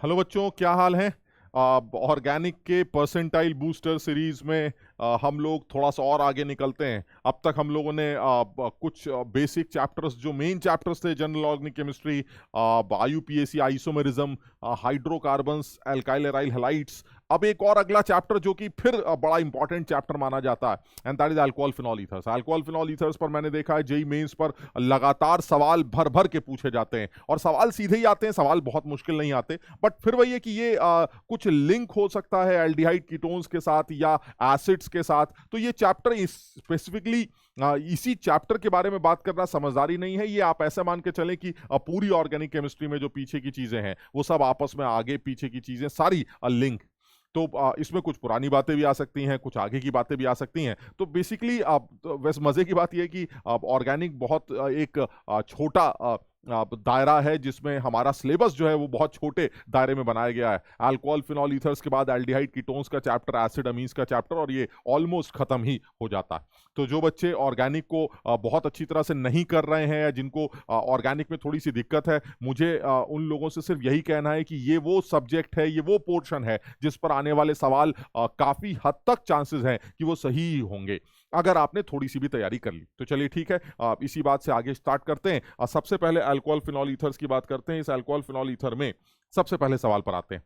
Hello बच्चों, क्या हाल है। ऑर्गेनिक के परसेंटाइल बूस्टर सीरीज में हम लोग थोड़ा सा और आगे निकलते हैं। अब तक हम लोगों ने कुछ बेसिक चैप्टर्स, जो मेन चैप्टर्स थे, general organic chemistry, IUPAC, isomerism, hydrocarbons, alkyl aryl halides. अब एक और अगला चैप्टर जो कि फिर बड़ा इंपॉर्टेंट चैप्टर माना जाता है, and that is alcohol phenol ethers. Alcohol phenol ethers पर मैंने देखा है जेई मेंस पर लगातार सवाल भर भर के पूछे जाते हैं, और सवाल सीधे ही आते हैं, सवाल बहुत मुश्किल नहीं आते। बट फिर वही है कि ये कुछ लिंक हो सकता है एल्डिहाइड कीटोन्स के साथ या एसिड्स के साथ। तो ये चैप्टर स्पेसिफिकली इसी चैप्टर के बारे में बात करना समझदारी नहीं है। ये आप ऐसे मान के चलें कि पूरी ऑर्गेनिक केमिस्ट्री में जो पीछे की चीजें हैं वो सब आपस में आगे पीछे की चीजें सारी लिंक। तो इसमें कुछ पुरानी बातें भी आ सकती हैं, कुछ आगे की बातें भी आ सकती हैं। तो बेसिकली वैसे मजे की बात यह है कि ऑर्गेनिक बहुत एक छोटा दायरा है, जिसमें हमारा सिलेबस जो है वो बहुत छोटे दायरे में बनाया गया है। अल्कोहल फिनॉल ईथर्स के बाद एल्डिहाइड कीटोन्स का चैप्टर, एसिड अमीन्स का चैप्टर, और ये ऑलमोस्ट खत्म ही हो जाता है। तो जो बच्चे ऑर्गेनिक को बहुत अच्छी तरह से नहीं कर रहे हैं, या जिनको ऑर्गेनिक में थोड़ी सी दिक्कत है, मुझे उन लोगों से सिर्फ यही कहना है कि ये वो सब्जेक्ट है, ये वो पोर्शन है जिस पर आने वाले सवाल काफी हद तक चांसेस हैं कि वो सही ही होंगे, अगर आपने थोड़ी सी भी तैयारी कर ली। तो चलिए ठीक है, इसी बात से आगे स्टार्ट करते हैं। सबसे पहले अल्कोहल फिनॉल ईथर्स की बात करते हैं। इस अल्कोहल फिनॉल ईथर में सबसे पहले सवाल पर आते हैं।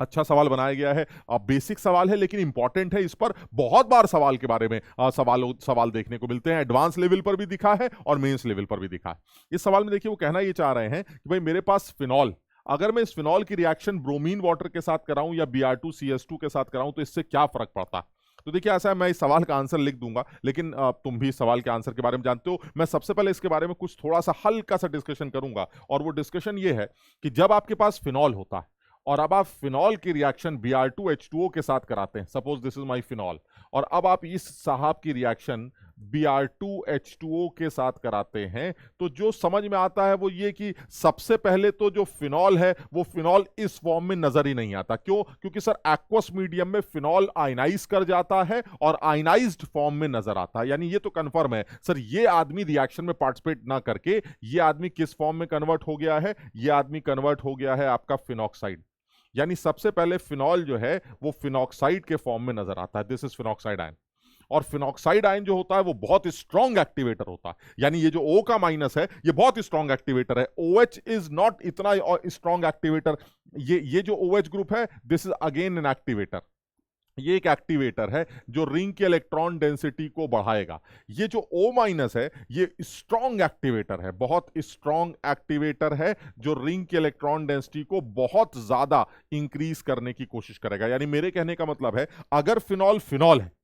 अच्छा सवाल बनाया गया है, बेसिक सवाल है लेकिन इंपॉर्टेंट है। इस पर बहुत बार सवाल के बारे में सवाल देखने को मिलते हैं। एडवांस लेवल पर भी दिखा है और मेंस लेवल पर भी दिखा है। इस सवाल में देखिए वो कहना ये चाह रहे हैं कि भाई मेरे पास फिनॉल, अगर मैं इस फिनॉल की रिएक्शन ब्रोमीन वाटर के साथ कराऊं या Br2CS2 के साथ कराऊं तो इससे क्या फर्क पड़ता है। तो देखिए ऐसा है, मैं इस सवाल का आंसर लिख दूंगा, लेकिन तुम भी इस सवाल के आंसर के बारे में जानते हो। मैं सबसे पहले इसके बारे में कुछ थोड़ा सा हल्का सा डिस्कशन करूंगा, और वो डिस्कशन ये है कि जब आपके पास फिनॉल होता है और अब आप फिनॉल की रिएक्शन Br2H2O के साथ कराते हैं, suppose this is my phenol, और अब आप इस साहब की रिएक्शन Br2H2O के साथ कराते हैं, तो जो समझ में आता है वो ये कि सबसे पहले तो जो फिनॉल है वो फिनॉल इस फॉर्म में नजर ही नहीं आता। क्यों? क्योंकि सर एक्वस मीडियम में फिनॉल आयनाइज कर जाता है और आयनाइज्ड फॉर्म में नजर आता है। यानी ये तो कंफर्म है सर, ये आदमी रिएक्शन में पार्टिसिपेट ना करके ये आदमी किस फॉर्म में कन्वर्ट हो गया है? ये आदमी कन्वर्ट हो गया है आपका फिनॉक्साइड। यानी सबसे पहले फिनॉल जो है वो फिनॉक्साइड के फॉर्म में नजर आता है। This is phenoxide ion. और फिनॉक्साइड आयन जो होता है वो बहुत स्ट्रॉन्ग एक्टिवेटर होता है। यानी ये जो O का माइनस है ये बहुत स्ट्रॉन्ग एक्टिवेटर है। OH इज नॉट इतना स्ट्रॉन्ग एक्टिवेटर। ये जो OH ग्रुप है, this is again an activator. ये एक एक्टिवेटर है जो रिंग की इलेक्ट्रॉन डेंसिटी को बढ़ाएगा। ये जो O माइनस है ये स्ट्रॉन्ग एक्टिवेटर है, बहुत स्ट्रॉन्ग एक्टिवेटर है, जो रिंग की इलेक्ट्रॉन डेंसिटी को बहुत ज्यादा इंक्रीज करने की कोशिश करेगा। यानी मेरे कहने का मतलब है, अगर फिनॉल फिनॉल है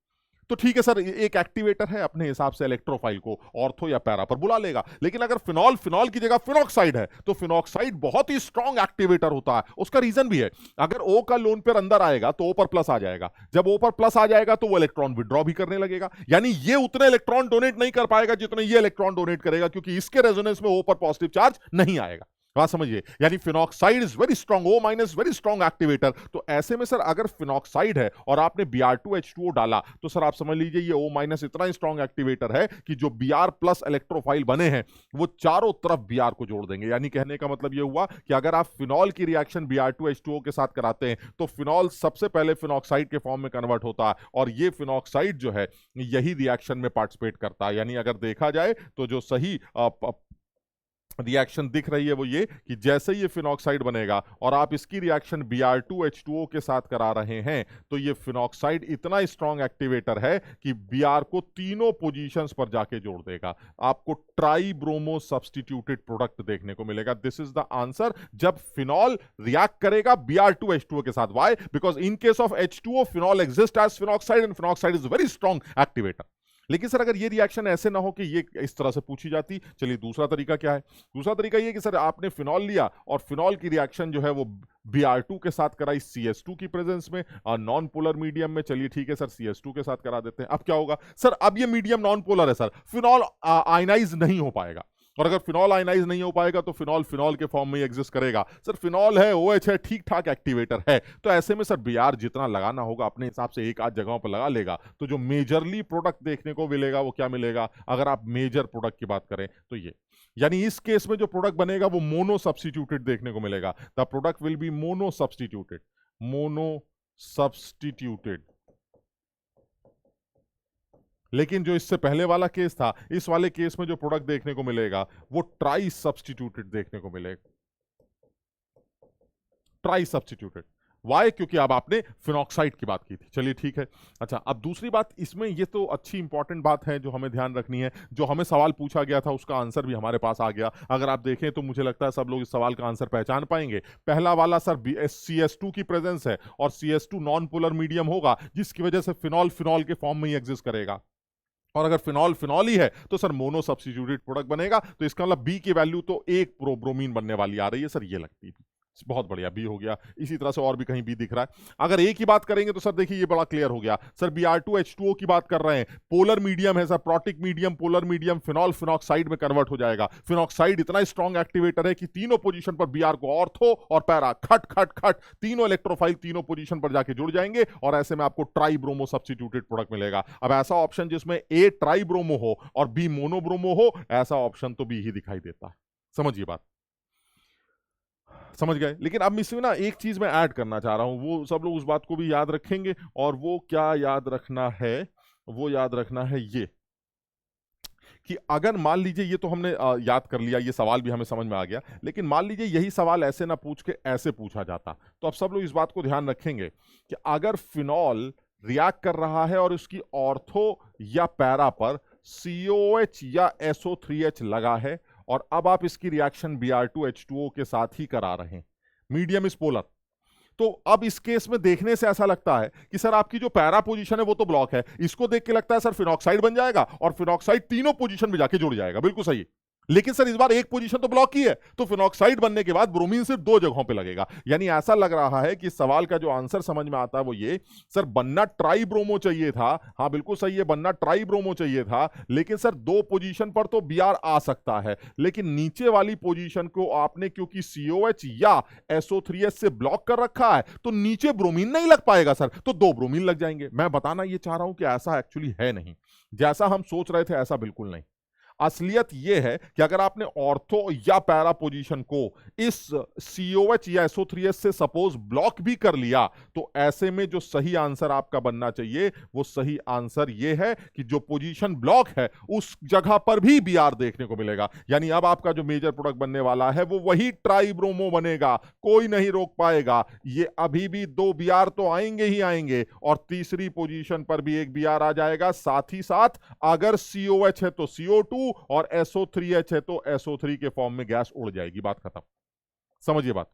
तो ठीक है सर, एक एक्टिवेटर है, अपने हिसाब से इलेक्ट्रोफाइल को ऑर्थो या पैरा पर बुला लेगा। लेकिन अगर फिनॉल फिनॉल की जगह फिनॉक्साइड है तो फिनॉक्साइड बहुत ही स्ट्रॉन्ग एक्टिवेटर होता है। उसका रीजन भी है, अगर O का लोन पेयर अंदर आएगा तो O पर प्लस आ जाएगा। जब O पर प्लस आ जाएगा तो वो इलेक्ट्रॉन विड्रॉ भी करने लगेगा। यानी ये उतने इलेक्ट्रॉन डोनेट नहीं कर पाएगा जितने ये इलेक्ट्रॉन डोनेट करेगा, क्योंकि इसके रेजोनेंस में O पर पॉजिटिव चार्ज नहीं आएगा। बात समझिए, यानी phenoxide is very strong, O minus very strong activator. तो ऐसे में सर अगर फिनॉक्साइड है और आपने Br2H2O डाला तो सर आप समझ लीजिए ये O माइनस इतना स्ट्रॉन्ग एक्टिवेटर है कि जो Br प्लस इलेक्ट्रोफाइल बने हैं वो चारों तरफ Br को जोड़ देंगे। यानी कहने का मतलब ये हुआ कि अगर आप फिनॉल की रिएक्शन Br2H2O के साथ कराते हैं तो फिनॉल सबसे पहले फिनॉक्साइड के फॉर्म में कन्वर्ट होता है, और ये फिनॉक्साइड जो है यही रिएक्शन में पार्टिसिपेट करता है। यानी अगर देखा जाए तो जो सही रिएक्शन दिख रही है वो ये कि जैसे ही ये फिनॉक्साइड बनेगा और आप इसकी रिएक्शन Br2H2O के साथ करा रहे हैं तो ये फिनॉक्साइड इतना स्ट्रॉन्ग एक्टिवेटर है कि Br को तीनों पोजीशंस पर जाके जोड़ देगा। आपको ट्राई ब्रोमो सब्स्टिट्यूटेड प्रोडक्ट देखने को मिलेगा। दिस इज द आंसर, जब फिनॉल रिएक्ट करेगा Br2H2O के साथ। Why? Because in case of H2O phenol exist as phenoxide and phenoxide is very strong activator. लेकिन सर अगर ये रिएक्शन ऐसे ना हो कि ये इस तरह से पूछी जाती, चलिए दूसरा तरीका क्या है? दूसरा तरीका ये कि सर आपने फिनॉल लिया और फिनॉल की रिएक्शन जो है वो Br2 के साथ कराई CS2 की प्रेजेंस में, नॉन पोलर मीडियम में। चलिए ठीक है सर, CS2 के साथ करा देते हैं। अब क्या होगा सर? अब ये मीडियम नॉन पोलर है सर, फिनॉल आयनाइज नहीं हो पाएगा। और अगर फिनॉल आयनाइज नहीं हो पाएगा तो फिनॉल फिनॉल के फॉर्म में ही एग्जिस्ट करेगा। सर फिनॉल है, OH है, ठीक ठाक एक्टिवेटर है, तो ऐसे में सर Br जितना लगाना होगा अपने हिसाब से एक आध जगहों पर लगा लेगा। तो जो मेजरली प्रोडक्ट देखने को मिलेगा वो क्या मिलेगा, अगर आप मेजर प्रोडक्ट की बात करें तो ये, यानी इस केस में जो प्रोडक्ट बनेगा वो मोनो सब्स्टिट्यूटेड देखने को मिलेगा। The product will B mono substituted, mono substituted. लेकिन जो इससे पहले वाला केस था, इस वाले केस में जो प्रोडक्ट देखने को मिलेगा वो ट्राई सब्स्टिट्यूटेड देखने को मिलेगा, ट्राई सब्स्टिट्यूटेड। वाई? क्योंकि अब आपने फिनॉक्साइड की बात की थी। चलिए ठीक है। अच्छा, अब दूसरी बात इसमें, ये तो अच्छी इंपॉर्टेंट बात है जो हमें ध्यान रखनी है, जो हमें सवाल पूछा गया था उसका आंसर भी हमारे पास आ गया। अगर आप देखें तो मुझे लगता है सब लोग इस सवाल का आंसर पहचान पाएंगे। पहला वाला सर CS2 की प्रेजेंस है और CS2 नॉन पोलर मीडियम होगा, जिसकी वजह से फिनॉल फिनॉल के फॉर्म में ही एग्जिस्ट करेगा। और अगर फिनॉल फिनॉल ही है तो सर मोनो सब्स्टिट्यूटेड प्रोडक्ट बनेगा। तो इसका मतलब बी की वैल्यू तो एक ब्रोमीन बनने वाली आ रही है सर, ये लगती है। बहुत बढ़िया, बी हो गया। इसी तरह से और भी कहीं बी दिख रहा है। अगर ए की बात करेंगे तो सर देखिए ये बड़ा क्लियर हो गया सर, Br2H2O की बात कर रहे हैं, पोलर मीडियम है sir, protic medium, polar medium, phenol phenoxide में कन्वर्ट हो जाएगा। फिनॉक्साइड इतना स्ट्रॉन्ग एक्टिवेटर है कि तीनों पोजीशन पर Br को ऑर्थो और पैरा खट खट खट तीनों इलेक्ट्रोफाइल तीनों पोजीशन पर जाके जुड़ जाएंगे और ऐसे में आपको ट्राई ब्रोमो सब्स्टिट्यूटेड प्रोडक्ट मिलेगा। अब ऐसा ऑप्शन जिसमें ए ट्राई ब्रोमो हो और बी मोनो ब्रोमो हो, ऐसा ऑप्शन तो बी ही दिखाई देता है। समझिए बात, समझ गए। लेकिन अब इसमें ना एक चीज मैं ऐड करना चाह रहा हूं, वो सब लोग उस बात को भी याद रखेंगे। और वो क्या याद रखना है, वो याद रखना है ये कि अगर मान लीजिए, ये तो हमने याद कर लिया, ये सवाल भी हमें समझ में आ गया, लेकिन मान लीजिए यही सवाल ऐसे ना पूछ के ऐसे पूछा जाता, तो अब सब लोग इस बात को ध्यान रखेंगे कि अगर फिनॉल रिएक्ट कर रहा है और उसकी ऑर्थो या पैरा पर COH या SO3H लगा है और अब आप इसकी रिएक्शन Br2H2O के साथ ही करा रहे हैं, मीडियम इज पोलर, तो अब इस केस में देखने से ऐसा लगता है कि सर आपकी जो पैरा पोजीशन है वो तो ब्लॉक है, इसको देख के लगता है सर फिनॉक्साइड बन जाएगा और फिनॉक्साइड तीनों पोजीशन में जाके जुड़ जाएगा। बिल्कुल सही। लेकिन सर इस बार एक पोजीशन तो ब्लॉक ही है, तो फिनॉक्साइड बनने के बाद ब्रोमीन सिर्फ दो जगहों पे लगेगा। यानी ऐसा लग रहा है कि सवाल का जो आंसर समझ में आता है वो ये, सर बनना ट्राई ब्रोमो चाहिए था। हाँ बिल्कुल सही है, बनना ट्राई ब्रोमो चाहिए था, लेकिन सर दो पोजीशन पर तो Br आ सकता है, लेकिन नीचे वाली पोजीशन को आपने क्योंकि COH या SO3H से ब्लॉक कर रखा है तो नीचे ब्रोमीन नहीं लग पाएगा सर, तो दो ब्रोमीन लग जाएंगे। मैं बताना ये चाह रहा हूं कि ऐसा एक्चुअली है नहीं, जैसा हम सोच रहे थे ऐसा बिल्कुल नहीं। असलियत यह है कि अगर आपने ऑर्थो या पैरा पोजीशन को इस COH या SO3H से सपोज ब्लॉक भी कर लिया, तो ऐसे में जो सही आंसर आपका बनना चाहिए वो सही आंसर यह है कि जो पोजीशन ब्लॉक है उस जगह पर भी Br देखने को मिलेगा। यानी अब आपका जो मेजर प्रोडक्ट बनने वाला है वो वही ट्राइब्रोमो बनेगा, कोई नहीं रोक पाएगा। ये अभी भी दो Br तो आएंगे ही आएंगे और तीसरी पोजीशन पर भी एक Br आ जाएगा। साथ ही साथ अगर COH है तो CO2 और SO3H है तो SO3 के फॉर्म में गैस उड़ जाएगी। बात खत्म। समझिए बात।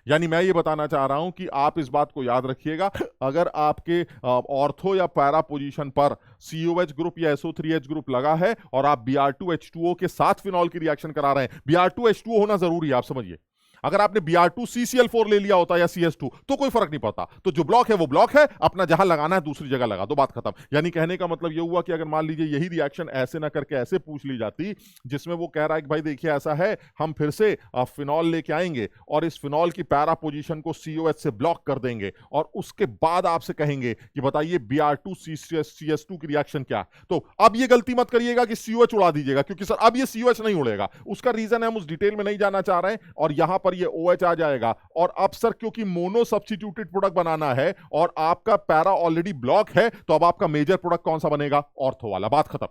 यानी मैं ये बताना चाह रहा हूं कि आप इस बात को याद रखिएगा, अगर आपके ऑर्थो या पैरा पोजीशन पर COH ग्रुप या SO3H ग्रुप लगा है और आप Br2H2O के साथ फिनॉल की रिएक्शन करा रहे हैं, Br2H2O होना जरूरी है, आप समझिए। अगर आपने Br2CCl4 ले लिया होता या CS2 तो कोई फर्क नहीं पड़ता, तो जो ब्लॉक है वो ब्लॉक है, अपना जहां लगाना है दूसरी जगह लगा दो, बात खत्म। यानी कहने का मतलब ये हुआ कि अगर मान लीजिए यही रिएक्शन ऐसे ना करके ऐसे पूछ ली जाती, जिसमें वो कह रहा है कि भाई देखिए ऐसा है, हम फिर से फिनॉल लेके आएंगे और इस फिनॉल की पैरा पोजीशन को COH से ब्लॉक कर देंगे और उसके बाद आपसे कहेंगे कि बताइए Br2CS2 की रिएक्शन क्या, तो अब ये गलती मत करिएगा कि COH उड़ा दीजिएगा, क्योंकि सर अब ये COH नहीं उड़ेगा। उसका रीजन है हम उस डिटेल में नहीं जाना चाह रहे हैं और यहां पर ये OH आ जाएगा। और अब सर क्योंकि मोनो सब्स्टिट्यूटेड प्रोडक्ट बनाना है और आपका पैरा ऑलरेडी ब्लॉक है, तो अब आपका मेजर प्रोडक्ट कौन सा बनेगा? ऑर्थो वाला। बात खत्म।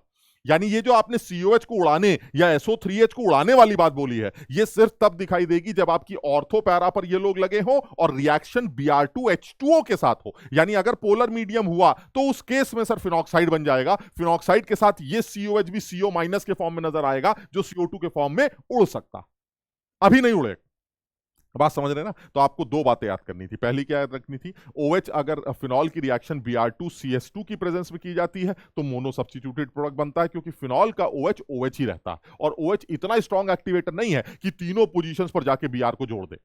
यानी ये जो आपने COH को उड़ाने या SO3H को उड़ाने वाली बात बोली है, ये सिर्फ तब दिखाई देगी जब आपकी ऑर्थो पैरा पर ये लोग लगे हो और रिएक्शन Br2H2O के साथ हो। यानी अगर पोलर मीडियम हुआ तो उस केस में सर फिनॉक्साइड बन जाएगा, फिनॉक्साइड के साथ ये COH भी CO- के फॉर्म में नजर आएगा, जो CO2 के फॉर्म में उड़ सकता, अभी नहीं उड़ेगा। बात समझ रहे हैं ना? तो आपको दो बातें याद करनी थी। पहली क्या याद रखनी थी? OH अगर फिनॉल की रिएक्शन Br2CS2 की प्रेजेंस में की जाती है तो मोनो सब्स्टिट्यूटेड प्रोडक्ट बनता है, क्योंकि फिनॉल का OH ही रहता है और OH इतना स्ट्रॉन्ग एक्टिवेटर नहीं है कि तीनों पोजीशंस पर जाके Br को जोड़ दे।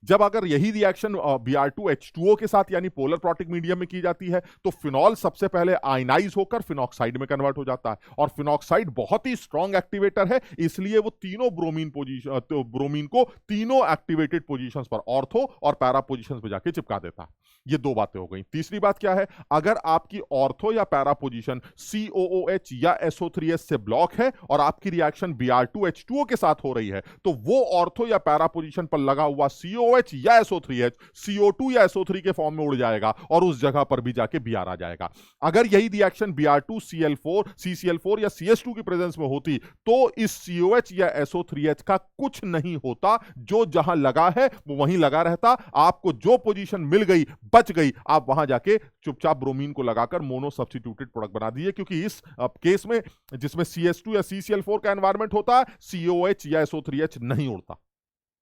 जब अगर यही रिएक्शन Br2H2O के साथ यानी पोलर प्रोटिक मीडियम में की जाती है तो फिनॉल सबसे पहले आयनाइज होकर फिनॉक्साइड में कन्वर्ट हो जाता है, और फिनॉक्साइड बहुत ही स्ट्रॉन्ग एक्टिवेटर है, इसलिए वो तीनों ब्रोमीन पोजीशन ब्रोमीन को तीनों एक्टिवेटेड पोजीशंस पर, ऑर्थो और पैरा पोजीशंस पे जाके चिपका देता है। ये दो बातें हो गई। तीसरी बात क्या है, अगर आपकी ऑर्थो या पैरा पोजीशन COOH या SO3H से ब्लॉक है और आपकी रिएक्शन Br2H2O के साथ हो रही है तो वो ऑर्थो या पैरा पोजीशन पर लगा हुआ COH या SO3H CO2 या SO3 के फॉर्म में उड़ जाएगा और उस जगह पर भी जाके Br आ जाएगा। अगर यही रिएक्शन Br2CL4 CCl4 या CS2 की प्रेजेंस में होती तो इस COH या SO3H का कुछ नहीं होता, जो जहां लगा है वो वहीं लगा रहता। आपको जो पोजीशन मिल गई बच गई, आप वहां जाके चुपचाप ब्रोमीन को लगाकर मोनो सब्स्टिट्यूटेड प्रोडक्ट बना दीजिए, क्योंकि इस केस में जिसमें CS2 या CCl4 का एनवायरमेंट होता है COH या SO3H नहीं उड़ता।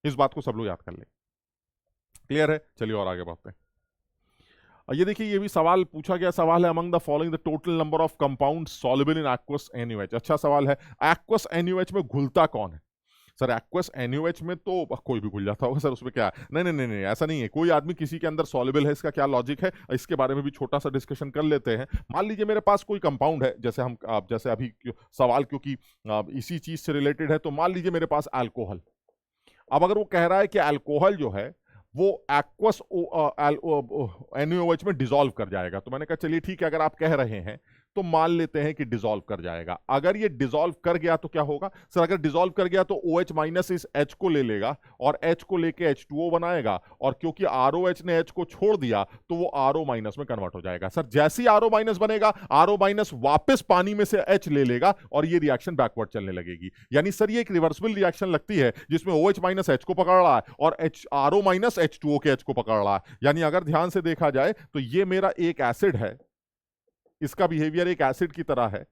इस बात को सब लोग याद कर ले। क्लियर है? चलिए और आगे बढ़ते हैं। ये देखिए, ये भी सवाल पूछा गया सवाल है, among the following the total number of compound soluble in aqueous NaOH। अच्छा सवाल है, एक्वस NaOH में घुलता कौन है? सर एक्वस NaOH में तो कोई भी घुल जाता होगा सर, उसमें क्या है? नहीं नहीं नहीं नहीं, ऐसा नहीं है। कोई आदमी किसी के अंदर सॉल्युबल है, इसका क्या लॉजिक है, इसके बारे में भी छोटा सा डिस्कशन कर लेते हैं। मान लीजिए मेरे पास कोई कंपाउंड है, जैसे हम जैसे अभी सवाल क्योंकि इसी चीज से रिलेटेड है, तो मान लीजिए मेरे पास अल्कोहल। अब अगर वो कह रहा है कि अल्कोहल जो है वो एक्वस NaOH में डिसॉल्व कर जाएगा, तो मैंने कहा चलिए ठीक है, अगर आप कह रहे हैं तो मान लेते हैं कि डिसॉल्व कर जाएगा। अगर ये डिसॉल्व कर गया तो क्या होगा सर? अगर डिसॉल्व कर गया तो OH माइनस इस H को ले लेगा और H को लेके H2O बनाएगा, और क्योंकि ROH ने H को छोड़ दिया तो वो RO माइनस में कन्वर्ट हो जाएगा। सर जैसे ही RO माइनस बनेगा, RO माइनस वापस पानी में से H ले लेगा और ये रिएक्शन बैकवर्ड चलने लगेगी। यानी सर ये एक रिवर्सिबल रिएक्शन लगती है जिसमें OH माइनस H को पकड़ रहा है और RO माइनस H2O के H को पकड़ रहा है। यानी अगर ध्यान से देखा जाए तो ये मेरा एक एसिड है, इसका बिहेवियर एक एसिड की तरह है,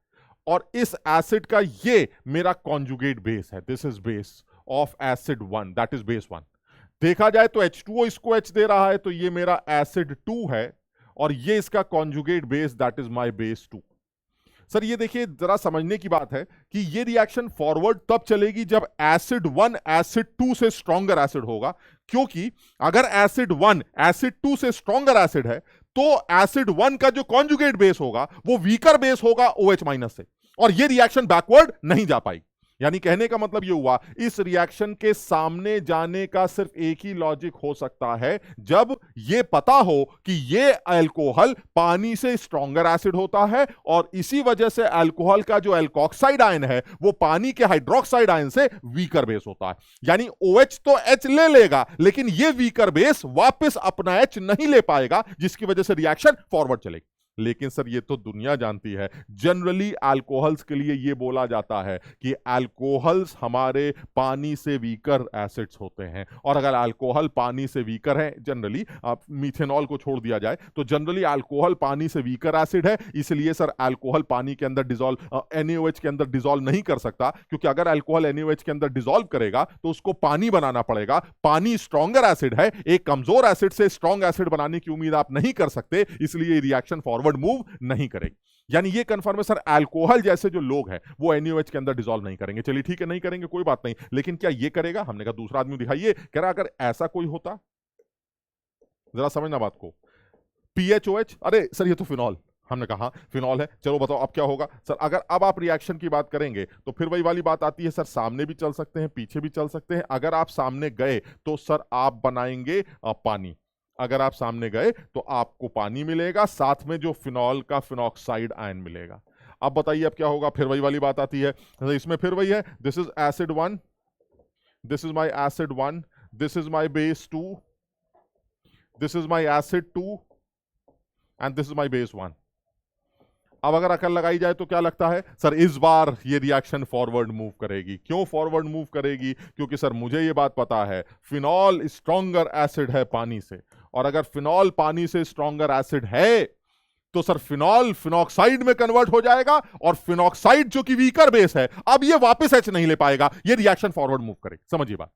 और इस एसिड का ये मेरा कॉन्जुगेट बेस है। This is base of acid 1, that is base 1। देखा जाए तो H2O इसको H दे रहा है, तो ये मेरा एसिड 2 है और ये इसका conjugate base, that is my base 2। Sir ये देखिए, जरा समझने की बात है कि ये रिएक्शन फॉरवर्ड तब चलेगी जब एसिड 1 एसिड 2 से स्ट्रॉन्गर एसिड होगा, क्योंकि अगर एसिड 1 एसिड 2 से स्ट्रॉन्गर एसिड है तो एसिड 1 का जो कॉन्जुगेट बेस होगा वो वीकर बेस होगा OH माइनस से, और ये रिएक्शन बैकवर्ड नहीं जा पाएगी। यानी कहने का मतलब ये हुआ, इस रिएक्शन के सामने जाने का सिर्फ एक ही लॉजिक हो सकता है, जब ये पता हो कि ये अल्कोहल पानी से स्ट्रॉन्गर एसिड होता है और इसी वजह से अल्कोहल का जो एल्कोक्साइड आयन है वो पानी के हाइड्रोक्साइड आयन से वीकर बेस होता है। यानी OH तो H ले लेगा, लेकिन ये वीकर बेस वापस अपना H नहीं ले पाएगा, जिसकी वजह से रिएक्शन फॉरवर्ड चलेगी। लेकिन सर ये तो दुनिया जानती है, जनरली अल्कोहल्स के लिए ये बोला जाता है कि अल्कोहल्स हमारे पानी से वीकर एसिड्स होते हैं, और अगर अल्कोहल पानी से वीकर है, जनरली आप मीथेनॉल को छोड़ दिया जाए तो जनरली अल्कोहल पानी से वीकर एसिड है, इसलिए सर अल्कोहल पानी के अंदर डिसॉल्व NaOH के अंदर डिसॉल्व नहीं कर सकता, क्योंकि अगर अल्कोहल NaOH के अंदर डिसॉल्व करेगा तो उसको पानी बनाना पड़ेगा। पानी स्ट्रॉन्गर एसिड है, एक कमजोर एसिड से स्ट्रॉन्ग एसिड बनाने की उम्मीद आप नहीं कर सकते, इसलिए रिएक्शन फॉरवर्ड मूव नहीं करेगी। यानी ये कंफर्म है सर, अल्कोहल जैसे जो लोग हैं वो NaOH के अंदर डिसॉल्व नहीं करेंगे। चलिए ठीक है, नहीं करेंगे कोई बात नहीं, लेकिन क्या ये करेगा? हमने कहा दूसरा आदमी दिखाइए। कह रहा अगर ऐसा कोई होता, जरा समझना बात को, PHOH, अरे सर ये तो फिनॉल। हमने कहा फिनॉल है, चलो बताओ अब क्या होगा सर? अगर अब आप रिएक्शन की बात करेंगे तो फिर वही वाली बात आती है सर, सामने भी चल सकते हैं पीछे भी चल सकते हैं। अगर आप सामने गए तो सर आप बनाएंगे पानी, अगर आप सामने गए तो आपको पानी मिलेगा, साथ में जो फिनॉल का फिनॉक्साइड आयन मिलेगा। अब बताइए अब क्या होगा? फिर वही वाली बात आती है, इसमें फिर वही है, this is acid 1, this is my acid 1, this is my base 2, this is my acid 2 and this is my base 1। अब अगर अकल लगाई जाए तो क्या लगता है सर, इस बार ये रिएक्शन फॉरवर्ड मूव करेगी। क्यों फॉरवर्ड मूव करेगी? क्योंकि सर मुझे ये बात पता है, फिनॉल स्ट्रॉन्गर एसिड है पानी से, और अगर फिनॉल पानी से स्ट्रॉन्गर एसिड है तो सर फिनॉल फिनॉक्साइड में कन्वर्ट हो जाएगा, और फिनॉक्साइड जो कि वीकर बेस है, अब ये वापस H नहीं ले पाएगा, ये रिएक्शन फॉरवर्ड मूव करेगी। समझिए बात।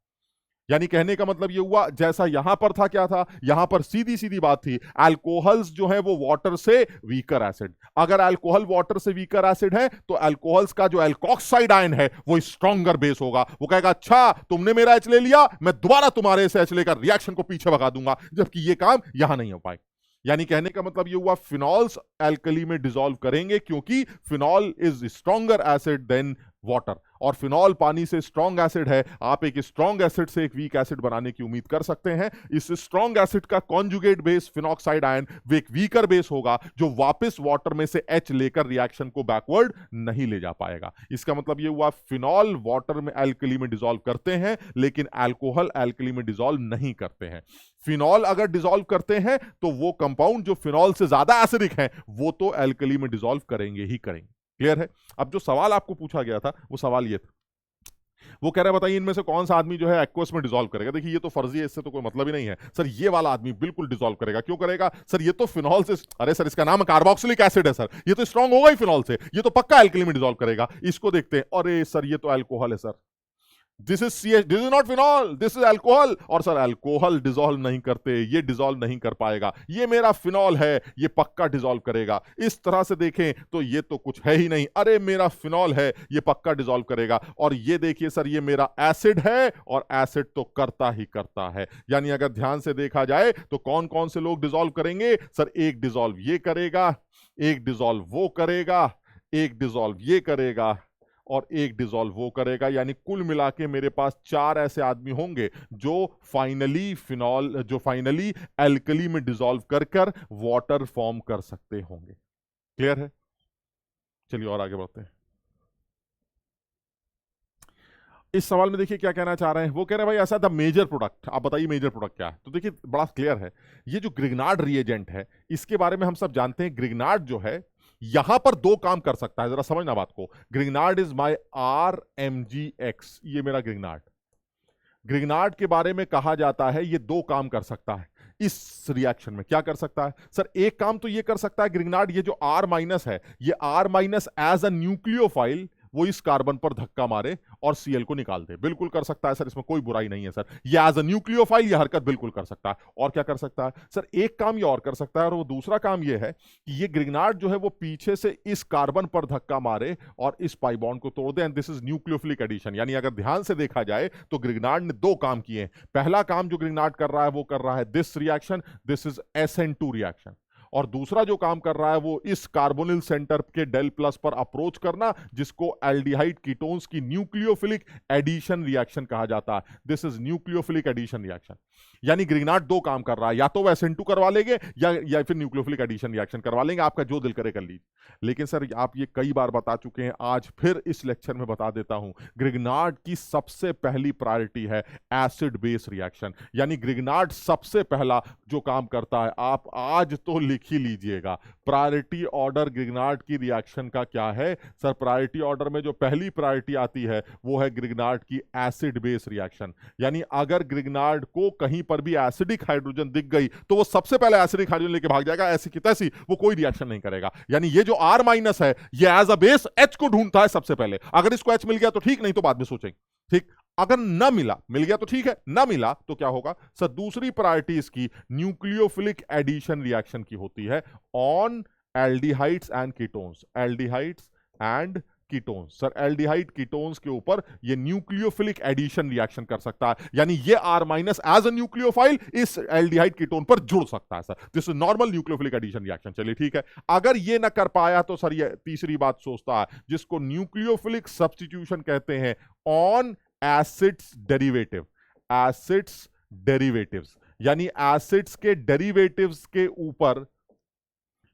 यानी कहने का मतलब ये हुआ, जैसा यहां पर था, क्या था, यहां पर सीधी सीधी बात थी, अल्कोहल्स जो है वो वाटर से वीकर एसिड, अगर अल्कोहल वाटर से वीकर एसिड है तो अल्कोहल्स का जो अल्कोक्साइड आयन है वो स्ट्रॉन्गर बेस होगा। वो कहेगा अच्छा तुमने मेरा एच ले लिया, मैं दोबारा तुम्हारे से एच लेकर रिएक्शन को पीछे भगा दूंगा, जबकि ये काम यहां नहीं हो पाए। यानी कहने का मतलब ये हुआ, फिनॉल्स अल्कली में डिसॉल्व करेंगे क्योंकि phenol is stronger acid than water, और फिनॉल पानी से स्ट्रॉन्ग एसिड है। आप एक स्ट्रॉन्ग एसिड से एक वीक एसिड बनाने की उम्मीद कर सकते हैं। इस स्ट्रॉन्ग एसिड का कॉन्जुगेट बेस फिनॉक्साइड आयन वो एक वीकर बेस होगा जो वापस वाटर में से एच लेकर रिएक्शन को बैकवर्ड नहीं ले जा पाएगा। इसका मतलब ये हुआ, फिनॉल वाटर में अल्कली में डिसॉल्व करते हैं लेकिन अल्कोहल अल्कली में डिसॉल्व नहीं करते हैं। फिनॉल अगर डिसॉल्व करते हैं तो वो कंपाउंड जो फिनॉल से ज्यादा एसिडिक है वो तो अल्कली में डिसॉल्व करेंगे ही करेंगे। क्लियर है? अब जो सवाल आपको पूछा गया था वो सवाल ये था, वो कह रहा है बताइए इनमें से कौन सा आदमी जो है एक्वस में डिसॉल्व करेगा। देखिए ये तो फर्जी है, इससे तो कोई मतलब ही नहीं है। सर ये वाला आदमी बिल्कुल डिसॉल्व करेगा। क्यों करेगा? सर ये तो फिनॉल से, अरे सर इसका नाम कार्बोक्सिलिक एसिड है सर, ये तो स्ट्रांग होगा ही फिनॉल से, ये तो पक्का अल्कली में डिसॉल्व करेगा। इसको देखते हैं, अरे सर ये तो अल्कोहल है sir, this is CH, this is not phenol, this is alcohol. और सर अल्कोहल डिसॉल्व नहीं करते, ये डिसॉल्व नहीं कर पाएगा, ये मेरा फिनॉल है, ये पक्का डिसॉल्व करेगा। इस तरह से देखें तो ये तो कुछ है ही नहीं, अरे मेरा फिनॉल है, ये पक्का डिसॉल्व करेगा। और ये देखिए सर ये मेरा एसिड है, और एसिड तो करता ही करता है। यानी अगर ध्यान से देखा जाए तो कौन कौन से लोग डिसॉल्व करेंगे? सर एक डिसॉल्व ये करेगा, एक डिसॉल्व वो करेगा, एक डिसॉल्व ये करेगा, और एक डिसॉल्व वो करेगा। यानी कुल मिला के मेरे पास 4 ऐसे आदमी होंगे जो फाइनली एल्कली में डिसॉल्व कर कर वाटर फॉर्म कर सकते होंगे। क्लियर है? चलिए और आगे बढ़ते हैं। इस सवाल में देखिए क्या कहना चाह रहे हैं, वो कह रहे हैं भाई ऐसा द मेजर प्रोडक्ट, आप बताइए मेजर प्रोडक्ट क्या है। तो देखिए बड़ा क्लियर है, ये जो ग्रिग्नार्ड रिएजेंट है इसके बारे में हम सब जानते हैं। ग्रिग्नार्ड जो है यहां पर 2 काम कर सकता है, जरा समझना बात को। ग्रिग्नार्ड इज माय RMgX, ये मेरा ग्रिग्नार्ड। ग्रिग्नार्ड के बारे में कहा जाता है ये 2 काम कर सकता है इस रिएक्शन में। क्या कर सकता है? सर एक काम तो ये कर सकता है ग्रिग्नार्ड, ये जो R- है, ये R- एज अ न्यूक्लियोफाइल वो इस कार्बन पर धक्का मारे और Cl को निकाल दे। बिल्कुल कर सकता है सर, इसमें कोई बुराई नहीं है सर, ये एज अ न्यूक्लियोफाइल ये हरकत बिल्कुल कर सकता है। और क्या कर सकता है? सर एक काम ये और कर सकता है, और वो दूसरा काम ये है कि ये ग्रिग्नार्ड जो है वो पीछे से इस कार्बन पर धक्का मारे और इस पाई बॉन्ड को तोड़ दे, and this is nucleophilic addition. यानी अगर ध्यान से देखा जाए तो ग्रिग्नार्ड ने 2 काम किए। पहला काम जो ग्रिग्नार्ड कर रहा है वो कर रहा है this reaction, this is SN2 reaction, और दूसरा जो काम कर रहा है वो इस कार्बोनिल सेंटर के डेल प्लस पर अप्रोच करना, जिसको एल्डिहाइड कीटोन्स की न्यूक्लियोफिलिक एडिशन रिएक्शन कहा जाता है। This is nucleophilic addition reaction. यानी ग्रिग्नार्ड 2 काम कर रहा है, या तो वो SN2 करवा लेंगे या फिर न्यूक्लियोफिलिक एडिशन रिएक्शन करवा लेंगे, आपका जो दिल करे कर लीजिए। लेकिन सर आप ये कई बार बता चुके हैं, आज फिर इस लेक्चर में बता देता हूं, ग्रिग्नार्ड की सबसे पहली प्रायोरिटी है एसिड बेस रिएक्शन। यानी ग्रिग्नार्ड सबसे पहला जो काम करता है, आप आज तो लिख ही लीजिएगा, प्रायोरिटी ऑर्डर ग्रिग्नार्ड की रिएक्शन का क्या है। सर प्रायोरिटी ऑर्डर में जो पहली प्रायोरिटी आती है वो है ग्रिग्नार्ड की एसिड बेस रिएक्शन। यानी अगर ग्रिग्नार्ड को कहीं पर भी एसिडिक हाइड्रोजन दिख गई तो वो सबसे पहले एसिडिक हाइड्रोजन लेके भाग जाएगा, ऐसी की तैसी, वो कोई रिएक्शन नहीं करेगा। यानी ये जो R- है ये एज अ बेस H को ढूंढता है सबसे पहले। अगर इसको H मिल गया तो ठीक, नहीं तो बाद में सोचेंगे। ठीक, अगर ना मिला, मिल गया तो ठीक है, ना मिला तो क्या होगा? सर दूसरी प्रायोरिटी इसकी न्यूक्लियोफिलिक एडिशन रिएक्शन की होती है on aldehydes and ketones, aldehydes and ketones. Sir aldehyde ketones के ऊपर ये न्यूक्लियोफिलिक एडिशन रिएक्शन कर सकता है। यानी ये R- एज अ न्यूक्लियोफाइल इस एल्डिहाइड कीटोन पर जुड़ सकता है sir, this is normal nucleophilic addition reaction. चलिए ठीक है। अगर ये ना कर पाया तो सर ये तीसरी बात सोचता है जिसको न्यूक्लियोफिलिक सब्स्टिट्यूशन कहते हैं on acids derivative, acids derivatives. यानी एसिड्स के डेरिवेटिव्स के ऊपर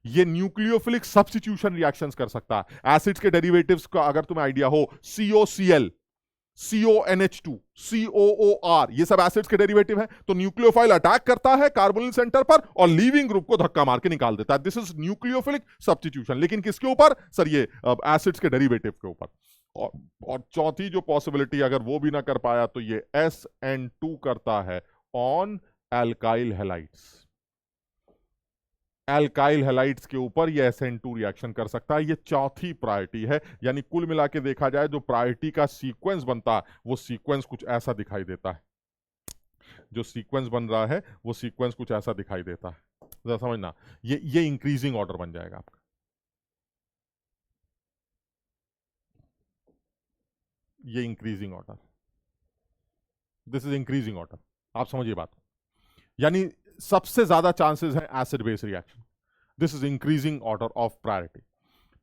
ये न्यूक्लियोफिलिक सब्स्टिट्यूशन रिएक्शंस कर सकता है। एसिड्स के डेरिवेटिव्स का अगर तुम्हें आइडिया हो, COCl, CONH2, COOR, ये सब एसिड्स के डेरिवेटिव हैं। तो न्यूक्लियोफाइल अटैक करता है कार्बोनिल सेंटर पर और लीविंग ग्रुप को धक्का मार के निकाल देता है। This is nucleophilic substitution. लेकिन किसके ऊपर? सर ये एसिड्स के डेरिवेटिव के ऊपर। और चौथी जो पॉसिबिलिटी, अगर वो भी ना कर पाया तो ये SN2 करता है on alkyl halides, alkyl halides के ऊपर ये SN2 रिएक्शन कर सकता है। ये चौथी प्रायोरिटी है। यानी कुल मिला के देखा जाए जो प्रायोरिटी का सीक्वेंस बनता है वो सीक्वेंस कुछ ऐसा दिखाई देता है। जो सीक्वेंस बन रहा है वो सीक्वेंस कुछ ऐसा दिखाई देता है, जरा समझना। ये इंक्रीजिंग ऑर्डर बन जाएगा आपका, ये increasing order, this is increasing order. आप समझिए बात, यानी सबसे ज्यादा चांसेस है acid base reaction, this is increasing order of priority.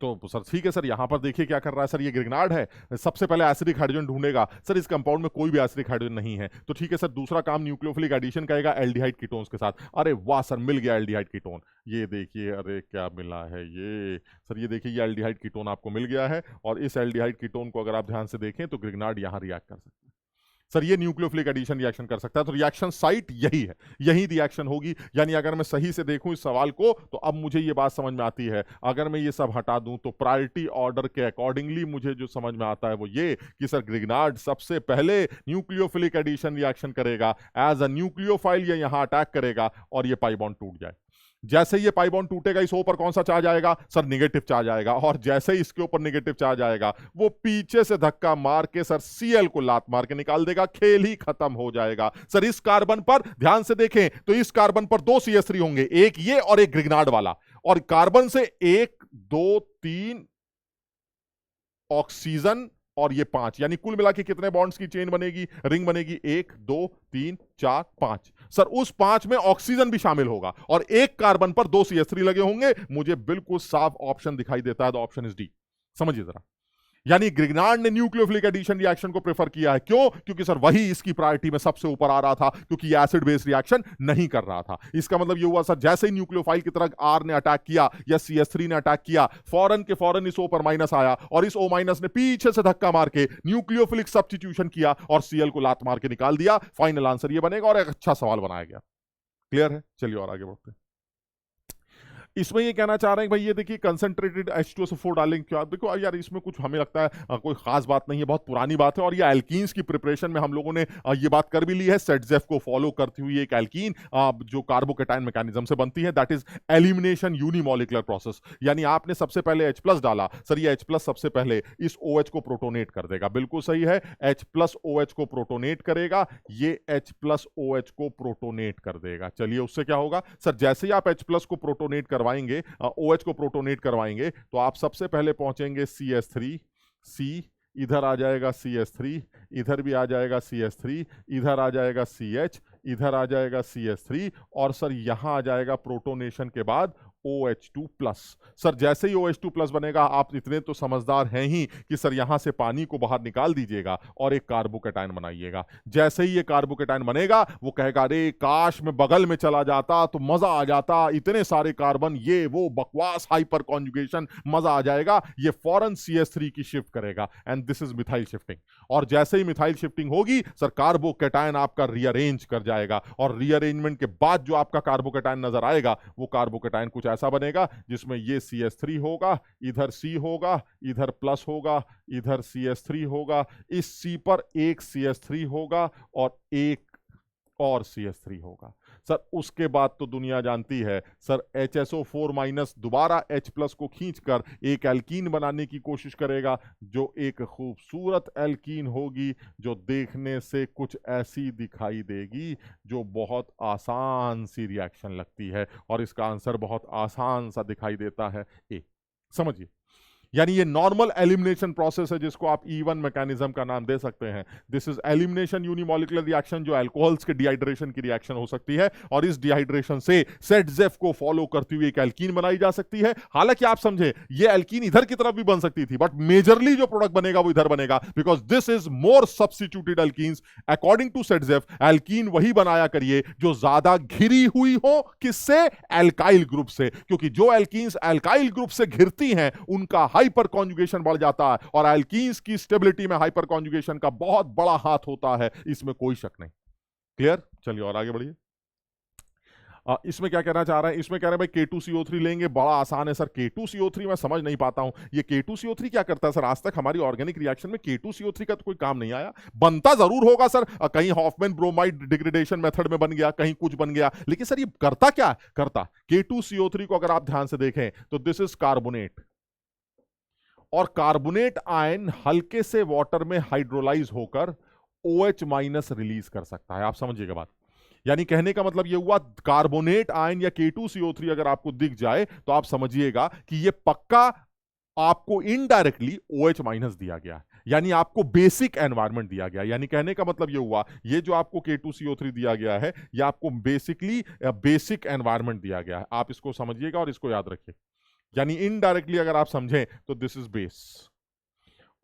तो सर ठीक है सर, यहां पर देखिए क्या कर रहा है सर, ये ग्रिग्नार्ड है, सबसे पहले एसिडिक हाइड्रोजन ढूंढेगा। सर इस कंपाउंड में कोई भी एसिडिक हाइड्रोजन नहीं है, तो ठीक है सर, दूसरा काम न्यूक्लियोफिलिक एडिशन करेगा एल्डिहाइड कीटोन्स के साथ। अरे वाह सर, मिल गया एल्डिहाइड कीटोन, ये देखिए, अरे क्या मिला है ये सर, ये देखिए, ये एल्डिहाइड कीटोन आपको मिल गया है। और इस एल्डिहाइड कीटोन को अगर आप ध्यान से देखें तो ग्रिग्नार्ड यहां रिएक्ट कर सकता है। सर ये न्यूक्लियोफिलिक एडिशन रिएक्शन कर सकता है, तो रिएक्शन साइट यही है, यही रिएक्शन होगी। यानी अगर मैं सही से देखूं इस सवाल को तो अब मुझे ये बात समझ में आती है। अगर मैं ये सब हटा दूं तो प्रायोरिटी ऑर्डर के अकॉर्डिंगली मुझे जो समझ में आता है वो ये कि सर ग्रिग्नार्ड सबसे पहले न्यूक्लियोफिलिक एडिशन रिएक्शन करेगा, एज अ न्यूक्लियोफाइल ये यहां अटैक करेगा और ये पाई बॉन्ड टूट जाए। जैसे ये पाई बॉन्ड टूटेगा, इस O पर कौन सा चार्ज आएगा सर, नेगेटिव चार्ज आएगा। और जैसे ही इसके ऊपर नेगेटिव चार्ज आएगा वो पीछे से धक्का मार के सर Cl को लात मार के निकाल देगा, खेल ही खत्म हो जाएगा। सर इस कार्बन पर ध्यान से देखें तो इस कार्बन पर 2 CH3 होंगे, एक ये और एक ग्रिग्नार्ड वाला, और कार्बन से 1 2 3 ऑक्सीजन और ये 5, यानी कुल मिला के कितने बॉन्ड्स की चेन बनेगी, रिंग बनेगी, 1 2 3 4 5। सर उस 5 में ऑक्सीजन भी शामिल होगा और एक कार्बन पर 2 CH3 लगे होंगे। मुझे बिल्कुल साफ ऑप्शन दिखाई देता है, तो ऑप्शन इज डी। समझिए जरा, यानी ग्रिग्नार्ड ने न्यूक्लियोफिलिक एडिशन रिएक्शन को प्रेफर किया है। क्यों? क्योंकि सर वही इसकी प्रायोरिटी में सबसे ऊपर आ रहा था, क्योंकि एसिड बेस रिएक्शन नहीं कर रहा था। इसका मतलब ये हुआ सर, जैसे ही न्यूक्लियोफाइल की तरह आर ने अटैक किया या CH3 ने अटैक किया, फौरन के फौरन इस O पर माइनस आया और इस O माइनस ने पीछे से धक्का मार के न्यूक्लियोफिलिक सब्स्टिट्यूशन किया और Cl को लात मार के निकाल दिया। फाइनल आंसर ये बनेगा और एक अच्छा सवाल बनाया गया। क्लियर है? चलिए और आगे बढ़ते हैं। इसमें ये कहना चाह रहे हैं भाई, ये देखिए कंसंट्रेटेड H2SO4 डालेंगे क्या? देखो यार, इसमें कुछ हमें लगता है कोई खास बात नहीं है, बहुत पुरानी बात है। और ये एल्कीन्स की प्रिपरेशन में हम लोगों ने ये बात कर भी ली है। सेटजेफ को फॉलो करती हुई एक एल्कीन जो कार्बोकेटाइन मैकेनिज्म से बनती है, that is elimination unimolecular process. यानी आपने सबसे पहले H+ डाला, सर ये H+ सबसे पहले इस OH को प्रोटोनेट कर देगा। बिल्कुल सही है, H+ OH को प्रोटोनेट करेगा, ये H+ OH को प्रोटोनेट कर देगा। चलिए उससे क्या होगा सर, जैसे ही आप H+ को प्रोटोनेट करवाएंगे, OH को प्रोटोनेट करवाएंगे, तो आप सबसे पहले पहुंचेंगे CH3, C इधर आ जाएगा CH3, इधर भी आ जाएगा CH3, इधर आ जाएगा CH, इधर आ जाएगा CH3, और सर यहां आ जाएगा प्रोटोनेशन के बाद OH2+। सर जैसे ही OH2+ बनेगा, आप इतने तो समझदार हैं ही कि सर यहां से पानी को बाहर निकाल दीजिएगा और एक कार्बोकेटाइन बनाइएगा। जैसे ही ये कार्बोकेटाइन बनेगा, वो कहेगा अरे काश मैं बगल में चला जाता तो मजा आ जाता, इतने सारे कार्बन, ये वो बकवास हाइपर कॉन्जुगेशन, मजा आ जाएगा। ये फौरन CH3 की शिफ्ट करेगा and this is methyl shifting. और जैसे ही मिथाइल शिफ्टिंग होगी सर, कार्बोकेटाइन आपका रीअरेंज कर जाएगा, और रीअरेंजमेंट के बाद जो आपका कार्बोकेटाइन नजर आएगा, वो कार्बोकेटाइन कुछ ऐसा बनेगा जिसमें ये CH3 होगा, इधर C होगा, इधर प्लस होगा, इधर CH3 होगा, इस C पर एक CH3 होगा और एक और CH3 होगा। सर उसके बाद तो दुनिया जानती है सर, HSO4- दोबारा H+ को खींचकर एक एल्कीन बनाने की कोशिश करेगा, जो एक खूबसूरत एल्कीन होगी, जो देखने से कुछ ऐसी दिखाई देगी, जो बहुत आसान सी रिएक्शन लगती है। और इसका आंसर बहुत आसान सा दिखाई देता है, ए। समझिए, यानी ये नॉर्मल एलिमिनेशन प्रोसेस है, जिसको आप E1 मैकेनिज्म का नाम दे सकते हैं। This is elimination unimolecular reaction, जो अल्कोहल्स के डिहाइड्रेशन की रिएक्शन हो सकती है, और इस डिहाइड्रेशन से सेटजेफ को फॉलो करती हुई एक एल्कीन बनाई जा सकती है। हालांकि आप समझे, ये एल्कीन इधर की तरफ भी बन सकती थी, बट मेजरली जो प्रोडक्ट बनेगा वो इधर बनेगा, because this is more substituted alkenes. According to Saytzeff, alkene वही बनाया करिए जो ज्यादा घिरी हुई हो, किससे? एल्काइल ग्रुप से, क्योंकि जो एल्कीन्स एल्काइल ग्रुप से घिरती हैं उनका हाइपर कॉन्जुगेशन बढ़ जाता है, और एल्कीन्स की स्टेबिलिटी में हाइपर कॉन्जुगेशन का बहुत बड़ा हाथ होता है, इसमें कोई शक नहीं। क्लियर? चलिए और आगे बढ़िए। इसमें क्या कहना चाह रहे हैं? इसमें कह रहे हैं भाई K2CO3 लेंगे, बड़ा आसान है सर। K2CO3 मैं समझ नहीं पाता हूं, ये K2CO3 क्या करता है सर? आज तक हमारी ऑर्गेनिक रिएक्शन में K2CO3 का तो कोई काम नहीं आया। बनता जरूर होगा सर, कहीं हॉफमैन ब्रोमाइड डिग्रेडेशन मेथड में बन गया, कहीं कुछ बन गया, लेकिन सर ये करता क्या? करता K2CO3 को अगर आप ध्यान से देखें तो दिस इज कार्बोनेट, और कार्बोनेट आयन हल्के से वाटर में हाइड्रोलाइज होकर OH- रिलीज कर सकता है। आप समझिएगा बात। यानी कहने का मतलब ये हुआ कार्बोनेट आयन या K2CO3 अगर आपको दिख जाए तो आप समझिएगा कि ये पक्का आपको इनडायरेक्टली OH माइनस दिया गया है, यानी आपको बेसिक एनवायरनमेंट दिया गया। यानी कहने का मतलब ये हुआ ये जो आपको K2CO3 दिया गया है ये आपको बेसिकली बेसिक एनवायरनमेंट दिया गया है। आप इसको समझिएगा और इसको याद रखिए। यानी इनडायरेक्टली अगर आप समझें तो दिस इज बेस,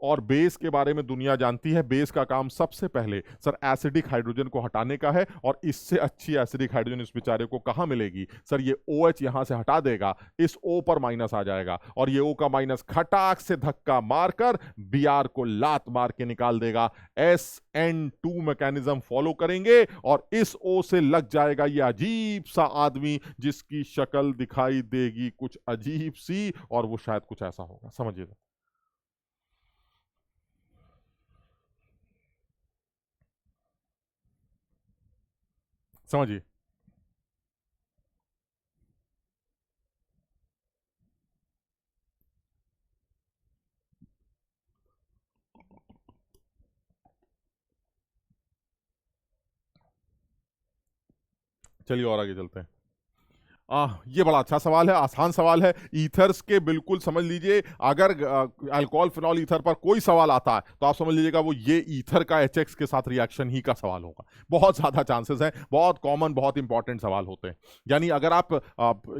और बेस के बारे में दुनिया जानती है। बेस का काम सबसे पहले सर एसिडिक हाइड्रोजन को हटाने का है, और इससे अच्छी एसिडिक हाइड्रोजन इस बेचारे को कहां मिलेगी सर? ये OH यहां से हटा देगा, इस O पर माइनस आ जाएगा, और ये O का माइनस खटाक से धक्का मारकर Br को लात मार के निकाल देगा। SN2 मैकेनिज्म फॉलो करेंगे और इस O से लग जाएगा ये अजीब सा आदमी जिसकी शक्ल दिखाई देगी कुछ अजीब सी, और वो शायद कुछ ऐसा होगा, समझिएगा। समझिए। चलिए और आगे चलते हैं। ये बड़ा अच्छा सवाल है, आसान सवाल है। ईथर्स के बिल्कुल समझ लीजिए, अगर अल्कोहल फिनॉल ईथर पर कोई सवाल आता है तो आप समझ लीजिएगा वो ये ईथर का HX के साथ रिएक्शन ही का सवाल होगा। बहुत ज्यादा चांसेस हैं, बहुत कॉमन बहुत इंपॉर्टेंट सवाल होते हैं। यानी अगर आप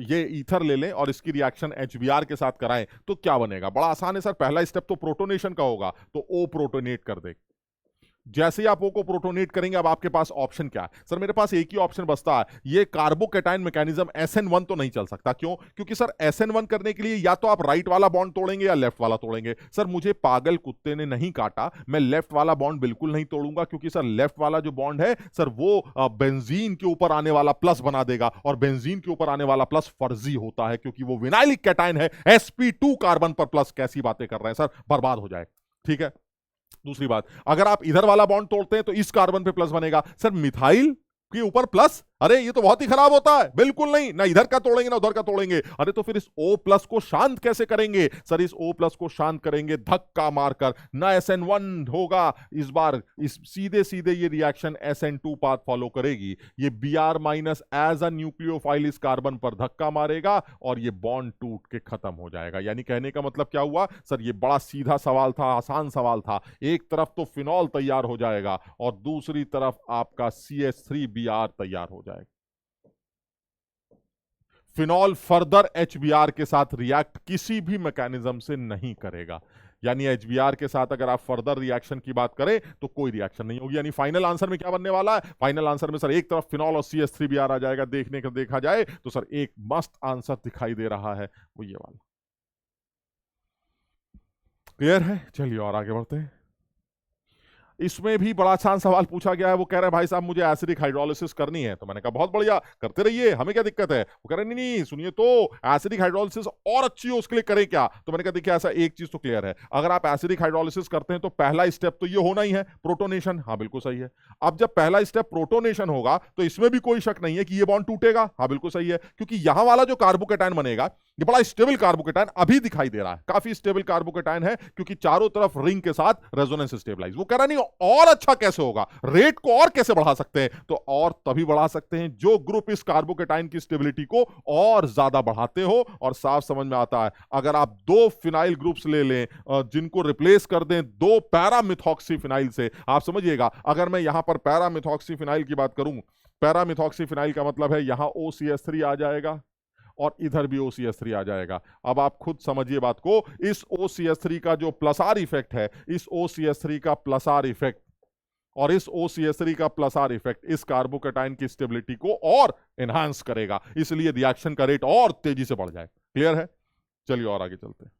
ये ईथर ले लें और इसकी रिएक्शन HBr के साथ कराएं तो क्या बनेगा? बड़ा आसान है सर। पहला स्टेप तो प्रोटोनेशन का होगा, तो O प्रोटोनेट कर दे। जैसे ही आप O को प्रोटोनेट करेंगे, अब आपके पास ऑप्शन क्या है सर? मेरे पास एक ही ऑप्शन बचता है, ये कार्बोकैटायन मैकेनिज्म SN1 तो नहीं चल सकता। क्यों? क्योंकि सर SN1 करने के लिए या तो आप राइट वाला बॉन्ड तोड़ेंगे या लेफ्ट वाला तोड़ेंगे। सर मुझे पागल कुत्ते ने नहीं काटा, मैं लेफ्ट वाला बॉन्ड बिल्कुल नहीं तोड़ूंगा, क्योंकि सर लेफ्ट वाला जो बॉन्ड है सर वो बेंजीन के ऊपर आने वाला प्लस बना देगा, और बेंजीन के ऊपर आने वाला प्लस फर्जी होता है क्योंकि वो विनाइलिक कैटायन है। sp2 कार्बन पर प्लस, कैसी बातें कर रहे हैं सर? बर्बाद हो जाए। ठीक है। दूसरी बात, अगर आप इधर वाला बॉन्ड तोड़ते हैं तो इस कार्बन पे प्लस बनेगा। सर मिथाइल के ऊपर प्लस, अरे ये तो बहुत ही खराब होता है। बिल्कुल नहीं, ना इधर का तोड़ेंगे ना उधर का तोड़ेंगे। अरे तो फिर इस O प्लस को शांत कैसे करेंगे सर? इस O प्लस को शांत करेंगे धक्का मारकर, ना SN1 होगा इस बार, इस सीधे सीधे ये रिएक्शन SN2 पाथ फॉलो करेगी। ये Br minus as a nucleophile इस कार्बन पर धक्का मारेगा और ये बॉन्ड टूट के खत्म हो जाएगा। यानी कहने का मतलब क्या हुआ सर? ये बड़ा सीधा सवाल था, आसान सवाल था। एक तरफ तो फिनॉल तैयार हो जाएगा और दूसरी तरफ आपका CH3Br तैयार हो जाएगा। फिनॉल फर्दर HBr के साथ रिएक्ट किसी भी मैकेनिज्म से नहीं करेगा। यानी HBr के साथ अगर आप फर्दर रिएक्शन की बात करें तो कोई रिएक्शन नहीं होगी। यानी फाइनल आंसर में क्या बनने वाला है? फाइनल आंसर में सर एक तरफ फिनॉल और CH3Br आ जाएगा। देखने का देखा जाए तो सर एक मस्त आंसर दिखाई दे रहा है, वो ये वाला। क्लियर है? चलिए और आगे बढ़ते हैं। इसमें भी बड़ा आसान सवाल पूछा गया है। वो कह रहे हैं भाई साहब मुझे एसिडिक हाइड्रोलिसिस करनी है। तो मैंने कहा बहुत बढ़िया, करते रहिए, हमें क्या दिक्कत है। वो कह रहे नहीं नहीं सुनिए, तो एसिडिक हाइड्रोलिसिस और अच्छी हो उसके लिए करें क्या? तो मैंने कहा देखिए ऐसा एक चीज तो क्लियर है, अगर आप एसिडिक हाइड्रोलिसिस करते हैं तो पहला स्टेप तो ये होना ही है, प्रोटोनेशन। हाँ बिल्कुल सही है। अब जब पहला स्टेप प्रोटोनेशन होगा तो इसमें भी कोई शक नहीं है कि ये बॉन्ड टूटेगा। हाँ बिल्कुल सही है, क्योंकि यहां वाला जो कार्बोकैटायन बनेगा ये बड़ा स्टेबल कार्बोकैटायन अभी दिखाई दे रहा है, काफी स्टेबल कार्बोकैटायन है, क्योंकि चारों तरफ रिंग के साथ रेजोनेंस स्टेबलाइज। वो कह रहा नहीं और अच्छा कैसे होगा, रेट को और कैसे बढ़ा सकते हैं? तो और तभी बढ़ा सकते हैं जो ग्रुप इस कार्बोकैटायन की स्टेबिलिटी को और ज्यादा बढ़ाते हो। और साफ समझ में आता है, अगर आप दो फिनाइल ग्रुप्स ले लें जिनको रिप्लेस कर दें दो पैरामिथॉक्सी फिनाइल से, आप समझिएगा अगर मैं यहां पर पैरामिथॉक्सी फिनाइल की बात करूं, पैरामिथॉक्सी फिनाइल का मतलब है यहां OCH3 आ जाएगा और इधर भी OCH3 आ जाएगा। अब आप खुद समझिए बात को, इस OCH3 का जो प्लस आर इफेक्ट है, इस OCH3 का प्लस आर इफेक्ट और इस OCH3 का प्लस आर इफेक्ट इस कार्बोकैटायन की स्टेबिलिटी को और एनहांस करेगा, इसलिए रिएक्शन का रेट और तेजी से बढ़ जाए। क्लियर है? चलिए और आगे चलते हैं।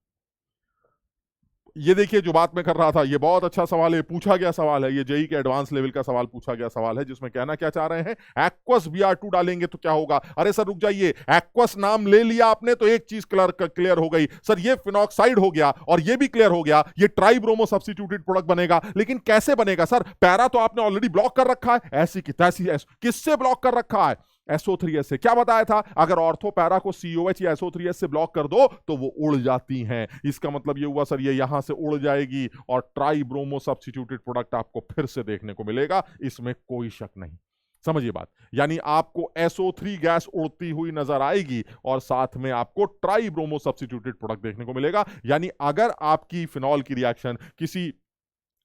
ये देखिए जो बात मैं कर रहा था, ये बहुत अच्छा सवाल है, पूछा गया सवाल है, ये जेई के एडवांस लेवल का सवाल पूछा गया सवाल है, जिसमें कहना क्या चाह रहे हैं, एक्वस Br2 डालेंगे तो क्या होगा? अरे सर रुक जाइए, एक्वस नाम ले लिया आपने तो एक चीज क्लियर हो गई सर, ये फिनॉक्साइड हो गया और ये भी क्लियर हो गया ये ट्राइब्रोमो सब्स्टिट्यूटेड प्रोडक्ट बनेगा। लेकिन कैसे बनेगा सर? पैरा तो आपने ऑलरेडी ब्लॉक कर रखा है, ऐसी की तैसी। किससे ब्लॉक कर रखा है? SO3S से। क्या बताया था? अगर ऑर्थो पैरा को COH या SO3S से ब्लॉक कर दो तो वो उड़ जाती हैं। इसका मतलब ये हुआ सर ये यहां से उड़ जाएगी और ट्राइब्रोमो सब्स्टिट्यूटेड प्रोडक्ट आपको फिर से देखने को मिलेगा, इसमें कोई शक नहीं। समझिए बात, यानी आपको SO3 गैस उड़ती हुई नजर आएगी और साथ में आपको ट्राई ब्रोमो सब्स्टिट्यूटेड प्रोडक्ट देखने को मिलेगा। यानी अगर आपकी फिनॉल की रिएक्शन किसी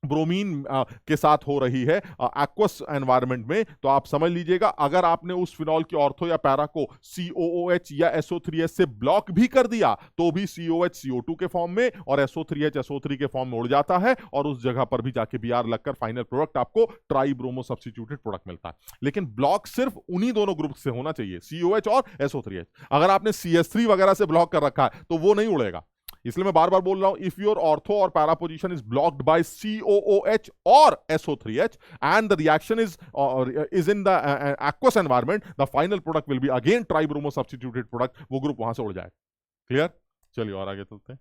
ब्रोमीन के साथ हो रही है एक्वस एनवायरनमेंट में, तो आप समझ लीजिएगा अगर आपने उस फिनॉल की ऑर्थो या पैरा को COOH या SO3H से ब्लॉक भी कर दिया तो भी COH CO2 के फॉर्म में और SO3H SO3 के फॉर्म में उड़ जाता है और उस जगह पर भी जाके Br लगकर फाइनल प्रोडक्ट आपको ट्राई ब्रोमो सब्स्टिट्यूटेड प्रोडक्ट मिलता है। लेकिन ब्लॉक सिर्फ उन्हीं दोनों ग्रुप से होना चाहिए, COH और SO3H। अगर आपने CS3 वगैरह से ब्लॉक कर रखा है तो वो नहीं उड़ेगा। इसलिए मैं बार बार बोल रहा हूं, इफ योर ऑर्थो और para position is blocked by COOH और SO3H and the reaction is in the aqueous environment, the final product will be again tribromo substituted product, वो ग्रुप वहां से उड़ जाए। क्लियर? चलिए और आगे चलते हैं।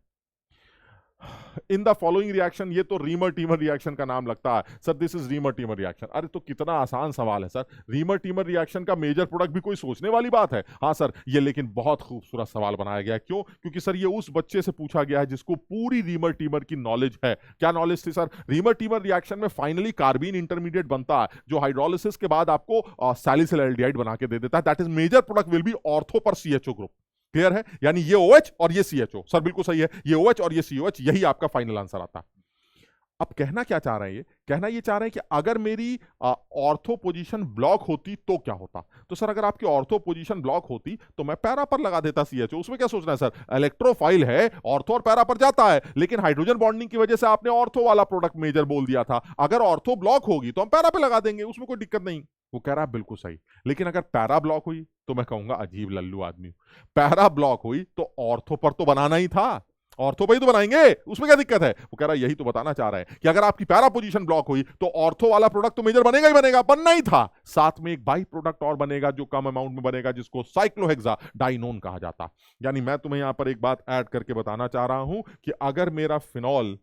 इन द फॉलोइंग रिएक्शन, ये तो रीमर टीमर रिएक्शन का नाम लगता है sir, this is reamer teamer reaction. अरे तो कितना आसान सवाल है सर, रीमर टीमर रिएक्शन का मेजर प्रोडक्ट भी कोई सोचने वाली बात है? हाँ सर, ये लेकिन बहुत खूबसूरत सवाल बनाया गया है। क्यों? क्योंकि सर ये उस बच्चे से पूछा गया है जिसको पूरी रीमर टीमर की नॉलेज है। क्या नॉलेज थी सर? रीमर टीमर रिएक्शन में फाइनली कार्बीन इंटरमीडिएट बनता है जो हाइड्रोलिसिस के बाद आपको सैलिसिलएल्डिहाइड बना के दे देता है। That is major product will be ortho पर CHO ग्रुप। क्लियर है? यानी ये OH और ये CHO, सर बिल्कुल सही है, ये OH और ये COH, यही आपका फाइनल आंसर आता है। अब कहना क्या चाह रहे हैं? ये कहना ये चाह रहे हैं कि अगर मेरी ऑर्थो पोजीशन ब्लॉक होती तो क्या होता? तो सर अगर आपकी ऑर्थो पोजीशन ब्लॉक होती तो मैं पैरा पर लगा देता CHO, उसमें क्या सोचना है सर? इलेक्ट्रोफाइल है, ऑर्थो और पैरा पर जाता है, लेकिन हाइड्रोजन बॉन्डिंग की वजह से आपने ऑर्थो वाला प्रोडक्ट मेजर बोल दिया था। अगर ऑर्थो ब्लॉक होगी तो हम पैरा पे लगा देंगे, उसमें कोई दिक्कत नहीं। वो कह रहा है बिल्कुल सही, लेकिन अगर पैरा ब्लॉक हुई तो मैं कहूंगा अजीब लल्लू आदमी। पैरा ब्लॉक हुई तो ऑर्थो पर तो बनाना ही था, ऑर्थो पे ही तो बनाएंगे, उसमें क्या दिक्कत है? वो कह रहा है यही तो बताना चाह रहा है कि अगर आपकी पैरा पोजीशन ब्लॉक हुई तो ऑर्थो वाला प्रोडक्ट तो मेजर बनेगा ही बनेगा, बनना ही था। साथ में एक बाई प्रोडक्ट और बनेगा जो कम अमाउंट में बनेगा, जिसको साइक्लोहेक्साडाइनोन कहा जाता। यानी मैं तुम्हें यहां पर एक बात ऐड करके बताना चाह रहा हूं कि अगर मेरा फिनॉल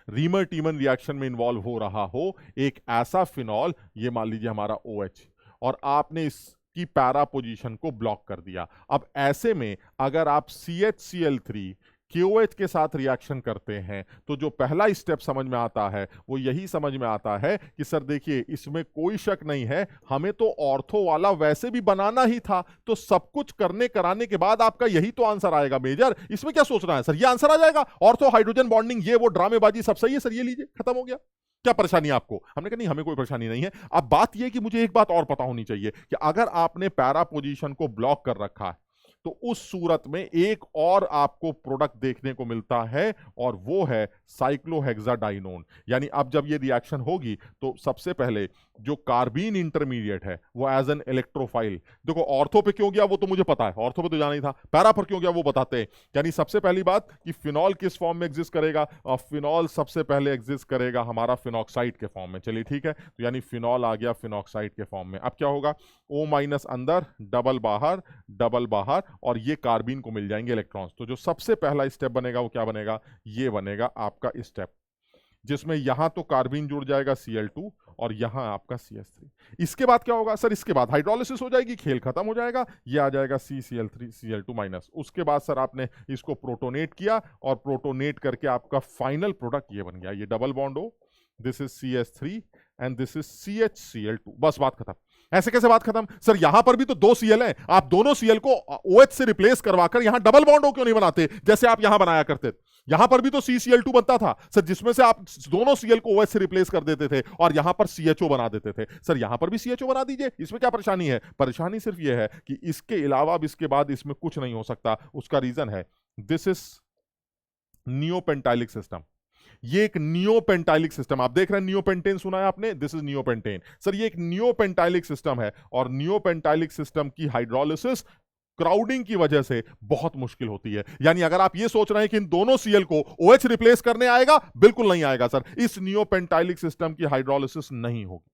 रीमर टीमन रिएक्शन में इन्वॉल्व हो रहा हो, एक ऐसा फिनॉल, ये मान लीजिए हमारा OH, और आपने इसकी पैरा पोजीशन को ब्लॉक कर दिया। अब ऐसे में अगर आप CHCl3 KOH के साथ रिएक्शन करते हैं तो जो पहला स्टेप समझ में आता है वो यही समझ में आता है कि सर देखिए इसमें कोई शक नहीं है, हमें तो ऑर्थो वाला वैसे भी बनाना ही था, तो सब कुछ करने कराने के बाद आपका यही तो आंसर आएगा मेजर। इसमें क्या सोचना है सर? ये आंसर आ जाएगा, ऑर्थो हाइड्रोजन बॉन्डिंग ये वो ड्रामेबाजी सब सही है सर, ये लीजिए खत्म हो गया। क्या परेशानी है आपको? हमने कहा नहीं, हमें कोई परेशानी नहीं है। अब बात यह कि मुझे एक बात और पता होनी चाहिए कि अगर आपने पैरा पोजीशन को ब्लॉक कर रखा है तो उस सूरत में एक और आपको प्रोडक्ट देखने को मिलता है और वो है साइक्लोहेक्साडाइनोन। यानी अब जब ये रिएक्शन होगी तो सबसे पहले जो कार्बीन इंटरमीडिएट है वो एज एन इलेक्ट्रोफाइल, देखो ऑर्थो पे क्यों गया वो तो मुझे पता है, ऑर्थो पे तो जाना ही था, पैरा पर क्यों गया वो बताते हैं। यानी सबसे पहली बात कि फिनॉल किस फॉर्म में एग्जिस्ट करेगा? फिनॉल सबसे पहले एग्जिस्ट करेगा हमारा फिनॉक्साइड के फॉर्म में। चलिए ठीक है, तो यानी फिनॉल आ गया फिनॉक्साइड के फॉर्म में। अब क्या होगा? O- अंदर, डबल बाहर, और ये कार्बीन को मिल जाएंगे इलेक्ट्रॉन्स। तो जो सबसे पहला स्टेप बनेगा वो क्या बनेगा? ये बनेगा आपका स्टेप, जिसमें यहां तो कार्बीन जुड़ जाएगा Cl2 और यहां आपका CH3। इसके बाद क्या होगा सर? इसके बाद हाइड्रोलिसिस हो जाएगी, खेल खत्म हो जाएगा, ये आ जाएगा CCl3 Cl2 माइनस। उसके बाद सर आपने इसको प्रोटोनेट किया और प्रोटोनेट करके आपका फाइनल प्रोडक्ट ये बन गया, ये डबल बॉन्ड हो, this is CH3 and this is CHCl2। बस बात खत्म। ऐसे कैसे बात खत्म सर? यहां पर भी तो दो Cl हैं, आप दोनों Cl को OH से रिप्लेस करवाकर यहां डबल बॉन्ड हो क्यों नहीं बनाते जैसे आप यहां बनाया करते? यहां पर भी तो CCl2 बनता था सर, जिसमें से आप दोनों Cl को OH से रिप्लेस कर देते थे और यहां पर CHO बना देते थे। सर यहां पर भी CHO बना दीजिए, इसमें क्या परेशानी है? परेशानी सिर्फ यह है कि इसके अलावा अब इसके बाद इसमें कुछ नहीं हो सकता। उसका रीजन है दिस इज नियोपेंटाइलिक सिस्टम। ये एक नियोपेंटाइलिक सिस्टम, आप देख रहे हैं नियोपेंटेन सुना है आपने, दिस इज नियोपेंटेन। सर ये एक नियोपेंटाइलिक सिस्टम है और नियोपेंटाइलिक सिस्टम की हाइड्रोलिसिस क्राउडिंग की वजह से बहुत मुश्किल होती है। यानी अगर आप ये सोच रहे हैं कि इन दोनों Cl को OH रिप्लेस करने आएगा, बिल्कुल नहीं आएगा सर। इस नियोपेंटाइलिक सिस्टम की हाइड्रोलिसिस नहीं होगी,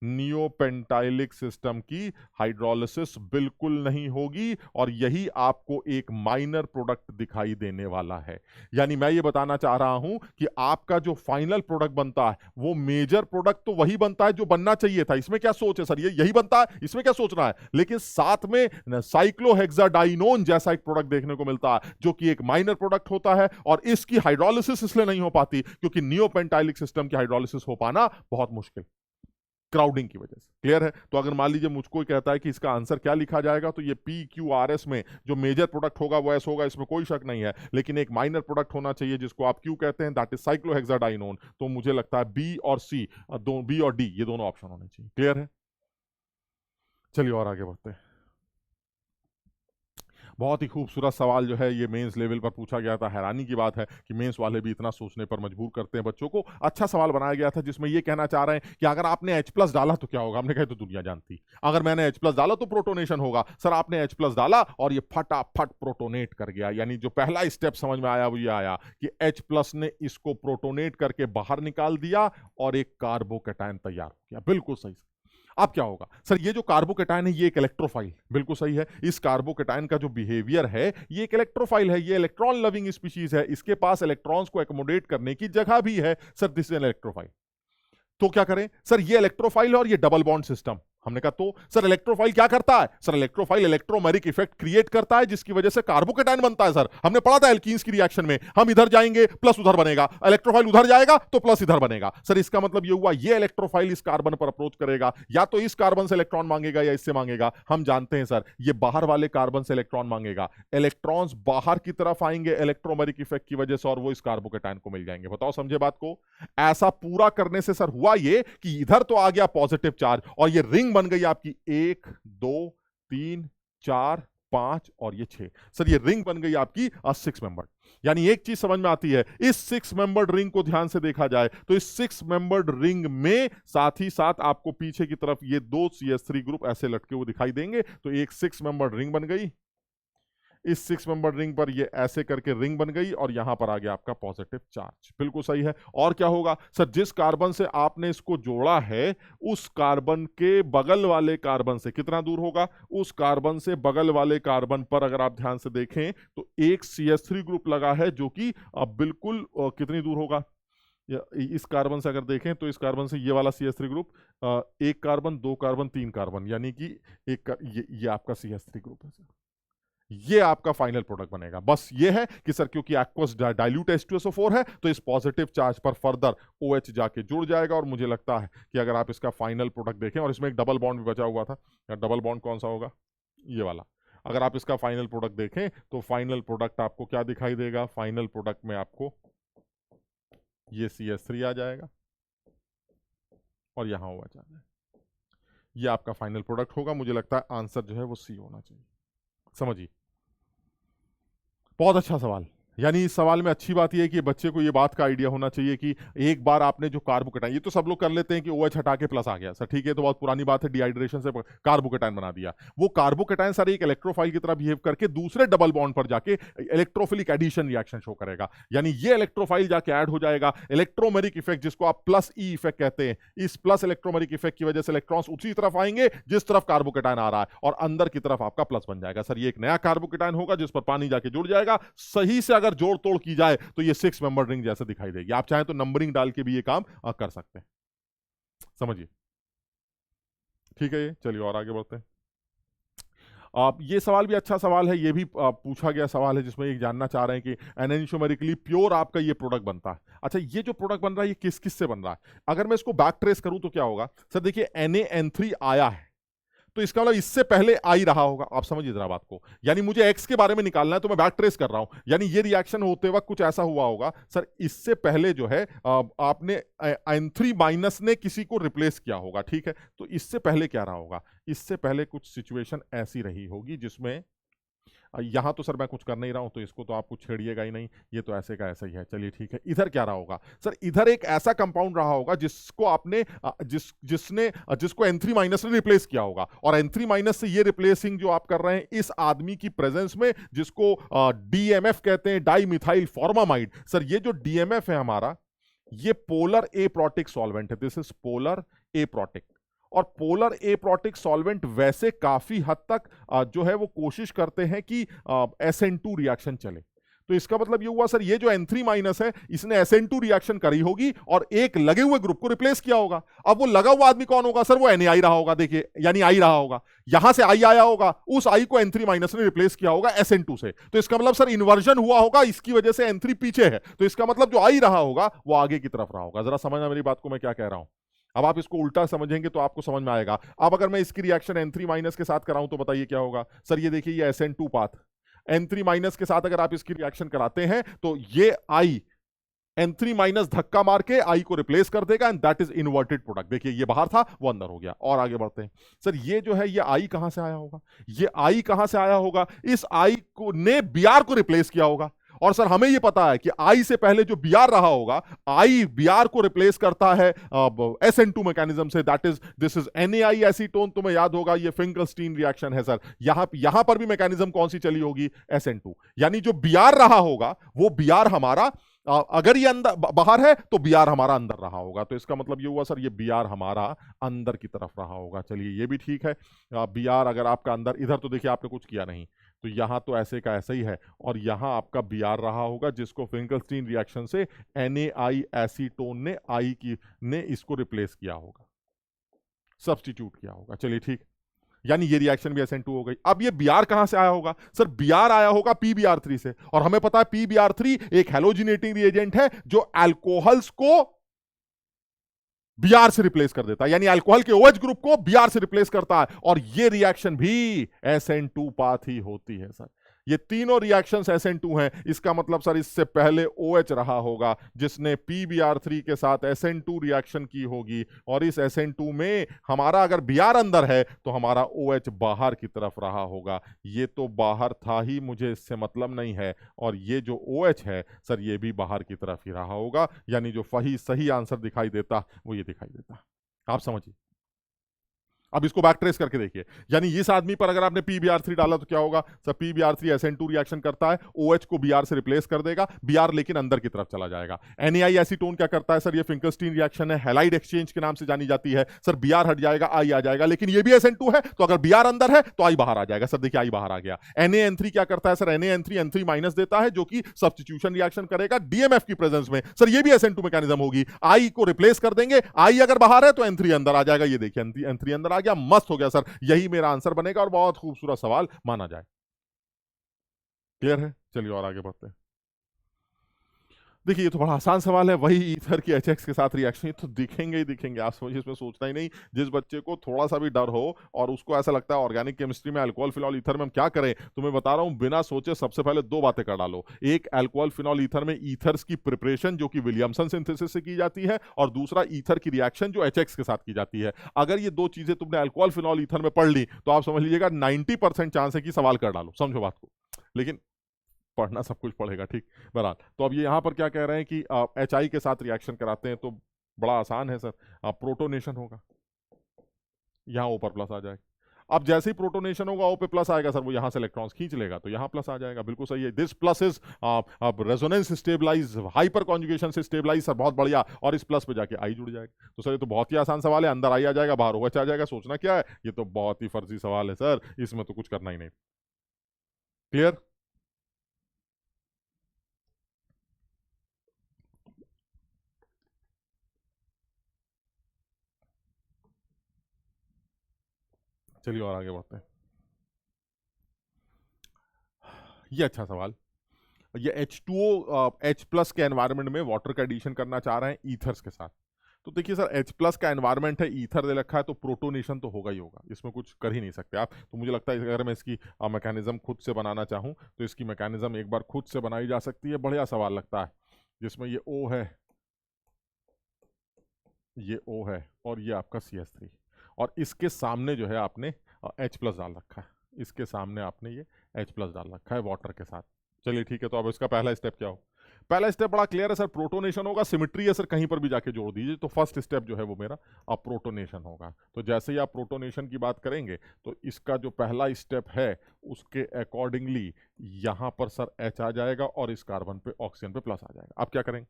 नियोपेंटाइलिक सिस्टम की हाइड्रोलिसिस बिल्कुल नहीं होगी और यही आपको एक माइनर प्रोडक्ट दिखाई देने वाला है। यानी मैं ये बताना चाह रहा हूं कि आपका जो फाइनल प्रोडक्ट बनता है वो मेजर प्रोडक्ट तो वही बनता है जो बनना चाहिए था। इसमें क्या सोच है सर? ये यही बनता है, इसमें क्या सोचना है? लेकिन साथ में साइक्लोहेक्साडाइनोन जैसा एक प्रोडक्ट देखने को मिलता है जो कि एक माइनर प्रोडक्ट होता है और इसकी हाइड्रोलिसिस इसलिए नहीं हो पाती क्योंकि नियोपेंटाइलिक सिस्टम की हाइड्रोलिसिस हो पाना बहुत मुश्किल। क्राउडिंग की वजह से। क्लियर है? तो अगर मान लीजिए मुझको कहता है कि इसका आंसर क्या लिखा जाएगा, तो ये PQRS में जो मेजर प्रोडक्ट होगा वो एस होगा, इसमें कोई शक नहीं है, लेकिन एक माइनर प्रोडक्ट होना चाहिए जिसको आप क्यू कहते हैं, दैट इज साइक्लोहेक्साडाइनोन। तो मुझे लगता है बी और सी, बी और डी, ये दोनों ऑप्शन होने चाहिए। क्लियर है? चलिए और आगे बढ़ते हैं। बहुत ही खूबसूरत सवाल जो है ये मेंस लेवल पर पूछा गया था। हैरानी की बात है कि मेंस वाले भी इतना सोचने पर मजबूर करते हैं बच्चों को। अच्छा सवाल बनाया गया था जिसमें ये कहना चाह रहे हैं कि अगर आपने H+ डाला तो क्या होगा। हमने कहा तो दुनिया जानती, अगर मैंने H+ डाला तो प्रोटोनेशन होगा। सर आपने H+ डाला और ये फटाफट प्रोटोनेट कर गया, यानी जो पहला स्टेप समझ में आया वो ये आया कि H+ ने इसको प्रोटोनेट करके बाहर निकाल दिया और एक कार्बोकैटायन तैयार हो गया। बिल्कुल सही। अब क्या होगा सर, ये जो कार्बोकैटायन है ये एक इलेक्ट्रोफाइल, बिल्कुल सही है। इस कार्बोकैटायन का जो बिहेवियर है ये एक इलेक्ट्रोफाइल है, ये इलेक्ट्रॉन लविंग स्पीशीज है, इसके पास इलेक्ट्रॉन्स को एकोमोडेट करने की जगह भी है। Sir this is an electrophile. तो क्या करें सर, ये इलेक्ट्रोफाइल और ये डबल बॉन्ड सिस्टम। हमने कहा तो सर इलेक्ट्रोफाइल क्या करता है, sir electrophile electromeric effect create करता है जिसकी वजह से कार्बोकैटायन बनता है। सर हमने पढ़ा था एल्कीन्स की रिएक्शन में, हम इधर जाएंगे प्लस उधर बनेगा, इलेक्ट्रोफाइल उधर जाएगा तो प्लस इधर बनेगा। सर इसका मतलब ये हुआ ये इलेक्ट्रोफाइल इस कार्बन पर अप्रोच करेगा, या तो इस कार्बन से इलेक्ट्रॉन मांगेगा या इससे मांगेगा। हम जानते हैं सर ये बाहर वाले कार्बन से इलेक्ट्रॉन मांगेगा, इलेक्ट्रॉन्स बाहर की तरफ आएंगे इलेक्ट्रोमेरिक इफेक्ट की वजह से और वो इस कार्बोकैटायन को मिल जाएंगे। बताओ समझे बात को? ऐसा पूरा करने से सर हुआ ये कि इधर तो आ गया पॉजिटिव चार्ज और ये रिंग बन गई आपकी 1 2 3 4 5 और ये 6। सर ये रिंग बन गई आपकी 6 मेंबर्ड। यानी एक चीज समझ में आती है, इस 6 मेंबर्ड रिंग को ध्यान से देखा जाए तो इस 6 मेंबर्ड रिंग में साथ ही साथ आपको पीछे की तरफ ये 2 CH3 ग्रुप ऐसे लटके हुए दिखाई देंगे। तो एक 6 मेंबर्ड रिंग बन गई, इस 6 मेंबर रिंग पर ये ऐसे करके रिंग बन गई और यहां पर आ गया आपका पॉजिटिव चार्ज। बिल्कुल सही है। और क्या होगा सर, जिस कार्बन से आपने इसको जोड़ा है उस कार्बन के बगल वाले कार्बन से कितना दूर होगा, उस कार्बन से बगल वाले कार्बन पर अगर आप ध्यान से देखें तो एक CH3 ग्रुप लगा है जो कि बिल्कुल कितनी दूर होगा, इस कार्बन से अगर देखें तो इस कार्बन से ये वाला CH3 group 1 carbon 2 carbon 3 carbon, यानी कि ये आपका CH3 ग्रुप है सर। ये आपका फाइनल प्रोडक्ट बनेगा। बस ये है कि सर क्योंकि एक्वस डाइल्यूट H2SO4 है तो इस पॉजिटिव चार्ज पर फर्दर OH जाके जुड़ जाएगा और मुझे लगता है कि अगर आप इसका फाइनल प्रोडक्ट देखें, और इसमें एक डबल बॉन्ड भी बचा हुआ था, डबल बॉन्ड कौन सा होगा, ये वाला। अगर आप इसका फाइनल प्रोडक्ट देखें तो फाइनल प्रोडक्ट आपको क्या दिखाई देगा, फाइनल प्रोडक्ट में आपको ये CH3 आ जाएगा और यहां OH आ जाएगा। ये आपका फाइनल प्रोडक्ट होगा। मुझे लगता है आंसर जो है वो C होना चाहिए। समझिए, बहुत अच्छा सवाल। यानी इस सवाल में अच्छी बात यह है कि बच्चे को ये बात का आइडिया होना चाहिए कि एक बार आपने जो कार्बोकैटायन, ये तो सब लोग कर लेते हैं कि OH हटा के प्लस आ गया सर, ठीक है, तो बहुत पुरानी बात है, डिहाइड्रेशन से कार्बोकैटायन बना दिया। वो कार्बोकैटायन सर एक इलेक्ट्रोफाइल की तरह बिहेव करके दूसरे डबल बॉन्ड पर जाके इलेक्ट्रोफिलिक एडिशन रिएक्शन शो करेगा। यानी ये इलेक्ट्रोफाइल जाके ऐड हो जाएगा, इलेक्ट्रोमेरिक इफेक्ट जिसको आप प्लस E इफेक्ट कहते हैं, इस प्लस इलेक्ट्रोमेरिक इफेक्ट की वजह से इलेक्ट्रॉन्स उसी तरफ आएंगे जिस तरफ कार्बोकैटायन आ रहा है और अंदर की तरफ आपका प्लस बन जाएगा। सर ये एक नया कार्बोकैटायन होगा जिस पर पानी जाके जुड़ जाएगा। सही से अगर जोड़ तोड़ की तो ये 6 मेंबर रिंग जैसे दिखाई देगी। आप चाहें तो नंबरिंग डाल के भी ये काम कर सकते हैं। समझिए, ठीक है। ये चलिए और आगे बढ़ते हैं। ये सवाल भी अच्छा सवाल है, ये भी पूछा गया सवाल है जिसमें ये जानना चाह रहे हैं कि एनेंशियोमेरिकली प्योर आपका ये प्रोडक्ट बनता है। अच्छा, ये जो प्रोडक्ट बन रहा है ये किस किस से बन रहा है? अगर मैं इसको बैक ट्रेस करूं तो क्या होगा सर, देखिए NaN3 आया है तो इसका मतलब इससे पहले आई रहा होगा। आप समझिए जरा बात को, यानी मुझे एक्स के बारे में निकालना है तो मैं बैक ट्रेस कर रहा हूं, यानी ये रिएक्शन होते वक्त कुछ ऐसा हुआ होगा सर, इससे पहले जो है आपने N3 माइनस ने किसी को रिप्लेस किया होगा, ठीक है। तो इससे पहले क्या रहा होगा, इससे पहले कुछ सिचुएशन ऐसी रही होगी जिसमें यहां तो सर मैं कुछ कर नहीं रहा हूं तो इसको तो आप कुछ छेड़िएगा ही नहीं, ये तो ऐसे का ऐसा ही है। चलिए ठीक है, इधर क्या रहा होगा सर, इधर एक ऐसा कंपाउंड रहा होगा जिसको आपने जिसको N3 माइनस ने रिप्लेस किया होगा, और N3 माइनस से ये रिप्लेसिंग जो आप कर रहे हैं इस आदमी की प्रेजेंस में, जिसको DMF कहते हैं, डाई मिथाइल फॉर्मामाइड। सर ये जो DMF है हमारा, ये पोलर एप्रोटिक सॉल्वेंट है, दिस इज पोलर एप्रोटिक। और पोलर एप्रोटिक सॉल्वेंट वैसे काफी हद तक जो है वो कोशिश करते हैं कि SN2 रिएक्शन चले। तो इसका मतलब ये हुआ सर, ये जो N3 माइनस है इसने SN2 रिएक्शन करी होगी और एक लगे हुए ग्रुप को रिप्लेस किया होगा। अब वो लगा हुआ आदमी कौन होगा सर, वो Na रहा होगा। देखिए, यानी आई रहा होगा, यहां से आई आया होगा, उस आई को N3 माइनस ने रिप्लेस किया होगा SN2 से। तो इसका मतलब सर इन्वर्जन हुआ होगा, इसकी वजह से N3 पीछे है, तो इसका मतलब जो आई रहा होगा वो आगे की तरफ रहा होगा। जरा समझना मेरी बात को, मैं क्या कह रहा हूं। अब आप इसको उल्टा समझेंगे तो आपको समझ में आएगा। अब अगर मैं इसकी रिएक्शन N3 माइनस के साथ कराऊं तो बताइए क्या होगा सर। ये देखिए ये SN2 पाथ, N3 माइनस के साथ अगर आप इसकी रिएक्शन कराते हैं तो ये आई N3 माइनस धक्का मार के आई को रिप्लेस कर देगा and that is inverted product. देखिए ये बाहर था वो अंदर हो गया। और आगे बढ़ते हैं सर, ये जो है ये आई कहां से आया होगा, ये आई कहां से आया होगा, इस आई को ने बीआर को रिप्लेस किया होगा। और सर हमें ये पता है कि आई से पहले जो बीआर रहा होगा, आई बीआर को रिप्लेस करता है SN2 मैकेनिज्म से, that is this is NaI acetone. तुम्हें याद होगा ये फिंकलस्टीन रिएक्शन है सर। यहां पर भी मैकेनिज्म कौन सी चली होगी, SN2। यानी जो बीआर रहा होगा वो बीआर हमारा अगर ये अंदर बाहर है तो बीआर हमारा अंदर रहा होगा। तो इसका मतलब ये हुआ सर ये बीआर हमारा अंदर की तरफ रहा होगा। चलिए ये भी ठीक है। बीआर अगर आपका अंदर, इधर तो देखिए आपने कुछ किया नहीं, तो यहां तो ऐसे का ऐसा ही है। और यहां आपका बीआर रहा होगा जिसको फिंकलस्टीन रिएक्शन से NaI एसीटोन ने आई की ने इसको रिप्लेस किया होगा, सब्स्टिट्यूट किया होगा। चलिए ठीक, यानी ये रिएक्शन भी SN2 हो गई। अब ये बीआर कहां से आया होगा सर, बीआर आया होगा PbR3 से। और हमें पता है PbR3 एक हेलोजिनेटिंग रिएजेंट है जो अल्कोहल्स को बीआर से रिप्लेस कर देता है, यानी अल्कोहल के OH ग्रुप को बीआर से रिप्लेस करता है। और ये रिएक्शन भी SN2 पाथ ही होती है सर। ये तीनों रिएक्शंस SN2 हैं। इसका मतलब सर इससे पहले OH रहा होगा जिसने PbR3 के साथ SN2 रिएक्शन की होगी। और इस SN2 में हमारा अगर बीआर अंदर है तो हमारा OH बाहर की तरफ रहा होगा। ये तो बाहर था ही, मुझे इससे मतलब नहीं है। और ये जो OH है सर ये भी बाहर की तरफ ही रहा होगा। यानी जो सही आंसर दिखाई देता वो ये दिखाई देता। आप समझिए। अब इसको बैक ट्रेस करके देखिए, यानी इस आदमी पर अगर आपने PbR3 डाला तो क्या होगा सर, PbR3 SN2 रिएक्शन करता है, OH को बीआर से रिप्लेस कर देगा, बीआर लेकिन अंदर की तरफ चला जाएगा। NaI एसीटोन क्या करता है सर, ये फिंकलस्टीन रिएक्शन है, हैलाइड एक्सचेंज के नाम से जानी जाती है सर। बीआर हट जाएगा, आई आ जाएगा, लेकिन ये भी SN2 है तो अगर बीआर अंदर है तो आई बाहर आ जाएगा। सर देखिए आई बाहर आ गया। NaN3 क्या करता है सर, NaN3 N3 माइनस देता है जो कि सब्स्टिट्यूशन रिएक्शन करेगा DMF की प्रेजेंस में। सर ये भी SN2 मैकेनिज्म होगी, आई को रिप्लेस कर देंगे, आई अगर बाहर है तो N3 अंदर आ जाएगा। ये देखिए N3 अंदर आ गया, मस्त हो गया सर। यही मेरा आंसर बनेगा और बहुत खूबसूरत सवाल माना जाए। क्लियर है, चलिए और आगे बढ़ते हैं। देखिए ये तो बड़ा आसान सवाल है, वही ईथर की HX के साथ रिएक्शन, ये तो दिखेंगे ही दिखेंगे। आप समझिए, इसमें सोचना ही नहीं। जिस बच्चे को थोड़ा सा भी डर हो और उसको ऐसा लगता है ऑर्गेनिक केमिस्ट्री में अल्कोहल फिनॉल ईथर में हम क्या करें, तो मैं बता रहा हूं बिना सोचे सबसे पहले दो बातें कर डालो। एक, अल्कोहल फिनॉल ईथर में ईथर्स की प्रिपरेशन जो कि विलियमसन सिंथेसिस से की जाती है, और दूसरा ईथर की रिएक्शन जो HX के साथ की जाती है। अगर ये दो चीजें तुमने अल्कोहल फिनॉल ईथर में पढ़ ली तो आप समझ लीजिएगा 90% चांस है कि सवाल कर डालो। समझो बात को, लेकिन पढ़ना सब कुछ पड़ेगा, ठीक। बहरहाल तो अब ये यहाँ पर क्या कह रहे हैं कि HI के साथ रिएक्शन कराते हैं तो बड़ा आसान है सर, प्रोटोनेशन होगा, यहाँ O पर प्लस आ जाएगा। अब जैसे ही प्रोटोनेशन होगा O पे प्लस आएगा सर, वो यहाँ से इलेक्ट्रॉन्स खींच लेगा तो यहाँ प्लस आ जाएगा। बिल्कुल सही है। This plus is resonance stabilize, hyper conjugation से स्टेबलाइज सर, बहुत बढ़िया। और इस प्लस पे जाके आई जुड़ जाएगा। तो सर ये तो बहुत ही आसान सवाल है, अंदर आई आ जाएगा, बाहर OH आ जाएगा। सोचना क्या है, ये तो बहुत ही फर्जी सवाल है सर, इसमें तो कुछ करना ही नहीं। क्लियर। चलिए और आगे बढ़ते हैं। ये अच्छा सवाल, ये H2O H प्लस के एनवायरनमेंट में वाटर का एडिशन करना चाह रहे हैं ईथर्स के साथ। तो देखिए सर H प्लस का एनवायरनमेंट है, ईथर दे रखा है, तो प्रोटोनेशन तो होगा ही होगा, इसमें कुछ कर ही नहीं सकते आप। तो मुझे लगता है अगर मैं इसकी मैकेनिज्म खुद से बनाना चाहूँ तो इसकी मैकेनिज्म एक बार खुद से बनाई जा सकती है। बढ़िया सवाल लगता है, जिसमें ये O है, ये O है, और ये आपका CH3, और इसके सामने जो है आपने H प्लस डाल रखा है, इसके सामने आपने ये H प्लस डाल रखा है वाटर के साथ। चलिए ठीक है, तो अब इसका पहला स्टेप क्या हो। पहला स्टेप बड़ा क्लियर है सर, प्रोटोनेशन होगा। सिमेट्री है सर, कहीं पर भी जाके जोड़ दीजिए। तो फर्स्ट स्टेप जो है वो मेरा अब प्रोटोनेशन होगा। तो जैसे ही आप प्रोटोनेशन की बात करेंगे तो इसका जो पहला स्टेप है उसके अकॉर्डिंगली यहां पर सर H आ जाएगा और इस कार्बन पे ऑक्सीजन पे प्लस आ जाएगा। आप क्या करेंगे,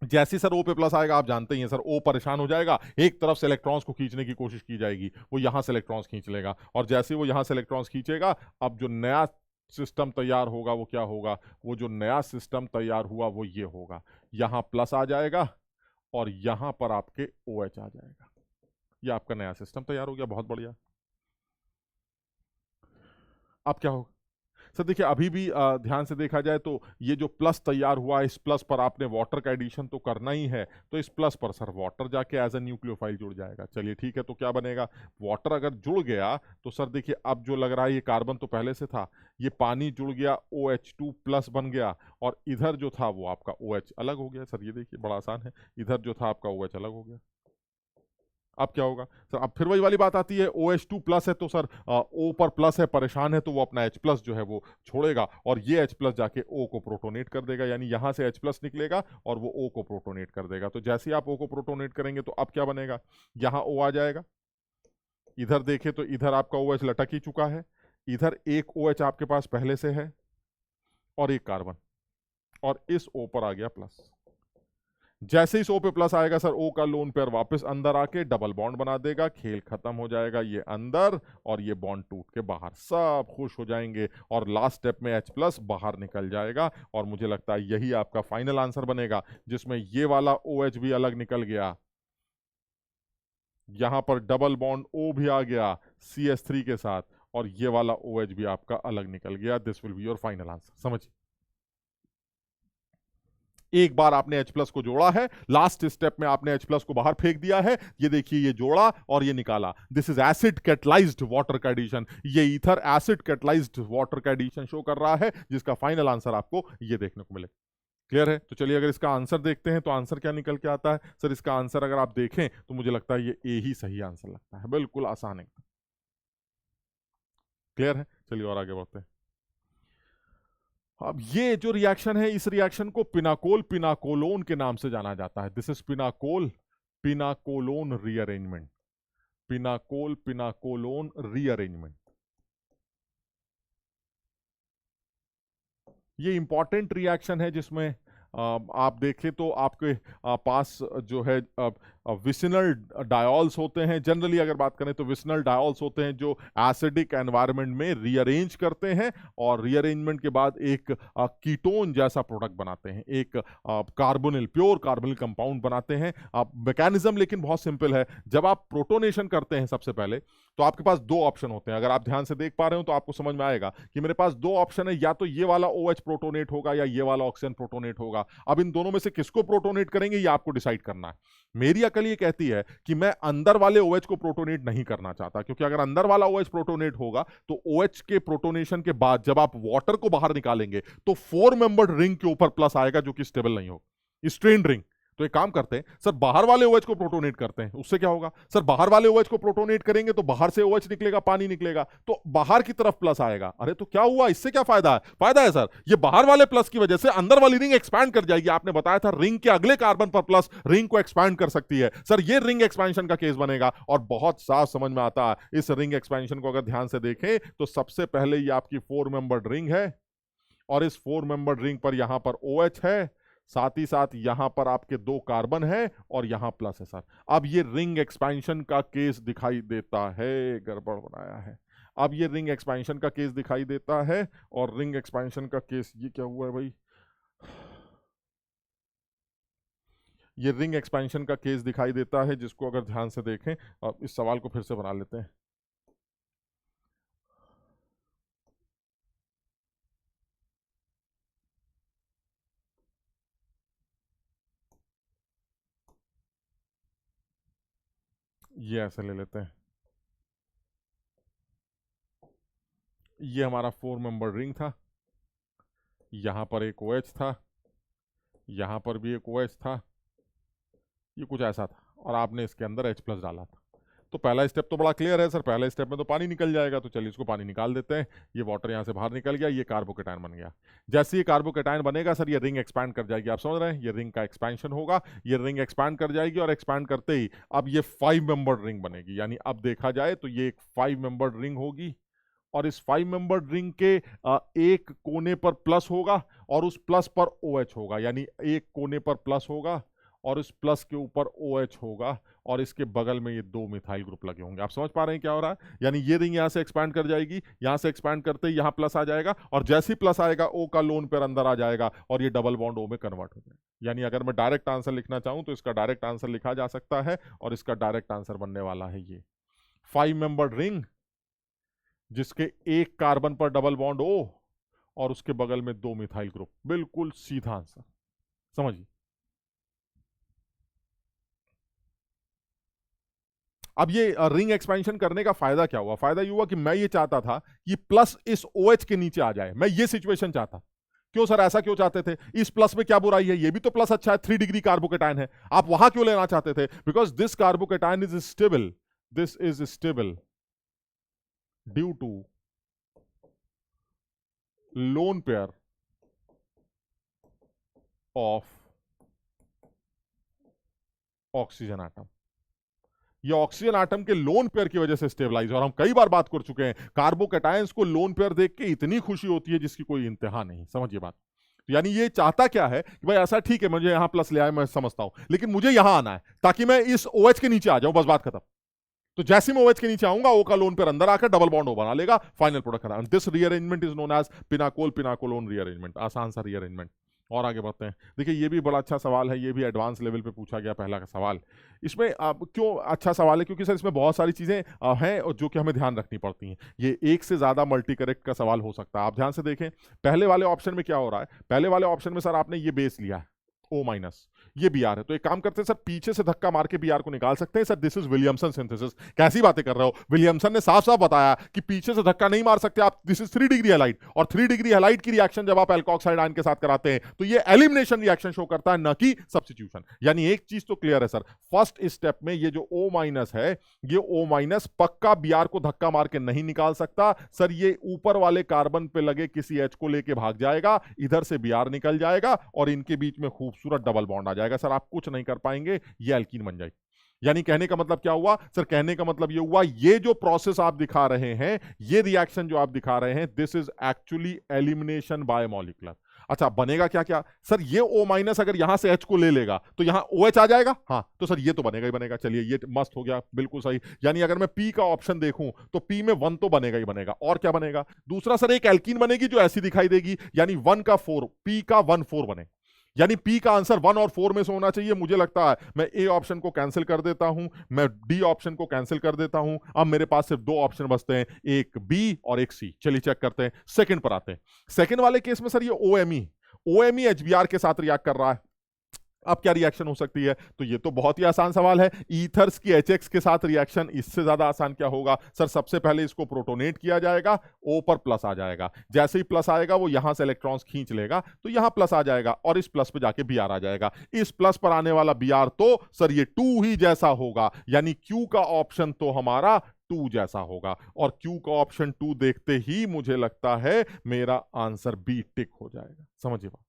जैसे सर O पे प्लस आएगा, आप जानते ही हैं सर O परेशान हो जाएगा, एक तरफ से इलेक्ट्रॉन्स को खींचने की कोशिश की जाएगी, वो यहां से इलेक्ट्रॉन्स खींच लेगा। और जैसे ही वो यहां से इलेक्ट्रॉन्स खींचेगा, अब जो नया सिस्टम तैयार होगा वो क्या होगा, वो जो नया सिस्टम तैयार हुआ वो ये होगा, यहां प्लस आ जाएगा और यहां पर आपके OH आ जाएगा। ये आपका नया सिस्टम तैयार हो गया, बहुत बढ़िया। अब क्या होगा सर देखिए अभी भी ध्यान से देखा जाए तो ये जो प्लस तैयार हुआ है, इस प्लस पर आपने वाटर का एडिशन तो करना ही है, तो इस प्लस पर सर वाटर जाके एज अ न्यूक्लियोफाइल जुड़ जाएगा। चलिए ठीक है, तो क्या बनेगा, वाटर अगर जुड़ गया तो सर देखिए अब जो लग रहा है ये कार्बन तो पहले से था, ये पानी जुड़ गया OH2 प्लस बन गया, और इधर जो था वो आपका OH अलग हो गया। सर ये देखिए बड़ा आसान है, इधर जो था आपका OH अलग हो गया। अब क्या होगा सर, अब फिर वही वाली बात आती है, OH2 प्लस है तो सर O पर प्लस है, परेशान है, तो वो अपना H प्लस जो है वो छोड़ेगा, और ये H प्लस जाके O को प्रोटोनेट कर देगा, यानी यहां से H प्लस निकलेगा और वो O को प्रोटोनेट कर देगा। तो जैसे ही आप O को प्रोटोनेट करेंगे तो अब क्या बनेगा, यहाँ O आ जाएगा, इधर देखे तो इधर आपका OH लटक ही चुका है, इधर एक OH आपके पास पहले से है और एक कार्बन, और इस O पर आ गया प्लस। जैसे ही O पे प्लस आएगा सर, O का लोन पेयर वापस अंदर आके डबल बॉन्ड बना देगा, खेल खत्म हो जाएगा, ये अंदर और ये बॉन्ड टूट के बाहर, सब खुश हो जाएंगे, और लास्ट स्टेप में H प्लस बाहर निकल जाएगा, और मुझे लगता है यही आपका फाइनल आंसर बनेगा, जिसमें ये वाला OH भी अलग निकल गया, यहां पर डबल बॉन्ड O भी आ गया CH3 के साथ, और ये वाला OH भी आपका अलग निकल गया। This will be your final answer. समझिए, एक बार आपने H प्लस को जोड़ा है, लास्ट स्टेप में आपने H प्लस को बाहर फेंक दिया है, ये देखिए ये जोड़ा और ये निकाला, this is acid catalysed water का एडिशन, ये ईथर एसिड कैटलाइज्ड वाटर का एडिशन शो कर रहा है, जिसका फाइनल आंसर आपको ये देखने को मिले। क्लियर है? तो चलिए अगर इसका आंसर देखते हैं तो आंसर क्या निकल के आता है सर, इसका आंसर अगर आप देखें तो मुझे लगता है ये ए ही सही आंसर लगता है, बिल्कुल आसान है। क्लियर है? चलिए और आगे बढ़ते हैं। अब ये जो रिएक्शन है, इस रिएक्शन को पिनाकोल पिनाकोलोन के नाम से जाना जाता है। This is pinacol pinacolone rearrangement, pinacol pinacolone rearrangement. ये इंपॉर्टेंट रिएक्शन है जिसमें आप देखें तो आपके पास जो है विसिनल डायोल्स होते हैं। जनरली अगर बात करें तो विसिनल डायोल्स होते हैं जो एसिडिक एनवायरनमेंट में रीअरेंज करते हैं, और रीअरेंजमेंट के बाद एक कीटोन जैसा प्रोडक्ट बनाते हैं, एक कार्बोनिल, प्योर कार्बोनिल कंपाउंड बनाते हैं। मैकेनिज्म लेकिन बहुत सिंपल है। जब आप प्रोटोनेशन करते हैं सबसे पहले तो आपके पास दो ऑप्शन होते हैं। अगर आप ध्यान से देख पा रहे हो तो आपको समझ में आएगा कि मेरे पास दो ऑप्शन है, या तो ये वाला OH प्रोटोनेट होगा या ये वाला ऑक्सीजन प्रोटोनेट होगा। अब इन दोनों में से किसको प्रोटोनेट करेंगे ये आपको डिसाइड करना है। मेरी अकल ये कहती है कि मैं अंदर वाले OH को प्रोटोनेट नहीं करना चाहता, क्योंकि अगर अंदर वाला OH प्रोटोनेट होगा तो OH के प्रोटोनेशन के बाद जब आप वाटर को बाहर निकालेंगे तो 4 मेंबर्ड रिंग के ऊपर प्लस आएगा जो कि स्टेबल नहीं होगा, स्ट्रेन रिंग। तो एक काम करते हैं सर, बाहर वाले OH को प्रोटोनेट करते हैं, उससे क्या होगा सर, बाहर वाले OH को प्रोटोनेट करेंगे तो बाहर से OH निकलेगा, पानी निकलेगा, तो बाहर की तरफ प्लस आएगा। अरे तो क्या हुआ, इससे क्या फायदा है? फायदा है सर, ये बाहर वाले प्लस की वजह से अंदर वाली रिंग एक्सपैंड कर जाएगी। आपने बताया था रिंग के अगले कार्बन पर प्लस रिंग को एक्सपैंड कर सकती है। सर ये रिंग एक्सपेंशन का केस बनेगा, और बहुत साफ समझ में आता है। इस रिंग एक्सपेंशन को अगर ध्यान से देखें तो सबसे पहले ये आपकी 4 मेंबर्ड रिंग है, और इस 4 मेंबर्ड रिंग पर यहां पर OH है, साथ ही साथ यहां पर आपके 2 कार्बन है और यहां प्लस है सर। अब ये रिंग एक्सपेंशन का केस दिखाई देता है, गड़बड़ बनाया है। अब ये रिंग एक्सपेंशन का केस दिखाई देता है, और रिंग एक्सपेंशन का केस ये क्या हुआ है भाई, ये रिंग एक्सपेंशन का केस दिखाई देता है, जिसको अगर ध्यान से देखें, अब इस सवाल को फिर से बना लेते हैं। ये ऐसे ले लेते हैं, ये हमारा 4 मेंबर रिंग था, यहां पर एक OH था, यहां पर भी एक OH था, ये कुछ ऐसा था, और आपने इसके अंदर H प्लस डाला था। तो पहला स्टेप तो बड़ा क्लियर है सर, पहले स्टेप में तो पानी निकल जाएगा, तो चलिए इसको पानी निकाल देते हैं। ये वाटर यहाँ से बाहर निकल गया, ये कार्बोकेटायन बन गया। जैसे ये कार्बोकेटायन बनेगा सर, ये रिंग एक्सपैंड कर जाएगी। आप समझ रहे हैं, ये रिंग का एक्सपेंशन होगा, ये रिंग एक्सपैंड कर जाएगी, और एक्सपैंड करते ही अब ये 5 मेंबर्ड रिंग बनेगी। यानी अब देखा जाए तो ये एक 5 मेंबर्ड रिंग होगी, और इस 5 मेंबर्ड रिंग के एक कोने पर प्लस होगा, और उस प्लस पर OH होगा, यानी एक कोने पर प्लस होगा और इस प्लस के ऊपर OH होगा, और इसके बगल में ये 2 मिथाइल ग्रुप लगे होंगे। आप समझ पा रहे हैं क्या हो रहा है? यानी ये रिंग यहां से एक्सपैंड कर जाएगी, यहां से एक्सपैंड करते ही यहां प्लस आ जाएगा, और जैसे ही प्लस आएगा O का लोन पेयर अंदर आ जाएगा, और ये डबल बॉन्ड O में कन्वर्ट हो जाएगा। यानी अगर मैं डायरेक्ट आंसर लिखना चाहूं तो इसका डायरेक्ट आंसर लिखा जा सकता है, और इसका डायरेक्ट आंसर बनने वाला है ये 5 मेंबर्ड रिंग, जिसके एक कार्बन पर डबल बॉन्ड O और उसके बगल में 2 मिथाइल ग्रुप। बिल्कुल सीधा आंसर, समझिए। अब ये रिंग एक्सपेंशन करने का फायदा क्या हुआ? फायदा ये हुआ कि मैं ये चाहता था कि प्लस इस OH के नीचे आ जाए, मैं ये सिचुएशन चाहता। क्यों सर, ऐसा क्यों चाहते थे? इस प्लस में क्या बुराई है? ये भी तो प्लस अच्छा है, 3 डिग्री कार्बोकेटाइन है, आप वहां क्यों लेना चाहते थे? Because this carbocation is stable, this is stable due to lone pair of oxygen atom. ये ऑक्सीजन आटम के लोन पेयर की वजह से स्टेबलाइज। और हम कई बार बात कर चुके हैं, कार्बोकेटायंस को लोन पेयर देख के इतनी खुशी होती है जिसकी कोई इंतहा नहीं। समझिए बात। तो यानी ये चाहता क्या है कि भाई ऐसा ठीक है, मुझे यहां प्लस ले आए, मैं समझता हूं, लेकिन मुझे यहां आना है ताकि मैं इस OH के नीचे आ जाऊं, बस बात खत्म। तो जैसे मैं OH के नीचे आऊंगा, O का लोन पेयर अंदर आकर डबल बॉन्ड O बना लेगा, फाइनल प्रोडक्ट खत्म। This rearrangement is known as pinacol pinacolone rearrangement. आसान सा रीअरेंजमेंट। और आगे बढ़ते हैं। देखिए ये भी बड़ा अच्छा सवाल है, ये भी एडवांस लेवल पे पूछा गया पहला का सवाल। इसमें क्यों अच्छा सवाल है? क्योंकि सर इसमें बहुत सारी चीजें हैं और जो कि हमें ध्यान रखनी पड़ती हैं। ये एक से ज्यादा मल्टी करेक्ट का सवाल हो सकता है। आप ध्यान से देखें, पहले वाले ऑप्शन में क्या हो रहा है? पहले वाले ऑप्शन में सर आपने ये बेस लिया है O माइनस, ये Br है। तो एक काम करते हैं सर, पीछे से धक्का मार के Br को निकाल सकते हैं। Sir this is Williamson synthesis. कैसी बातें कर रहे हो? विलियमसन ने साफ साफ बताया कि पीछे से धक्का नहीं मार सकते आप। दिस इज 3 डिग्री हैलाइड, और 3 डिग्री हैलाइड की रिएक्शन जब आप एल्कोक्साइड आयन के साथ कराते हैं तो ये एलिमिनेशन रिएक्शन शो करता है, न कि सब्स्टिट्यूशन। यानी एक चीज तो क्लियर है सर, फर्स्ट स्टेप में ये जो O माइनस है, ये O माइनस पक्का Br को धक्का मार के नहीं निकाल सकता सर। ये ऊपर वाले कार्बन पे लगे किसी H को लेके भाग जाएगा, इधर से Br निकल जाएगा और इनके बीच में खूबसूरत डबल बॉन्ड आ जाएगा। सर आप कुछ नहीं कर पाएंगे, ये एल्कीन बन जाएगी। यानी कहने का मतलब क्या हुआ सर? कहने का मतलब ये हुआ, ये जो प्रोसेस आप दिखा रहे हैं, ये रिएक्शन जो आप दिखा रहे हैं, this is actually elimination by molecular. अच्छा, बनेगा क्या क्या सर? ये O माइनस अगर यहां से H को ले लेगा तो यहां OH आ जाएगा। हाँ, तो सर ये तो बनेगा ही बनेगा। चलिए ये मस्त हो गया, बिल्कुल सही। यानी अगर मैं P का ऑप्शन देखूं तो P में 1 तो बनेगा ही बनेगा। और क्या बनेगा? दूसरा सर एक एल्कीन बनेगी जो ऐसी दिखाई देगी, यानी 1 का 4, P का 1 4 बने। यानी P का आंसर 1 और 4 में से होना चाहिए। मुझे लगता है मैं A ऑप्शन को कैंसिल कर देता हूं, मैं D ऑप्शन को कैंसिल कर देता हूं। अब मेरे पास सिर्फ 2 ऑप्शन बचते हैं, एक B और एक C। चलिए चेक करते हैं। सेकंड पर आते हैं। सेकंड वाले केस में सर ये OMe HBr के साथ रिएक्ट कर रहा है। अब क्या रिएक्शन हो सकती है? तो ये तो बहुत ही आसान सवाल है। ईथर्स की HX के साथ रिएक्शन, इससे ज्यादा आसान क्या होगा सर? सबसे पहले इसको प्रोटोनेट किया जाएगा, O पर प्लस आ जाएगा। जैसे ही प्लस आएगा वो यहां से इलेक्ट्रॉन्स खींच लेगा, तो यहां प्लस आ जाएगा और इस प्लस पे जाके Br आ जाएगा। इस प्लस पर आने वाला Br तो सर ये 2 ही जैसा होगा, यानी Q का ऑप्शन तो हमारा 2 जैसा होगा। और Q का ऑप्शन 2 देखते ही मुझे लगता है मेरा आंसर B टिक हो जाएगा। समझिए बात।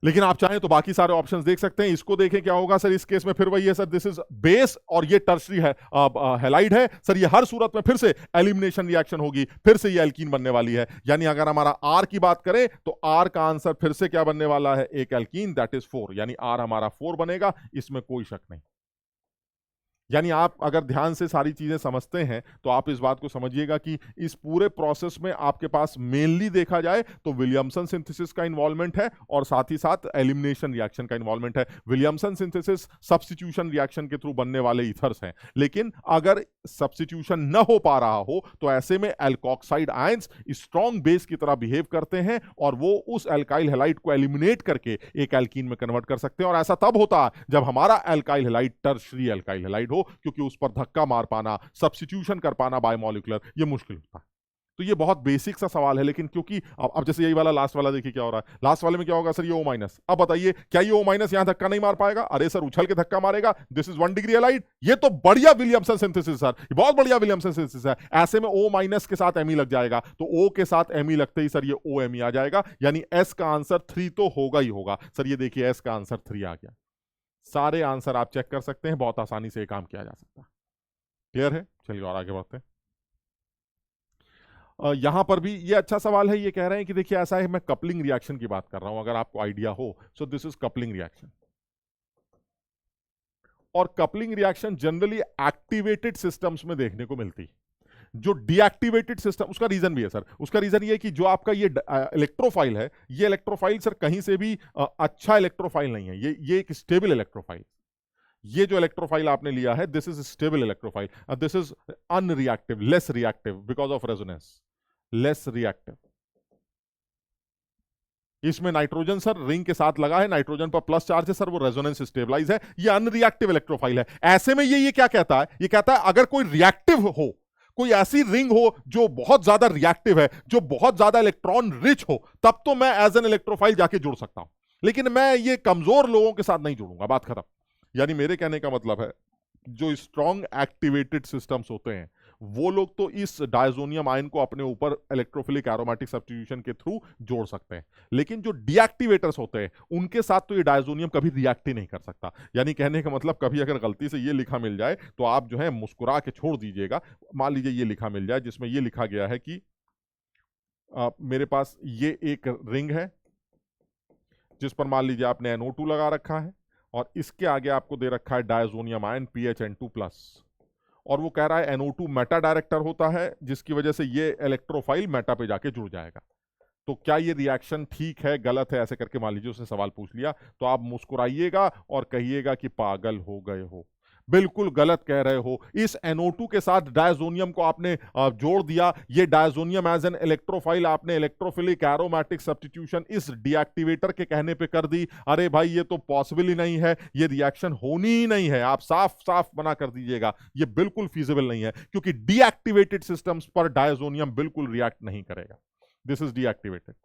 लेकिन आप चाहें तो बाकी सारे ऑप्शंस देख सकते हैं। इसको देखें क्या होगा सर? इस केस में फिर वही है सर, दिस इज बेस और ये टर्सरी है, हैलाइड है सर। ये हर सूरत में फिर से एलिमिनेशन रिएक्शन होगी, फिर से ये एल्कीन बनने वाली है। यानी अगर हमारा R की बात करें तो R का आंसर फिर से क्या बनने वाला है? एक एल्कीन, दैट इज 4। यानी R हमारा 4 बनेगा, इसमें कोई शक नहीं। यानी आप अगर ध्यान से सारी चीजें समझते हैं तो आप इस बात को समझिएगा कि इस पूरे प्रोसेस में आपके पास मेनली देखा जाए तो विलियमसन सिंथेसिस का इन्वॉल्वमेंट है और साथ ही साथ एलिमिनेशन रिएक्शन का इन्वॉल्वमेंट है। विलियमसन सिंथेसिस सब्स्टिट्यूशन रिएक्शन के थ्रू बनने वाले ईथर्स हैं, लेकिन अगर सब्स्टिट्यूशन न हो पा रहा हो तो ऐसे में एल्कोक्साइड आयंस स्ट्रॉन्ग बेस की तरह बिहेव करते हैं और वो उस एल्काइल हैलाइड को एलिमिनेट करके एक एल्कीन में कन्वर्ट कर सकते हैं। और ऐसा तब होता है जब हमारा alkyl halide tertiary alkyl halide हो, क्योंकि उस पर धक्का मार पाना, सब्स्टिट्यूशन कर पाना बायोमोलिकुलर, ये मुश्किल होता है। तो ये बहुत बेसिक सा सवाल है, लेकिन क्योंकि अब जैसे यही वाला लास्ट वाला देखिए क्या हो रहा है। लास्ट वाले में क्या होगा सर? ये O माइनस। अब बताइए क्या ये O माइनस यहां धक्का नहीं मार पाएगा? अरे सर उछल के धक्का मारेगा। This is 1 degree halide. ये तो बढ़िया विलियमसन सिंथेसिस सर, ये बहुत बढ़िया विलियमसन सिंथेसिस है। ऐसे में O माइनस के साथ Me लग जाएगा, तो O के साथ Me लगते ही सर ये OMe आ जाएगा। यानी S का आंसर 3 तो होगा ही होगा। सर ये देखिए S का आंसर 3 आ गया। सारे आंसर आप चेक कर सकते हैं, बहुत आसानी से काम किया जा सकता है। क्लियर है? चलिए और आगे बढ़ते हैं। यहां पर भी ये अच्छा सवाल है। ये कह रहे हैं कि देखिए ऐसा है, मैं कपलिंग रिएक्शन की बात कर रहा हूं, अगर आपको आइडिया हो। So this is coupling reaction. और coupling reaction generally activated systems में देखने को मिलती है। जो डीएक्टिवेटेड सिस्टम, उसका रीजन भी है सर। उसका रीजन ये है कि जो आपका ये इलेक्ट्रोफाइल है, ये इलेक्ट्रोफाइल सर कहीं से भी अच्छा इलेक्ट्रोफाइल नहीं है। ये एक स्टेबल इलेक्ट्रोफाइल। ये जो इलेक्ट्रोफाइल आपने लिया है, this is stable electrophile, this is unreactive, less reactive because of resonance, less reactive. इसमें नाइट्रोजन सर रिंग के साथ लगा है, नाइट्रोजन पर प्लस चार्ज है सर, वो रेजोनेंस स्टेबलाइज है, ये अनरिएक्टिव इलेक्ट्रोफाइल है। ऐसे में ये क्या कहता है, ये कहता है अगर कोई रिएक्टिव हो, कोई ऐसी रिंग हो जो बहुत ज्यादा रिएक्टिव है, जो बहुत ज्यादा इलेक्ट्रॉन रिच हो, तब तो मैं एज एन इलेक्ट्रोफाइल जाके जुड़ सकता हूं, लेकिन मैं ये कमजोर लोगों के साथ नहीं जुड़ूंगा, बात खत्म। यानी मेरे कहने का मतलब है जो स्ट्रॉन्ग एक्टिवेटेड सिस्टम्स होते हैं वो लोग तो इस डायजोनियम आयन को अपने ऊपर इलेक्ट्रोफिलिक एरोमेटिक सब्स्टिट्यूशन के थ्रू जोड़ सकते हैं, लेकिन जो डीएक्टिवेटर्स होते हैं उनके साथ तो ये डायजोनियम कभी रिएक्ट ही नहीं कर सकता। यानी कहने का मतलब कभी अगर गलती से ये लिखा मिल जाए तो आप जो है मुस्कुरा के छोड़ दीजिएगा। मान लीजिए ये लिखा मिल जाए जिसमें ये लिखा गया है कि मेरे पास ये एक रिंग है जिस पर मान लीजिए आपने NO2 लगा रखा है और इसके आगे आपको दे रखा है डायजोनियम आयन PHN2+, और वो कह रहा है NO2 मेटा डायरेक्टर होता है जिसकी वजह से ये इलेक्ट्रोफाइल मेटा पे जाके जुड़ जाएगा। तो क्या ये रिएक्शन ठीक है गलत है, ऐसे करके मान लीजिए उसने सवाल पूछ लिया, तो आप मुस्कुराइएगा और कहिएगा कि पागल हो गए हो, बिल्कुल गलत कह रहे हो। इस NO2 के साथ डायजोनियम को आपने जोड़ दिया, ये डायजोनियम एज एन इलेक्ट्रोफाइल आपने इलेक्ट्रोफिलिक एरोमेटिक सब्स्टिट्यूशन इस डीएक्टिवेटर के कहने पे कर दी। अरे भाई ये तो पॉसिबल ही नहीं है, ये रिएक्शन होनी ही नहीं है, आप साफ साफ मना कर दीजिएगा, ये बिल्कुल फीजिबल नहीं है, क्योंकि डीएक्टिवेटेड सिस्टम्स पर डायजोनियम बिल्कुल रिएक्ट नहीं करेगा। This is deactivated.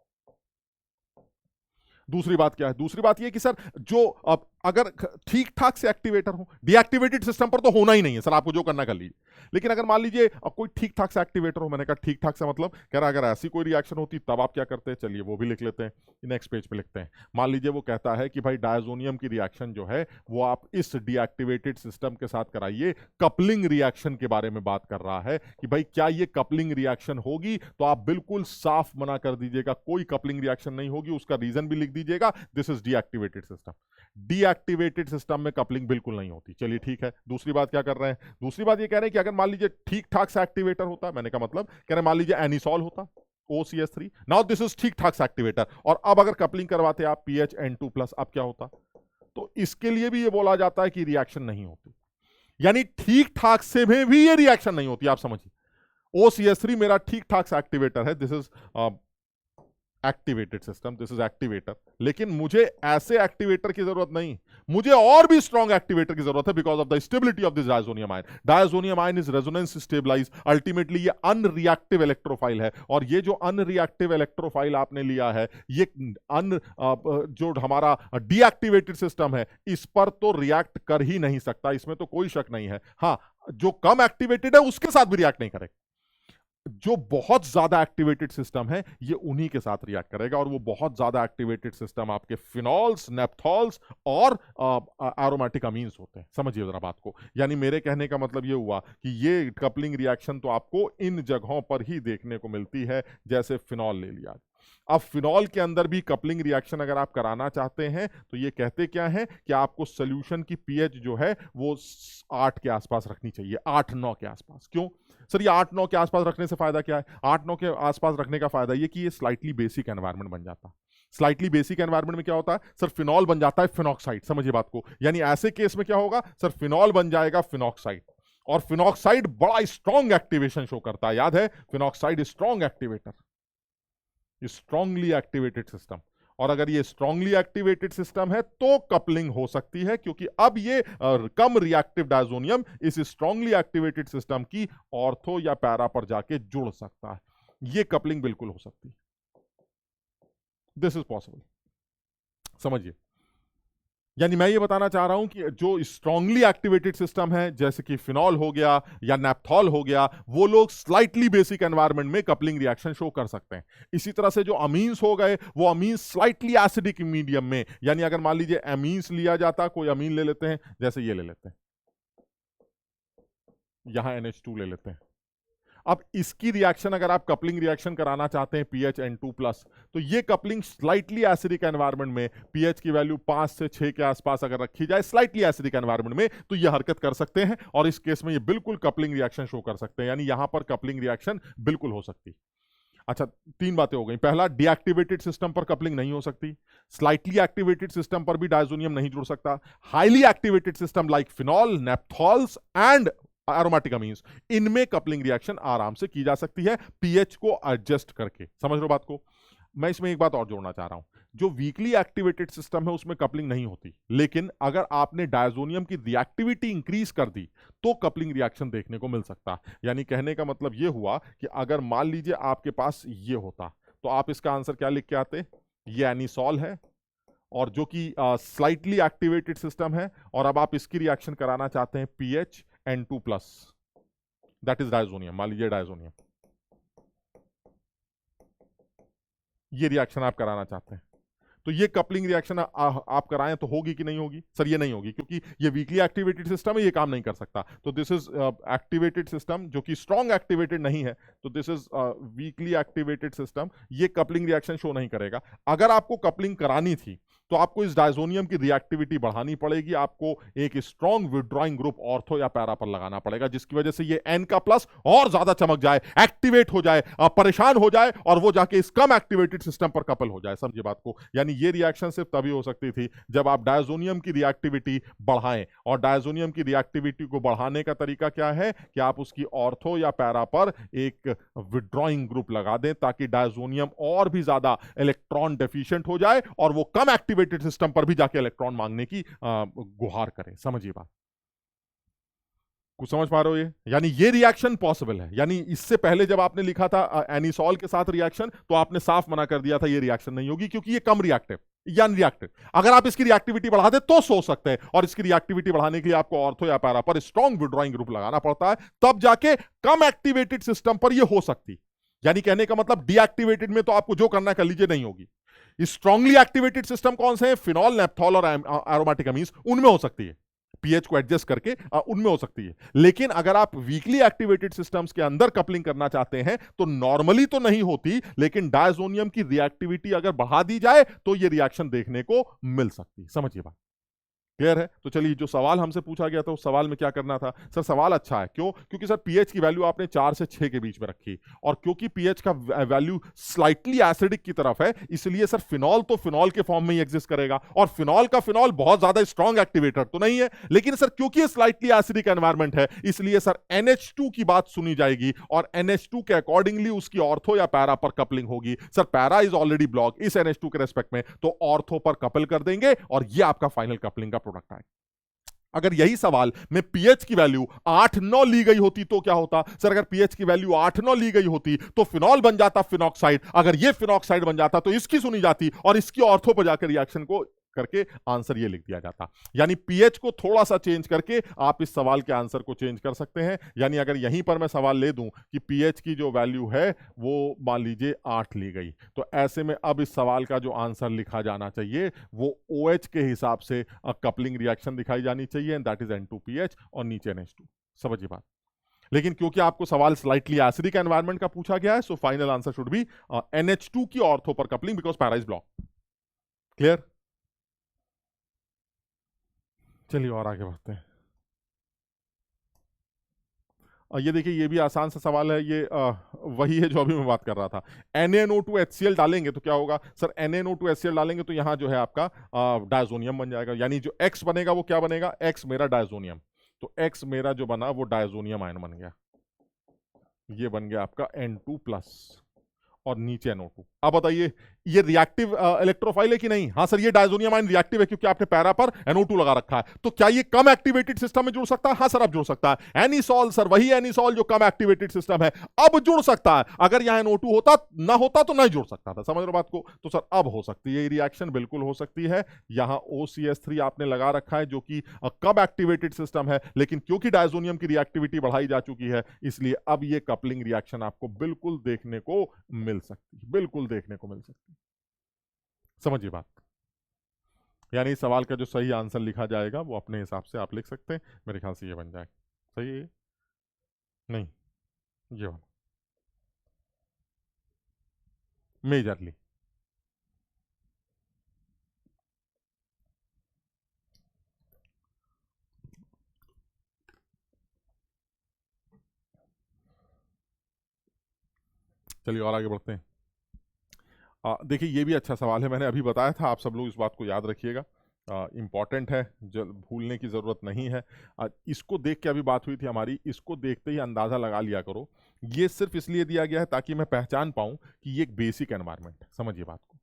दूसरी बात क्या है, दूसरी बात यह कि सर जो अब अगर ठीक ठाक से एक्टिवेटर हो, डीएक्टिवेटेड सिस्टम पर तो होना ही नहीं है सर, आपको जो करना कर लीजिए, लेकिन अगर मान लीजिए कोई ठीक ठाक से एक्टिवेटर हो, मैंने कहा ठीक ठाक से मतलब कह रहा अगर ऐसी कोई रिएक्शन होती तब आप क्या करते हैं, चलिए वो भी लिख लेते हैं, नेक्स्ट पेज पे लिखते हैं। मान लीजिए वो कहता है कि भाई डायजोनियम की रिएक्शन जो है वो आप इस डीएक्टिवेटेड सिस्टम के साथ कराइए, कपलिंग रिएक्शन के बारे में बात कर रहा है कि भाई क्या ये कपलिंग रिएक्शन होगी, तो आप बिल्कुल साफ मना कर दीजिएगा, कोई कपलिंग रिएक्शन नहीं होगी, उसका रीजन भी लिख दीजिएगा, this is deactivated system. Deactivated system में कपलिंग बिल्कुल नहीं होती। चलिए ठीक है, दूसरी बात क्या कर रहे हैं, दूसरी बात ये कह रहे हैं कि अगर मान लीजिए ठीक ठाक से एक्टिवेटर होता, मैंने कहा मतलब कह रहे हैं मान लीजिए एनिसॉल होता OCS3, नाउ दिस इज ठीक ठाक से एक्टिवेटर, और अब अगर कपलिंग करवाते आप PHN2+, अब क्या होता, तो इसके लिए भी ये बोला जाता है कि रिएक्शन नहीं होती। यानी ठीक ठाक से भी ये रिएक्शन नहीं होती, आप समझिए। OCS3 मेरा ठीक ठाक से एक्टिवेटर है, this is activated system, this is activator, लेकिन मुझे ऐसे एक्टिवेटर की जरूरत नहीं, मुझे और भी स्ट्रॉन्ग एक्टिवेटर की जरूरत है because of the stability of this diazonium ion. Diazonium ion is resonance stabilize, ultimately ये अनरिएक्टिव इलेक्ट्रोफाइल है, और ये जो अनरिएक्टिव इलेक्ट्रोफाइल आपने लिया है, ये जो हमारा डीएक्टिवेटेड सिस्टम है इस पर तो रिएक्ट कर ही नहीं सकता, इसमें तो कोई शक नहीं है। हाँ, जो कम एक्टिवेटेड है उसके साथ भी रिएक्ट नहीं करेगा, जो बहुत ज्यादा एक्टिवेटेड सिस्टम है ये उन्हीं के साथ रिएक्ट करेगा, और वो बहुत ज्यादा एक्टिवेटेड सिस्टम आपके फिनॉल्स, नेप्थॉल्स और एरोमेटिक अमीन्स होते हैं। समझिए जरा बात को, यानी मेरे कहने का मतलब ये हुआ कि ये कपलिंग रिएक्शन तो आपको इन जगहों पर ही देखने को मिलती है, जैसे फिनॉल ले लिया। अब फिनॉल के अंदर भी कपलिंग रिएक्शन अगर आप कराना चाहते हैं तो ये कहते क्या है कि आपको सोल्यूशन की पीएच जो है वो 8 के आसपास रखनी चाहिए, 8-9 के आसपास। क्यों सर ये 8-9 के आसपास रखने से फायदा क्या है, 8-9 के आसपास रखने का फायदा ये कि ये स्लाइटली बेसिक एनवायरनमेंट बन जाता है। स्लाइटली बेसिक एनवायरनमेंट में क्या होता है सर, फिनॉल बन जाता है फिनॉक्साइड। समझिए बात को, यानी ऐसे केस में क्या होगा सर, फिनॉल बन जाएगा फिनॉक्साइड, और फिनॉक्साइड बड़ा स्ट्रॉन्ग एक्टिवेशन शो करता है, याद है phenoxide strong activator, strongly activated system. और अगर ये स्ट्रांगली एक्टिवेटेड सिस्टम है तो कपलिंग हो सकती है, क्योंकि अब ये कम रिएक्टिव डायजोनियम इस स्ट्रांगली एक्टिवेटेड सिस्टम की ऑर्थो या पैरा पर जाके जुड़ सकता है, ये कपलिंग बिल्कुल हो सकती है, दिस इज पॉसिबल। समझिए, यानी मैं ये बताना चाह रहा हूं कि जो स्ट्रांगली एक्टिवेटेड सिस्टम है जैसे कि फिनॉल हो गया या नेप्थॉल हो गया, वो लोग स्लाइटली बेसिक एनवायरनमेंट में कपलिंग रिएक्शन शो कर सकते हैं। इसी तरह से जो अमीन्स हो गए वो अमीन्स स्लाइटली एसिडिक मीडियम में, यानी अगर मान लीजिए अमीन्स लिया जाता, कोई अमीन ले लेते हैं जैसे ये ले लेते हैं, यहां NH2 ले लेते हैं, अब इसकी रिएक्शन अगर आप कपलिंग रिएक्शन कराना चाहते हैं PHN2+, तो ये कपलिंग स्लाइटली एसिडिक एनवायरनमेंट में पीएच की वैल्यू 5 से 6 के आसपास अगर रखी जाए स्लाइटली एसिडिक एनवायरनमेंट में, तो ये हरकत कर सकते हैं, और इस केस में ये बिल्कुल कपलिंग रिएक्शन शो कर सकते हैं, यानी यहां पर कपलिंग रिएक्शन बिल्कुल हो सकती। अच्छा, 3 बातें हो गई। पहला, डीएक्टिवेटेड सिस्टम पर कपलिंग नहीं हो सकती, स्लाइटली एक्टिवेटेड सिस्टम पर भी डायजोनियम नहीं जुड़ सकता, highly activated system like phenol, naphthols and aromatic amines, इनमें कपलिंग रिएक्शन आराम से की जा सकती है पीएच को एडजस्ट करके। समझ लो बात को। मैं इसमें एक बात और जोड़ना चाह रहा हूं, जो वीकली एक्टिवेटेड सिस्टम है उसमें कपलिंग नहीं होती, लेकिन अगर आपने डायजोनियम की रिएक्टिविटी इंक्रीज कर दी तो कपलिंग रिएक्शन देखने को मिल सकता है। यानी कहने का मतलब यह हुआ कि अगर मान लीजिए आपके पास ये होता तो आप इसका आंसर क्या लिख के आते, ये एनिसॉल है और जो कि स्लाइटली एक्टिवेटेड सिस्टम है, और अब आप इसकी रिएक्शन कराना चाहते हैं pH N2 plus, that is diazonium. मान लीजिए डायजोनियम, ये रिएक्शन आप कराना चाहते हैं, तो ये कपलिंग रिएक्शन आप कराएं तो होगी कि नहीं होगी? सर ये नहीं होगी, क्योंकि ये वीकली एक्टिवेटेड सिस्टम है, ये काम नहीं कर सकता। तो दिस इज एक्टिवेटेड सिस्टम जो कि स्ट्रॉन्ग एक्टिवेटेड नहीं है, तो this is weekly activated system, ये कपलिंग रिएक्शन शो नहीं करेगा। अगर आपको कपलिंग करानी थी तो आपको इस डायजोनियम की रिएक्टिविटी बढ़ानी पड़ेगी, आपको एक स्ट्रॉन्ग विड्रॉइंग ग्रुप ऑर्थो या पैरा पर लगाना पड़ेगा, जिसकी वजह से ये N का प्लस और ज्यादा चमक जाए, एक्टिवेट हो जाए, परेशान हो जाए और वो जाके इस कम एक्टिवेटेड सिस्टम पर कपल हो जाए। समझिए बात को? यानी ये रिएक्शन सिर्फ तभी हो सकती थी जब आप डायजोनियम की रिएक्टिविटी बढ़ाएं, और डायजोनियम की रिएक्टिविटी को बढ़ाने का तरीका क्या है कि आप उसकी ऑर्थो या पैरा पर एक विड्रॉइंग ग्रुप लगा दें, ताकि डायजोनियम और भी ज्यादा इलेक्ट्रॉन डेफिशिएंट हो जाए और वो कम एक्टिवेटेड सिस्टम पर भी जाके इलेक्ट्रॉन मांगने की गुहार करे। समझिए बात, कुछ समझ पा रहे हो? ये यानी ये रिएक्शन पॉसिबल है। यानी इससे पहले जब आपने लिखा था एनिसॉल के साथ रिएक्शन, तो आपने साफ मना कर दिया था ये रिएक्शन नहीं होगी, क्योंकि ये कम रिएक्टिव या अनरिएक्टिव। अगर आप इसकी रिएक्टिविटी बढ़ा दे तो सोच सकते हैं, और इसकी रिएक्टिविटी बढ़ाने के लिए आपको ऑर्थो या पैरा पर स्ट्रॉन्ग विड्रॉइंग ग्रुप लगाना पड़ता है, तब जाके कम एक्टिवेटेड सिस्टम पर यह हो सकती। यानी कहने का मतलब डीएक्टिवेटेड में तो आपको जो करना कर लीजिए, नहीं होगी। स्ट्रांगली एक्टिवेटेड सिस्टम कौन से हैं? फिनॉल, नेप्थॉल और एरोमेटिक अमीन्स, उनमें हो सकती है, पीएच को एडजस्ट करके उनमें हो सकती है। लेकिन अगर आप वीकली एक्टिवेटेड सिस्टम्स के अंदर कपलिंग करना चाहते हैं तो नॉर्मली तो नहीं होती, लेकिन डायजोनियम की रिएक्टिविटी अगर बढ़ा दी जाए तो यह रिएक्शन देखने को मिल सकती है। समझिए बात, क्लियर है? तो चलिए, जो सवाल हमसे पूछा गया था उस सवाल में क्या करना था? सर सवाल अच्छा है, क्यों? क्योंकि सर पीएच की वैल्यू आपने 4 से 6 के बीच में रखी, और क्योंकि पीएच का वैल्यू स्लाइटली एसिडिक की तरफ है, इसलिए सर फिनॉल तो फिनॉल के फॉर्म में ही एग्जिस्ट करेगा, और फिनॉल का फिनॉल बहुत ज्यादा स्ट्रॉन्ग एक्टिवेटर तो नहीं है, लेकिन सर क्योंकि स्लाइटली एसिडिक एनवायरमेंट है, इसलिए सर NH2 की बात सुनी जाएगी, और NH2 के अकॉर्डिंगली उसकी ऑर्थो या पैरा पर कपलिंग होगी। Sir para is already block इस NH2 के रेस्पेक्ट में, तो ऑर्थो पर कपल कर देंगे और ये आपका फाइनल कपलिंग का प्रोडक्ट आएगा। अगर यही सवाल में पीएच की वैल्यू 8-9 ली गई होती तो क्या होता? सर अगर पीएच की वैल्यू 8-9 ली गई होती तो फिनॉल बन जाता फिनॉक्साइड, अगर ये फिनॉक्साइड बन जाता तो इसकी सुनी जाती और इसकी ऑर्थो पर जाकर रिएक्शन को करके आंसर ये लिख दिया जाता। यानी पीएच को थोड़ा सा चेंज करके आप इस सवाल के आंसर को चेंज कर सकते हैं। यानी अगर यहीं पर मैं सवाल ले दूं कि पीएच की जो वैल्यू है वो मान लीजिए 8 ली गई, तो ऐसे में अब इस सवाल का जो आंसर लिखा जाना चाहिए वो OH के हिसाब से कपलिंग रिएक्शन दिखाई जानी चाहिए, दैट इज N2PH और नीचे NH2। समझिए बात। लेकिन क्योंकि आपको सवाल स्लाइटली एसिडिक एनवायरनमेंट का पूछा गया है, so final answer should B NH2 की ऑर्थो पर coupling because para is block. Clear? चलिए और आगे बढ़ते हैं। ये देखिए, ये भी आसान सा सवाल है, ये वही है जो अभी मैं बात कर रहा था। NaNO2 HCl डालेंगे तो क्या होगा? सर NaNO2 HCl डालेंगे तो यहाँ जो है आपका डायजोनियम बन जाएगा, यानी जो X बनेगा वो क्या बनेगा? X मेरा डायजोनियम, तो X मेरा जो बना वो डायजोनियम आयन बन गया, ये बन गया आपका N2 प्लस और नीचे NO2। अब बताइए ये रिएक्टिव इलेक्ट्रोफाइल है कि नहीं? हाँ सर, ये डायजोनियम आयन रिएक्टिव है क्योंकि आपने पैरा पर NO2 लगा रखा है। तो क्या ये कम एक्टिवेटेड सिस्टम में जुड़ सकता है? हाँ सर, अब जुड़ सकता है। एनिसॉल, सर वही एनिसॉल जो कम एक्टिवेटेड सिस्टम है, अब जुड़ सकता है। अगर यहां NO2 होता ना होता तो नहीं जुड़ सकता था। समझ रहे बात को? तो सर अब हो सकती है ये रिएक्शन, बिल्कुल हो सकती है। यहां OCH3 आपने लगा रखा है जो कि कम एक्टिवेटेड सिस्टम है, लेकिन क्योंकि डायजोनियम की रिएक्टिविटी बढ़ाई जा चुकी है, इसलिए अब ये कपलिंग रिएक्शन आपको बिल्कुल देखने को मिल सकती है, बिल्कुल देखने को मिल सकती है। समझिए बात। यानी इस सवाल का जो सही आंसर लिखा जाएगा वो अपने हिसाब से आप लिख सकते हैं। मेरे ख्याल से ये बन जाए। सही है? नहीं, ये वाला मेजरली। चलिए और आगे बढ़ते हैं। देखिए, ये भी अच्छा सवाल है, मैंने अभी बताया था, आप सब लोग इस बात को याद रखिएगा, इंपॉर्टेंट है, भूलने की ज़रूरत नहीं है। इसको देख के अभी बात हुई थी हमारी, इसको देखते ही अंदाज़ा लगा लिया करो। ये सिर्फ इसलिए दिया गया है ताकि मैं पहचान पाऊँ कि ये एक बेसिक एनवायरनमेंट है। समझिए बात को।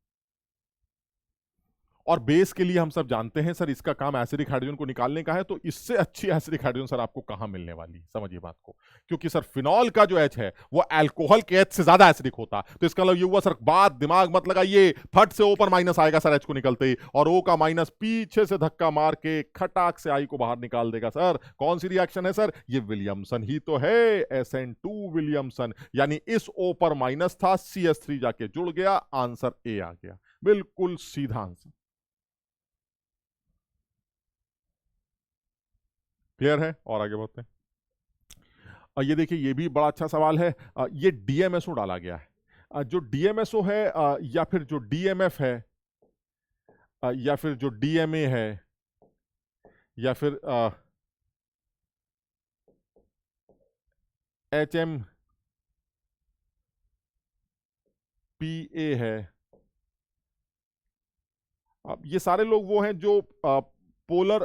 और बेस के लिए हम सब जानते हैं सर इसका काम एसिडिक हाइड्रोजन को निकालने का है, तो इससे अच्छी एसिडिक हाइड्रोजन सर आपको कहां मिलने वाली है, समझिए बात को। क्योंकि सर फिनॉल का जो एच है वो अल्कोहल के एच से ज्यादा एसिडिक होता, तो इसका मतलब ये हुआ सर, बात दिमाग मत लगाइए, फट से ओ पर माइनस आएगा सर एच को निकलते ही, और ओ का माइनस पीछे से धक्का मार के खटाक से आई को बाहर निकाल देगा। सर कौन सी रिएक्शन है सर, ये विलियमसन ही तो है, SN2 विलियमसन। यानी इस ओ पर माइनस था, CH3 जाके जुड़ गया, आंसर ए आ गया, बिल्कुल सीधा आंसर। क्लियर है, और आगे बढ़ते हैं। ये देखिए, ये भी बड़ा अच्छा सवाल है। ये DMSO डाला गया है। जो DMSO है या फिर जो DMF है या फिर जो DMA है या फिर HMPA है, ये सारे लोग वो हैं जो पोलर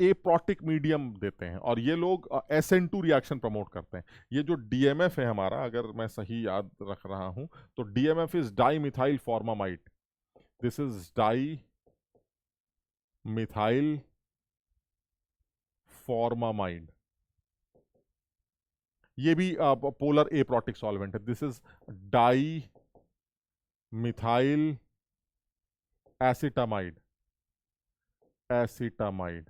एप्रोटिक मीडियम देते हैं, और ये लोग SN2 रिएक्शन प्रमोट करते हैं। ये जो DMF है हमारा, अगर मैं सही याद रख रहा हूं, तो DMF is di methyl formamide. This is di methyl formamide. ये भी पोलर एप्रोटिक सॉल्वेंट है। This is di methyl acetamide, acetamide.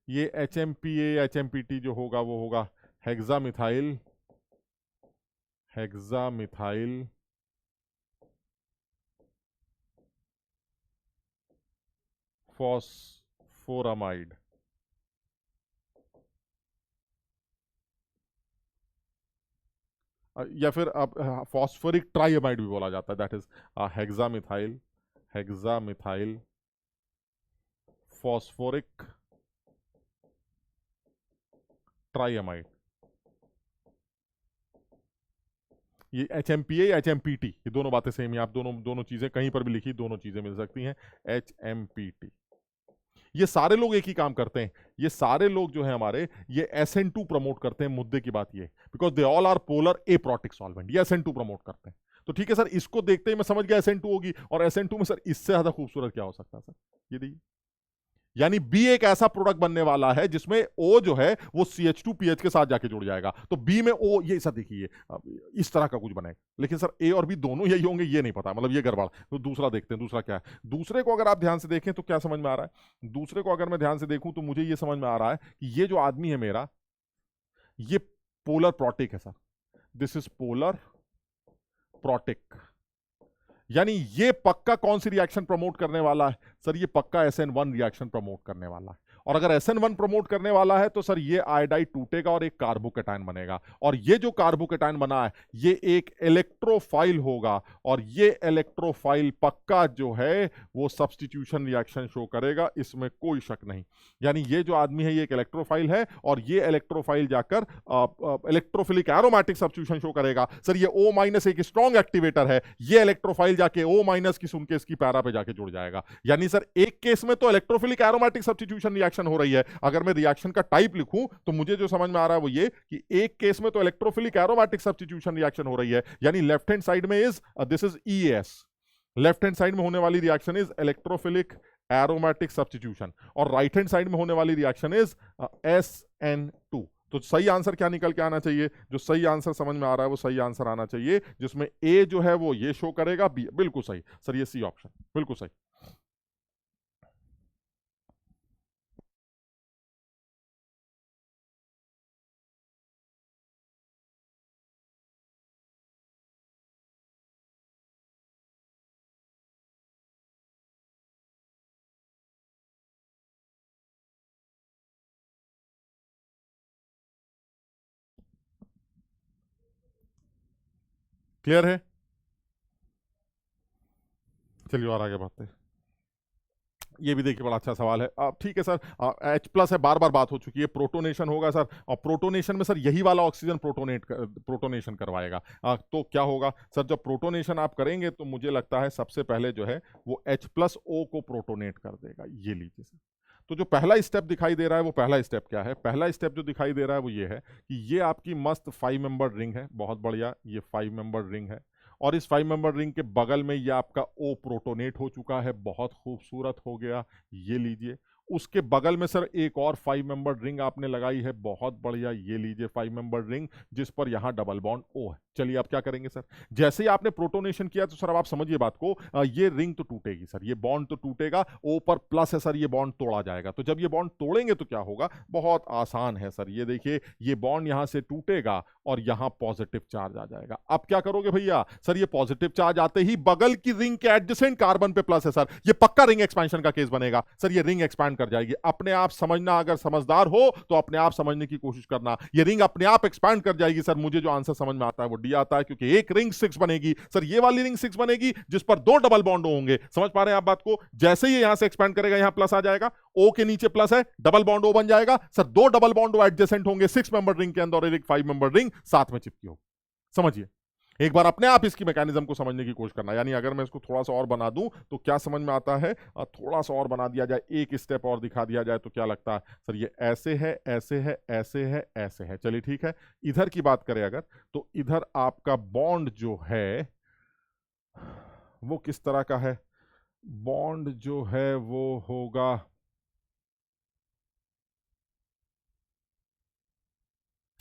ये HMPA HMPT जो होगा वो होगा हेक्सामिथाइल, हेक्सामिथाइल फॉस्फोरामाइड। या फिर फॉस्फोरिक ट्राइअमाइड भी बोला जाता है, that is hexamethyl, hexamethyl phosphoric ट्राइअमाइड। ये HMPA HMPT, ये दोनों बातें सेम ही, आप दोनों दोनों चीजें कहीं पर भी लिखी, दोनों चीजें मिल सकती हैं, HMPT। ये सारे लोग एक ही काम करते हैं, ये सारे लोग जो है हमारे, ये SN2 प्रमोट करते हैं। मुद्दे की बात ये, because they all are polar aprotic solvent, ये SN2 प्रमोट करते हैं। तो ठीक है सर, इसको देखते ही मैं समझ गया SN2 होगी, और SN2 में सर इससे ज्यादा खूबसूरत क्या हो सकता है सर, ये देखिए। यानी बी एक ऐसा प्रोडक्ट बनने वाला है जिसमें ओ जो है वो CH2PH के साथ जाके जुड़ जाएगा, तो बी में ओ, ये सब देखिए इस तरह का कुछ बनेगा। लेकिन सर ए और बी दोनों यही होंगे, ये नहीं पता, मतलब ये गड़बड़। तो दूसरा देखते हैं, दूसरा क्या है। दूसरे को अगर आप ध्यान से देखें तो क्या समझ में आ रहा है, दूसरे को अगर मैं ध्यान से देखूं तो मुझे ये समझ में आ रहा है कि ये जो आदमी है मेरा, ये पोलर प्रोटिक है sir. This is polar protic. यानी ये पक्का कौन सी रिएक्शन प्रमोट करने वाला है सर, ये पक्का SN1 रिएक्शन प्रमोट करने वाला है। और अगर SN1 प्रमोट करने वाला है तो सर ये आयोडाइड टूटेगा और एक कार्बोकेटायन बनेगा, और ये जो कार्बोकेटायन बना है ये एक इलेक्ट्रोफाइल होगा, और ये इलेक्ट्रोफाइल पक्का जो है वो सब्स्टिट्यूशन रिएक्शन शो करेगा, इसमें कोई शक नहीं। यानी ये जो आदमी है ये एक इलेक्ट्रोफाइल है, और ये इलेक्ट्रोफाइल जाकर इलेक्ट्रोफिलिक एरोमेटिक सब्स्टिट्यूशन शो करेगा। सर ये O- एक स्ट्रॉन्ग एक्टिवेटर है, ये इलेक्ट्रोफाइल जाके O- की सुन के इसकी पैरा पे जाके जुड़ जाएगा। यानी सर एक केस में तो इलेक्ट्रोफिलिक एरोमेटिक सब्स्टिट्यूशन रिएक्शन हो रही है। अगर मैं रिएक्शन का टाइप लिखूं तो मुझे जो समझ में आ रहा है वो ये कि एक केस में तो इलेक्ट्रोफिलिक एरोमेटिक सब्स्टिट्यूशन रिएक्शन हो रही है, यानी लेफ्ट हैंड साइड में is this is ES, left hand side में होने वाली reaction is electrophilic aromatic substitution, और राइट हैंड साइड में होने वाली रिएक्शन इज SN2। तो सही आंसर क्या निकल के आना चाहिए, जो सही आंसर समझ में आ रहा है वो सही आंसर आना चाहिए, जिसमें ए जो है वो ये शो करेगा, बी बिल्कुल सही सर, ये सी ऑप्शन बिल्कुल सही। क्लियर है, चलिए और आगे बढ़ते हैं। ये भी देखिए बड़ा अच्छा सवाल है। ठीक है सर, H+ है, बार बार बात हो चुकी है, प्रोटोनेशन होगा सर, और प्रोटोनेशन में सर यही वाला ऑक्सीजन प्रोटोनेशन करवाएगा। तो क्या होगा सर, जब प्रोटोनेशन आप करेंगे तो मुझे लगता है सबसे पहले जो है वो H+O को प्रोटोनेट कर देगा। ये लीजिए सर, तो जो पहला स्टेप दिखाई दे रहा है वो पहला स्टेप क्या है, पहला स्टेप जो दिखाई दे रहा है वो ये है कि ये आपकी मस्त 5 मेंबर रिंग है, बहुत बढ़िया, ये 5 मेंबर रिंग है, और इस 5 मेंबर रिंग के बगल में ये आपका ओ प्रोटोनेट हो चुका है, बहुत खूबसूरत हो गया, ये लीजिए। उसके बगल में सर एक और 5 मेंबर रिंग आपने लगाई है, बहुत बढ़िया, ये लीजिए 5 मेंबर रिंग जिस पर यहां डबल बॉन्ड ओ है। चलिए आप क्या करेंगे सर, जैसे ही आपने प्रोटोनेशन किया तो सर अब आप समझिए बात को, ये रिंग तो टूटेगी सर, ये बॉन्ड तो टूटेगा, ओ पर प्लस है सर, ये बॉन्ड तोड़ा जाएगा। तो जब ये बॉन्ड तोड़ेंगे तो क्या होगा, बहुत आसान है सर, ये देखिए ये बॉन्ड यहां से टूटेगा और यहां पॉजिटिव चार्ज आ जाएगा। अब क्या करोगे भैया, सर ये पॉजिटिव चार्ज आते ही बगल की रिंग के एडजेसेंट कार्बन पे प्लस है सर, ये पक्का रिंग एक्सपेंशन का केस बनेगा सर, ये रिंग एक्सपैंड कर जाएगी। अपने आप समझना, अगर समझदार हो तो अपने आप समझने की कोशिश करना, ये रिंग अपने आप एक्सपैंड कर जाएगी सर। मुझे जो आंसर समझ में आता है वो डी आता है, क्योंकि एक रिंग 6 बनेगी सर, ये वाली रिंग 6 बनेगी जिस पर 2 डबल बॉन्ड होंगे। समझ पा रहे हैं आप बात को, जैसे ही यहां से एक्सपैंड करेगा यहां प्लस आ जाएगा, ओ के नीचे प्लस है, डबल बॉन्ड ओ बन जाएगा sir, 2 double bond O adjacent होंगे 6 मेंबर रिंग के अंदर और एक 5 मेंबर रिंग साथ में चिपकी होगी। समझिए, एक बार अपने आप इसकी मैकेनिज्म को समझने की कोशिश करना। यानी अगर मैं इसको थोड़ा सा और बना दूं तो क्या समझ में आता है, थोड़ा सा और बना दिया जाए, एक स्टेप और दिखा दिया जाए तो क्या लगता है सर, ये ऐसे है, ऐसे है, ऐसे है, ऐसे है। चलिए ठीक है, इधर की बात करें अगर, तो इधर आपका बॉन्ड जो है वो किस तरह का है, बॉन्ड जो है वो होगा,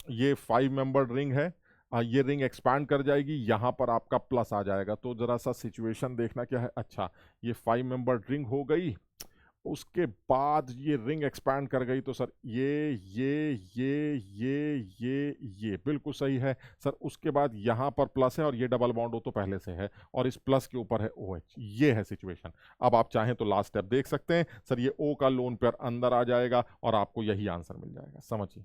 ये 5 मेंबर रिंग है, ये रिंग एक्सपैंड कर जाएगी, यहां पर आपका प्लस आ जाएगा। तो जरा सा सिचुएशन देखना क्या है, अच्छा ये 5 मेंबर रिंग हो गई, उसके बाद ये रिंग एक्सपैंड कर गई, तो सर ये बिल्कुल सही है सर। उसके बाद यहां पर प्लस है और ये डबल बॉन्ड हो तो पहले से है और इस प्लस के ऊपर है OH, ये है सिचुएशन। अब आप चाहें तो लास्ट स्टेप देख सकते हैं सर, ये O का लोन पेयर अंदर आ जाएगा और आपको यही आंसर मिल जाएगा। समझिए,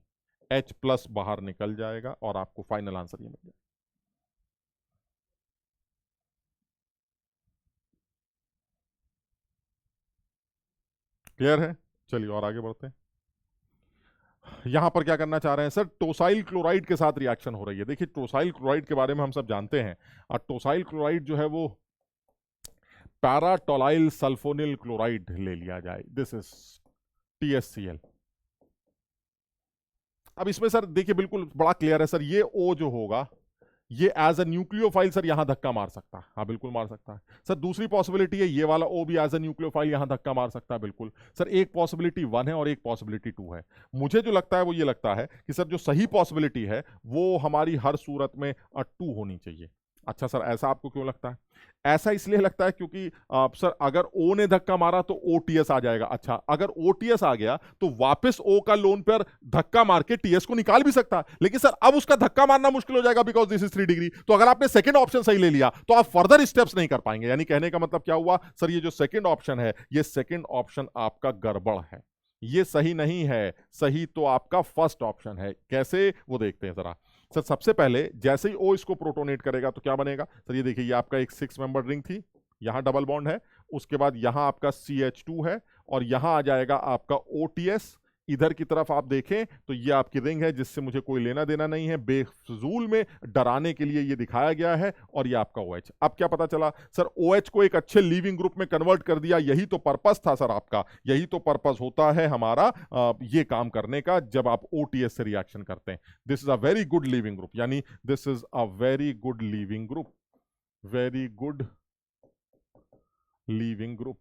H प्लस बाहर निकल जाएगा और आपको फाइनल आंसर ये मिल जाएगा। क्लियर है, चलिए और आगे बढ़ते हैं। यहां पर क्या करना चाह रहे हैं सर, टोसाइल क्लोराइड के साथ रिएक्शन हो रही है। देखिए टोसाइल क्लोराइड के बारे में हम सब जानते हैं, और टोसाइल क्लोराइड जो है वो पैराटोलाइल सल्फोनिल क्लोराइड ले लिया जाए, दिस इज TSCl। अब इसमें सर देखिए बिल्कुल बड़ा क्लियर है सर, ये O जो होगा ये एज अ न्यूक्लियोफाइल सर यहां धक्का मार सकता है, हाँ बिल्कुल मार सकता है सर। दूसरी पॉसिबिलिटी है ये वाला O भी एज अ न्यूक्लियोफाइल यहां धक्का मार सकता है, बिल्कुल सर। एक पॉसिबिलिटी 1 है और एक पॉसिबिलिटी 2 है। मुझे जो लगता है वो ये लगता है कि सर जो सही पॉसिबिलिटी है वो हमारी हर सूरत में 2 होनी चाहिए। अच्छा सर, ऐसा आपको क्यों लगता है? ऐसा इसलिए लगता है क्योंकि सर अगर O ने धक्का मारा तो OTS आ जाएगा। अच्छा, अगर OTS आ गया तो वापस O का लोन पेयर धक्का मार के TS को निकाल भी सकता है, लेकिन सर अब उसका धक्का मारना मुश्किल हो जाएगा बिकॉज दिस इज 3 डिग्री। तो अगर आपने सेकंड ऑप्शन सही ले लिया तो आप फर्दर स्टेप्स नहीं कर पाएंगे। यानी कहने का मतलब क्या हुआ सर, ये जो सेकंड ऑप्शन है ये सेकंड ऑप्शन आपका गड़बड़ है, ये सही नहीं है। सही तो आपका फर्स्ट ऑप्शन है। कैसे, वो देखते हैं जरा। सर सबसे पहले जैसे ही O इसको प्रोटोनेट करेगा तो क्या बनेगा सर, ये देखिए ये आपका एक 6 मेंबर रिंग थी, यहां डबल बॉन्ड है, उसके बाद यहां आपका CH2 है और यहां आ जाएगा आपका OTS। इधर की तरफ आप देखें तो ये आपकी रिंग है जिससे मुझे कोई लेना देना नहीं है, बेफजूल में डराने के लिए ये दिखाया गया है, और ये आपका OH। अब क्या पता चला सर, OH को एक अच्छे लीविंग ग्रुप में कन्वर्ट कर दिया, यही तो पर्पस था सर आपका, यही तो पर्पस होता है हमारा ये काम करने का जब आप OTS से रिएक्शन करते हैं। This is a very good leaving group, यानी this is a very good leaving group, very good leaving group.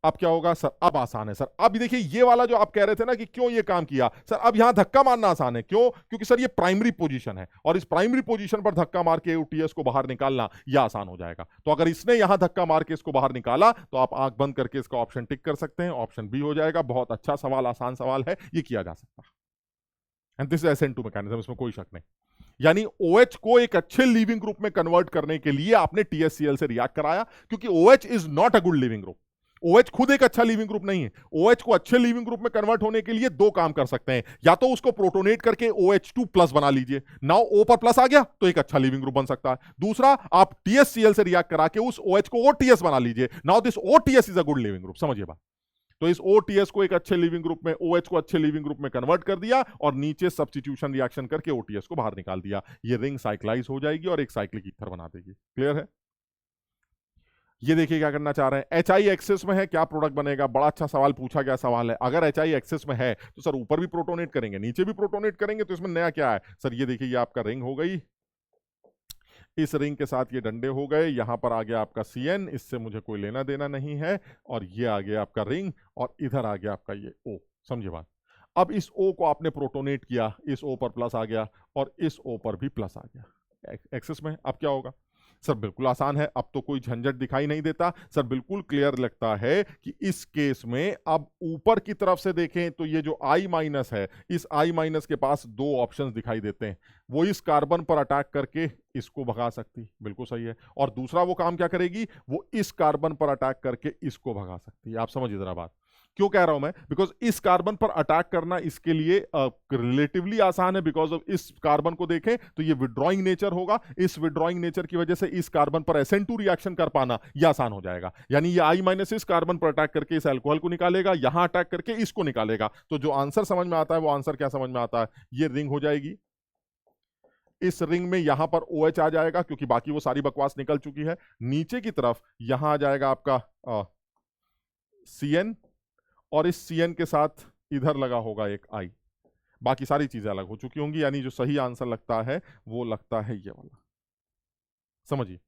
अब क्या होगा सर, अब आसान है सर। अब देखिए ये वाला जो आप कह रहे थे ना कि क्यों ये काम किया सर, अब यहां धक्का मारना आसान है। क्यों? क्योंकि सर ये प्राइमरी पोजीशन है और इस प्राइमरी पोजीशन पर धक्का मार के OTS को बाहर निकालना ये आसान हो जाएगा। तो अगर इसने यहां धक्का मार के इसको बाहर निकाला तो आप आंख बंद करके इसका ऑप्शन टिक कर सकते हैं, ऑप्शन बी हो जाएगा। बहुत अच्छा सवाल, आसान सवाल है, ये किया जा सकता है। And this is SN2 mechanism, इसमें कोई शक नहीं। यानी OH को एक अच्छे लीविंग ग्रुप में कन्वर्ट करने के लिए आपने TSCl से रिएक्ट कराया, क्योंकि OH is not a good leaving group. OH खुद एक अच्छा लीविंग ग्रुप नहीं है। OH को अच्छे लीविंग ग्रुप में कन्वर्ट होने के लिए 2 काम कर सकते हैं, या तो उसको प्रोटोनेट करके OH2 प्लस बना लीजिए, नाउ O पर प्लस आ गया तो एक अच्छा लीविंग ग्रुप बन सकता है। दूसरा, आप TSCl से रिएक्ट करा के उस OH को OTS बना लीजिए, now this OTS is a good leaving group. समझिए बात। तो इस OTS को एक अच्छे लिविंग ग्रुप में, OH को अच्छे लिविंग ग्रुप में कन्वर्ट कर दिया और नीचे सब्स्टिट्यूशन रिएक्शन करके OTS को बाहर निकाल दिया। ये रिंग साइक्लाइज हो जाएगी और एक साइक्लिक ईथर बना देगी। क्लियर है? ये देखिए क्या करना चाह रहे हैं, HI एक्सिस में है, क्या प्रोडक्ट बनेगा? बड़ा अच्छा सवाल पूछा गया सवाल है। अगर HI एक्सिस में है तो सर ऊपर भी प्रोटोनेट करेंगे, नीचे भी प्रोटोनेट करेंगे, तो इसमें नया क्या है सर? ये देखिए ये आपका रिंग हो गई, इस रिंग के साथ ये डंडे हो गए, यहां पर आ गया आपका CN, इससे मुझे कोई लेना देना नहीं है, और ये आ गया आपका रिंग, और इधर आ गया आपका ये O। समझिए बात। अब इस O को आपने प्रोटोनेट किया, इस O पर प्लस आ गया और इस O पर भी प्लस आ गया एक्सेस में। अब क्या होगा सर? बिल्कुल आसान है, अब तो कोई झंझट दिखाई नहीं देता सर, बिल्कुल क्लियर लगता है कि इस केस में अब ऊपर की तरफ से देखें तो ये जो I माइनस है, इस I माइनस के पास दो ऑप्शंस दिखाई देते हैं। वो इस कार्बन पर अटैक करके इसको भगा सकती, बिल्कुल सही है, और दूसरा वो काम क्या करेगी, वो इस कार्बन पर अटैक करके इसको भगा सकती है। आप समझिए जरा बात, क्यों कह रहा हूं मैं? बिकॉज इस कार्बन पर अटैक करना इसके लिए रिलेटिवली आसान है, बिकॉज ऑफ इस कार्बन को देखें तो ये विड्रॉइंग नेचर होगा, इस विड्रॉइंग नेचर की वजह से इस कार्बन पर SN2 रिएक्शन कर पाना ये आसान हो जाएगा। यानी ये I माइनस इस कार्बन पर अटैक करके इस अल्कोहल को निकालेगा, यहां अटैक करके इसको निकालेगा, तो जो आंसर समझ में आता है वो आंसर क्या समझ में आता है, ये रिंग हो जाएगी। इस रिंग में यहां पर OH आ जाएगा क्योंकि बाकी वो सारी बकवास निकल चुकी है। नीचे की तरफ यहां आ जाएगा आपका CN, और इस CN के साथ इधर लगा होगा एक I। बाकी सारी चीजें अलग हो चुकी होंगी, यानी जो सही आंसर लगता है वो लगता है ये वाला। समझिए,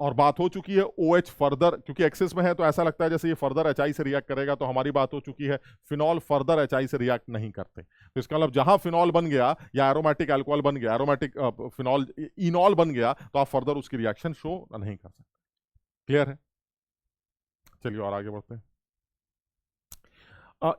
और बात हो चुकी है OH फर्दर, क्योंकि एक्सेस में है तो ऐसा लगता है जैसे ये फर्दर HI से रिएक्ट करेगा, तो हमारी बात हो चुकी है फिनॉल फर्दर HI से रिएक्ट नहीं करते। तो इसका मतलब जहां फिनॉल बन गया या एरोमेटिक अल्कोहल बन गया, एरोमेटिक फिनॉल इनॉल बन गया, तो आप फर्दर उसकी रिएक्शन शो नहीं कर सकते। क्लियर है? चलिए और आगे बढ़ते हैं।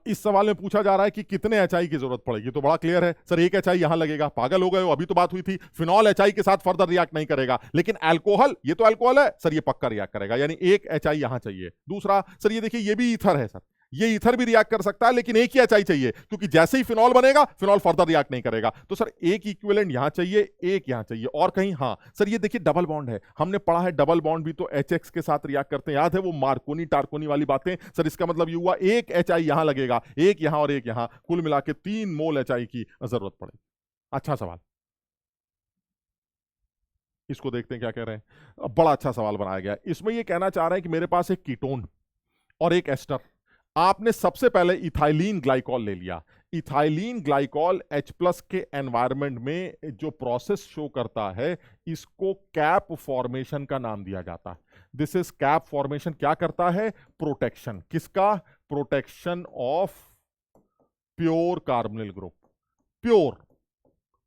इस सवाल में पूछा जा रहा है कि कितने HI की जरूरत पड़ेगी, तो बड़ा क्लियर है सर, एक HI यहां लगेगा। पागल हो गए हो, अभी तो बात हुई थी फिनॉल HI के साथ फर्दर रिएक्ट नहीं करेगा, लेकिन अल्कोहल, ये तो अल्कोहल है सर, ये पक्का रिएक्ट करेगा, यानी एक HI यहां चाहिए। दूसरा सर ये देखिए, ये भी ईथर है सर, ये ईथर भी रिएक्ट कर सकता है, लेकिन एक ही HI चाहिए, क्योंकि जैसे ही फिनॉल बनेगा फिनॉल फर्दर रिएक्ट नहीं करेगा। तो सर एक इक्विवेलेंट यहां चाहिए, एक यहां चाहिए, और कहीं हाँ सर ये देखिए डबल बॉन्ड है, हमने पढ़ा है डबल बॉन्ड भी तो HX के साथ रिएक्ट करते हैं, याद है वो मार्कोनी टार्कोनी वाली बातें। सर इसका मतलब ये हुआ एक HI यहां लगेगा, एक यहां और एक यहां, कुल मिला के 3 मोल HI की जरूरत पड़ेगी। अच्छा सवाल, इसको देखते हैं क्या कह रहे हैं। बड़ा अच्छा सवाल बनाया गया। इसमें ये कहना चाह रहे हैं कि मेरे पास एक कीटोन और एक एस्टर, आपने सबसे पहले इथाइलिन ग्लाइकॉल ले लिया। इथाइलिन ग्लाइकॉल H+ के एनवायरनमेंट में जो प्रोसेस शो करता है, इसको कैप फॉर्मेशन का नाम दिया जाता है। This is cap formation. क्या करता है? प्रोटेक्शन। किसका? Protection of pure carbonyl group. Pure,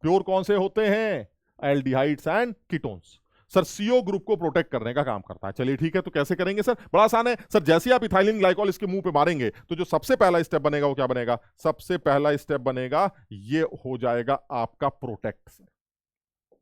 pure कौन से होते हैं? Aldehydes and ketones. Sir CO group को प्रोटेक्ट करने का काम करता है। चलिए ठीक है, तो कैसे करेंगे सर? बड़ा आसान है सर, जैसे आप इथाइलिन ग्लाइकॉल इसके मुंह पे मारेंगे तो जो सबसे पहला स्टेप बनेगा वो क्या बनेगा? सबसे पहला स्टेप बनेगा, ये हो जाएगा आपका प्रोटेक्ट।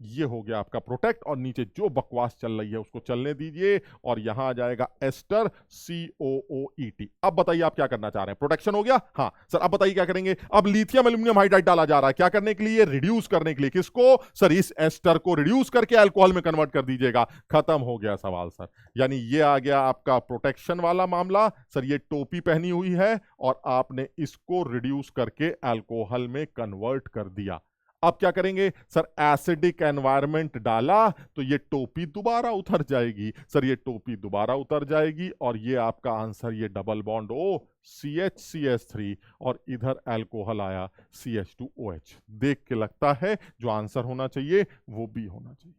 ये हो गया आपका प्रोटेक्ट, और नीचे जो बकवास चल रही है उसको चलने दीजिए, और यहां आ जाएगा एस्टर COOET। अब बताइए आप क्या करना चाह रहे हैं? प्रोटेक्शन हो गया। हाँ सर, अब बताइए क्या करेंगे? अब लिथियम एल्यूमिनियम हाइड्राइड डाला जा रहा है, क्या करने के लिए? रिड्यूस करने के लिए। किसको? सर इस एस्टर को रिड्यूस करके अल्कोहल में कन्वर्ट कर दीजिएगा। खत्म हो गया सवाल सर। यानी ये आ गया आपका प्रोटेक्शन वाला मामला। सर ये टोपी पहनी हुई है और आपने इसको रिड्यूस करके अल्कोहल में कन्वर्ट कर दिया। अब क्या करेंगे सर? एसिडिक एनवायरनमेंट डाला तो ये टोपी दोबारा उतर जाएगी। सर ये टोपी दोबारा उतर जाएगी, और ये आपका आंसर, ये डबल बॉन्ड O CH3, और इधर अल्कोहल आया CH2OH। देख के लगता है जो आंसर होना चाहिए वो भी होना चाहिए।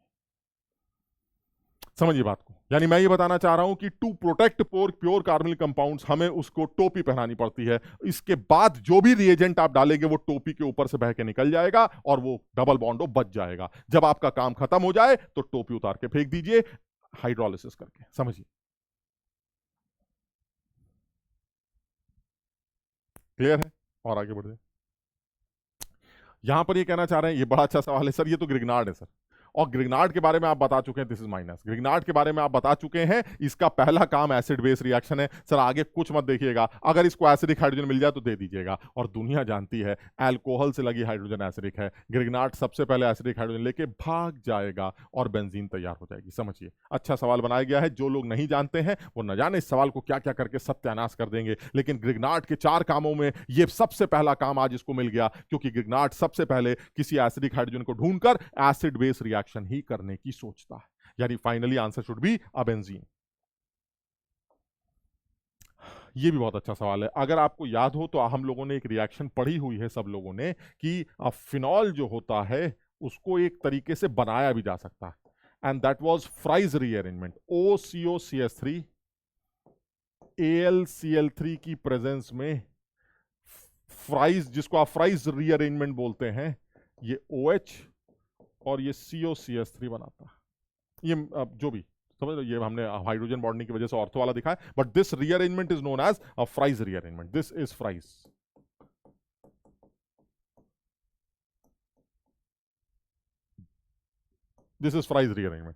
समझिए बात को, यानी मैं ये बताना चाह रहा हूं कि to protect pure carbonyl compounds हमें उसको टोपी पहनानी पड़ती है। इसके बाद जो भी रिएजेंट आप डालेंगे वो टोपी के ऊपर से बह के निकल जाएगा और वो डबल बॉन्ड बच जाएगा। जब आपका काम खत्म हो जाए तो टोपी उतार के फेंक दीजिए हाइड्रोलिसिस करके। समझिए, क्लियर है? और आगे बढ़े। यहां पर ये कहना चाह रहे हैं, ये बड़ा अच्छा सवाल है सर, ये तो ग्रिग्नार्ड है सर, और ग्रिग्नार्ड के बारे में आप बता चुके हैं, दिस इज माइनस। ग्रिग्नार्ड के बारे में आप बता चुके हैं, इसका पहला काम एसिड बेस रिएक्शन है। सर आगे कुछ मत देखिएगा, अगर इसको एसिडिक हाइड्रोजन मिल जाए तो दे दीजिएगा, और दुनिया जानती है अल्कोहल से लगी हाइड्रोजन एसिडिक है। ग्रिग्नार्ड सबसे पहले एसिडिक हाइड्रोजन लेके भाग जाएगा और बेंजीन तैयार हो जाएगी। समझिए, अच्छा सवाल बनाया गया है। जो लोग नहीं जानते हैं वो न जाने इस सवाल को क्या क्या करके सत्यानाश कर देंगे, लेकिन ग्रिग्नार्ड के 4 कामों में ये सबसे पहला काम आज इसको मिल गया, क्योंकि ग्रिग्नार्ड सबसे पहले किसी एसिडिक हाइड्रोजन को ढूंढकर एसिड बेस रिएक्शन ही करने की सोचता है। यानी finally answer should be a benzene. ये भी बहुत अच्छा सवाल है। अगर आपको याद हो तो हम लोगों ने एक रिएक्शन पढ़ी हुई है सब लोगों ने, कि फिनॉल जो होता है उसको एक तरीके से बनाया भी जा सकता है and that was fries rearrangement. OCO-CH3 AlCl3 की प्रेजेंस में फ्राइज, जिसको आप फ्राइज रीअरेंजमेंट बोलते हैं, ये OH और ये CO-CH3 बनाता है। ये जो भी समझ लो, ये हमने हाइड्रोजन बॉन्डिंग की वजह से ऑर्थो वाला दिखा है, but this rearrangement is known as a Fries rearrangement. This is Fries. This is Fries rearrangement.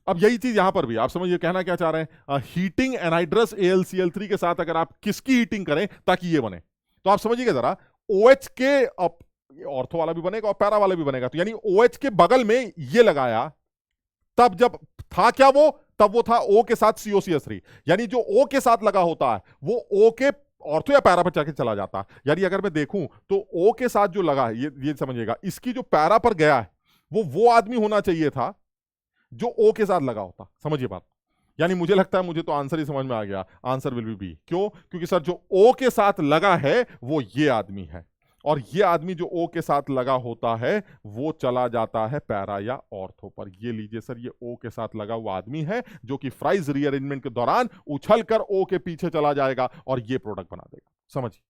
अब यही चीज यहां पर भी आप समझिए, कहना क्या चाह रहे हैं, हीटिंग एनहाइड्रस AlCl3 के साथ अगर आप किसकी हीटिंग करें ताकि ये बने, तो आप समझिएगा जरा, OH के ऑर्थो वाला भी बनेगा और पैरा वाला भी बनेगा, तो यानी OH के बगल में ये लगाया, तब जब था क्या वो, तब वो था O के साथ COCH3, यानी जो O के साथ लगा होता है वो O के ऑर्थो या पैरा पर जाके चला जाता है। यानी अगर मैं देखूं तो O के साथ जो लगा है, ये समझिएगा, इसकी जो पैरा पर गया है वो आदमी होना चाहिए था जो O के साथ लगा होता। समझिए बात। यानी मुझे लगता है, मुझे तो आंसर ही समझ में आ गया, आंसर विल बी बी। क्यों? क्योंकि सर जो O के साथ लगा है वो ये आदमी है, और ये आदमी जो O के साथ लगा होता है वो चला जाता है पैरा या ऑर्थो पर। ये लीजिए सर, ये O के साथ लगा हुआ आदमी है जो कि फ्राइज रीअरेंजमेंट के दौरान उछलकर O के पीछे चला जाएगा और ये प्रोडक्ट बना देगा। समझिए,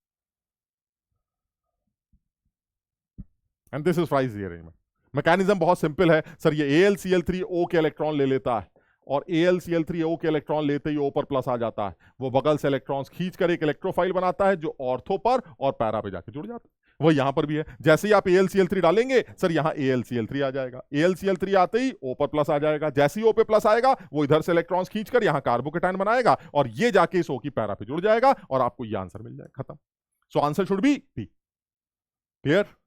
and this is Fries rearrangement. Mechanism बहुत सिंपल है सर, ये AlCl3O के इलेक्ट्रॉन ले लेता है और AlCl3O के इलेक्ट्रॉन लेते ही O पर प्लस आ जाता है, वो बगल से इलेक्ट्रॉन्स खींचकर एक इलेक्ट्रोफाइल बनाता है जो ऑर्थो पर और पैरा पे जाके जुड़ जाता है। वो यहां पर भी है, जैसे ही आप AlCl3 डालेंगे सर यहां AlCl3 आ जाएगा, AlCl3 आते ही O पर प्लस आ जाएगा, जैसे ही O पे प्लस आएगा वो इधर से इलेक्ट्रॉन्स खींचकर यहां कार्बोकेटायन बनाएगा और ये जाके इस O की पैरा पे जुड़ जाएगा और आपको ये आंसर मिल जाएगा। खत्म। So answer should be B. Clear?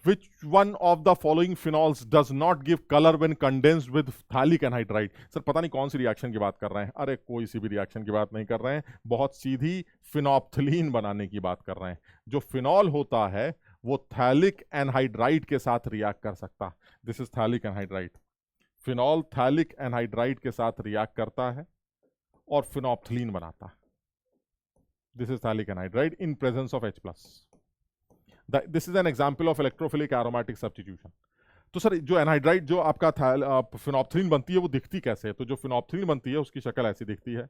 Which one of the following phenols does not give color when condensed with phthalic anhydride? Sir पता नहीं कौन सी रिएक्शन की बात कर रहे हैं। अरे कोई सी भी रिएक्शन की बात नहीं कर रहे हैं, बहुत सीधी फिनोप्थलीन बनाने की बात कर रहे हैं। जो फिनॉल होता है वो थैलिक एनहाइड्राइड के साथ रिएक्ट कर सकता। This is phthalic anhydride. Phenol phthalic anhydride के साथ रिएक्ट करता है और फिनोप्थलीन बनाता है। This is phthalic anhydride in presence of H+। This is an example of electrophilic aromatic substitution. तो सर जो एनहाइड्राइड जो आपका फिनोप्थलीन बनती है वो दिखती कैसे है? तो जो फिनोप्थलीन बनती है उसकी शक्ल ऐसी दिखती है।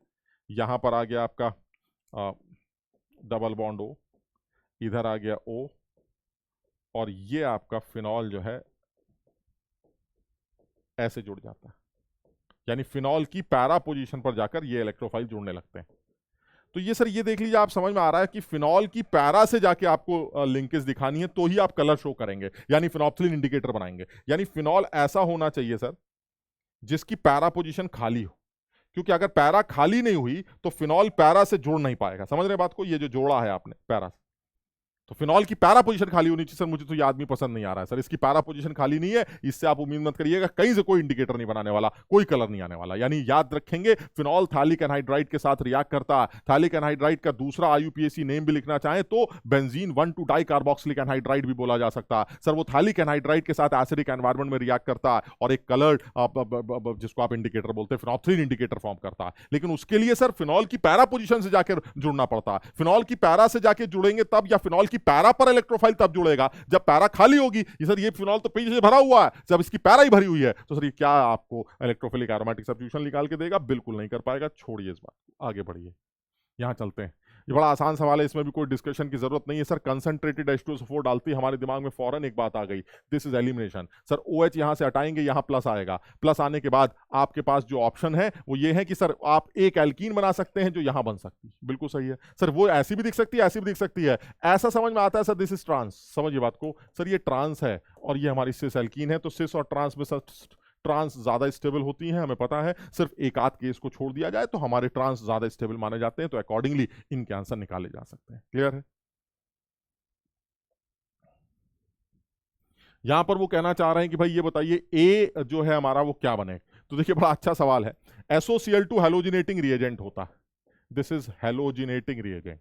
यहां पर आ गया आपका डबल बॉन्ड O, इधर आ गया O, और ये आपका फिनॉल जो है ऐसे जुड़ जाता है, यानी फिनॉल की पैरा पोजीशन पर जाकर ये इलेक्ट्रोफाइल जुड़ने लगते हैं। तो ये सर ये देख लीजिए, आप समझ में आ रहा है कि फिनॉल की पैरा से जाके आपको लिंकेज दिखानी है तो ही आप कलर शो करेंगे, यानी फिनोप्थलीन इंडिकेटर बनाएंगे। यानी फिनॉल ऐसा होना चाहिए सर जिसकी पैरा पोजीशन खाली हो, क्योंकि अगर पैरा खाली नहीं हुई तो फिनॉल पैरा से जुड़ नहीं पाएगा। समझ रहे बात को? ये जो जोड़ा है आपने पैरा से, तो फिनॉल की पैरा पोजीशन खाली होनी चाहिए। सर मुझे तो ये आदमी पसंद नहीं आ रहा है सर, इसकी पैरा पोजीशन खाली नहीं है, इससे आप उम्मीद मत करिएगा, कहीं से कोई इंडिकेटर नहीं बनाने वाला, कोई कलर नहीं आने वाला। यानी याद रखेंगे, फिनॉल थैलिक एनहाइड्राइड के साथ रिएक्ट करता है। थैलिक एनहाइड्राइड का दूसरा IUPAC नेम भी लिखना चाहे तो बेंजीन 1,2 डाइकार्बोक्सिलिक एनहाइड्राइड भी बोला जा सकता है। सर वो थैलिक एनहाइड्राइड के साथ एसिडिक एनवायरमेंट में रिएक्ट करता है और एक कलर्ड जिसको आप इंडिकेटर बोलते हैं, फिनोप्थलीन इंडिकेटर फॉर्म करता है। लेकिन उसके लिए सर फिनॉल की पैरा पोजीशन से जाकर जुड़ना पड़ता है। फिनॉल की पैरा से जाके जुड़ेंगे तब, या फिनॉल की पैरा पर इलेक्ट्रोफाइल तब जुड़ेगा जब पैरा खाली होगी। ये सर ये फिनॉल तो पीछे से भरा हुआ है, जब इसकी पैरा ही भरी हुई है तो सर ये क्या आपको इलेक्ट्रोफिलिक एरोमेटिक सब्स्टिट्यूशन निकाल के देगा? बिल्कुल नहीं कर पाएगा। छोड़िए इस बात, आगे बढ़िए। यहां चलते हैं, ये बड़ा आसान सवाल है, इसमें भी कोई डिस्कशन की जरूरत नहीं है सर। कंसंट्रेटेड H2SO4 डालती हमारे दिमाग में फौरन एक बात आ गई, this is elimination. Sir OH यहां से हटाएंगे, यहां प्लस आएगा, प्लस आने के बाद आपके पास जो ऑप्शन है वो ये है कि सर आप एक एल्कीन बना सकते हैं जो यहां बन सकती है। बिल्कुल सही है सर, वो ऐसी भी दिख सकती है, ऐसी भी दिख सकती है। ऐसा समझ में आता है सर, दिस इज ट्रांस। समझिए बात को सर, ये ट्रांस है और ये हमारी सिस एल्कीन है, तो सिस और ट्रांस में सर ट्रांस ज्यादा स्टेबल होती हैं, हमें पता है। सिर्फ एक आध केस को छोड़ दिया जाए तो हमारे ट्रांस ज्यादा स्टेबल माने जाते हैं, तो अकॉर्डिंगली इनके आंसर निकाले जा सकते हैं। क्लियर है? यहां पर वो कहना चाह रहे हैं कि भाई ये बताइए ए जो है हमारा वो क्या बने। तो देखिए बड़ा अच्छा सवाल है। SOCl2 हेलोजिनेटिंग रिएजेंट होता है, दिस इज हेलोजिनेटिंग रिएजेंट।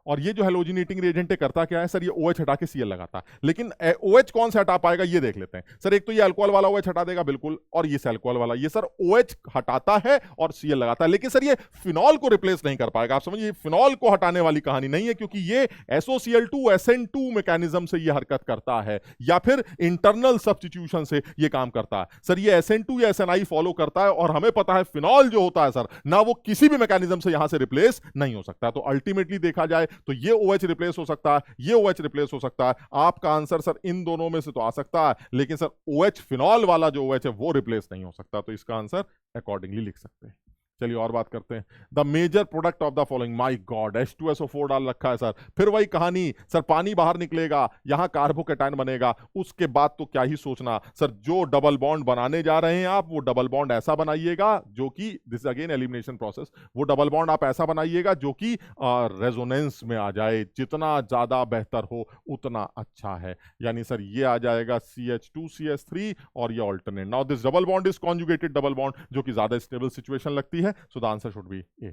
और ये जो हेलोजिनेटिंग रिएजेंट है करता क्या है सर, ये OH हटा के Cl लगाता है। लेकिन OH कौन से हटा पाएगा ये देख लेते हैं सर। एक तो ये अल्कोहल वाला OH हटा देगा बिल्कुल, और ये अल्कोहल वाला, ये सर OH हटाता है और Cl लगाता है, लेकिन सर ये फिनॉल को रिप्लेस नहीं कर पाएगा। आप समझिए, फिनॉल को हटाने वाली कहानी नहीं है, क्योंकि ये SOCl2 SN2 मैकेनिज्म से ये हरकत करता है, या फिर इंटरनल सब्स्टिट्यूशन से ये काम करता है सर। ये SN2 या SNI फॉलो करता है, और हमें पता है फिनॉल जो होता है सर ना, वो किसी भी मैकेनिज्म से यहां से रिप्लेस नहीं हो सकता। तो अल्टीमेटली देखा जाए तो ये OH रिप्लेस हो सकता है, ये OH रिप्लेस हो सकता है। आपका आंसर सर इन दोनों में से तो आ सकता है, लेकिन सर OH फिनॉल वाला जो OH है वो रिप्लेस नहीं हो सकता। तो इसका आंसर अकॉर्डिंगली लिख सकते हैं। चलिए और बात करते हैं। The major product of the following, my god H2SO4 डाल रखा है सर, फिर वही कहानी सर, पानी बाहर निकलेगा, यहां कार्बोकेटायन बनेगा, उसके बाद तो क्या ही सोचना सर, जो डबल बॉन्ड बनाने जा रहे हैं आप, वो डबल बॉन्ड ऐसा बनाइएगा जो कि, दिस अगेन एलिमिनेशन प्रोसेस, वो डबल बॉन्ड आप ऐसा बनाइएगा जो कि रेजोनेंस में आ जाए, जितना ज्यादा बेहतर हो उतना अच्छा है। यानी सर ये आ जाएगा CH2CH3 और ये alternate. Now this double bond is conjugated double bond, जो कि ज्यादा स्टेबल सिचुएशन लगती है, so the answer should be A।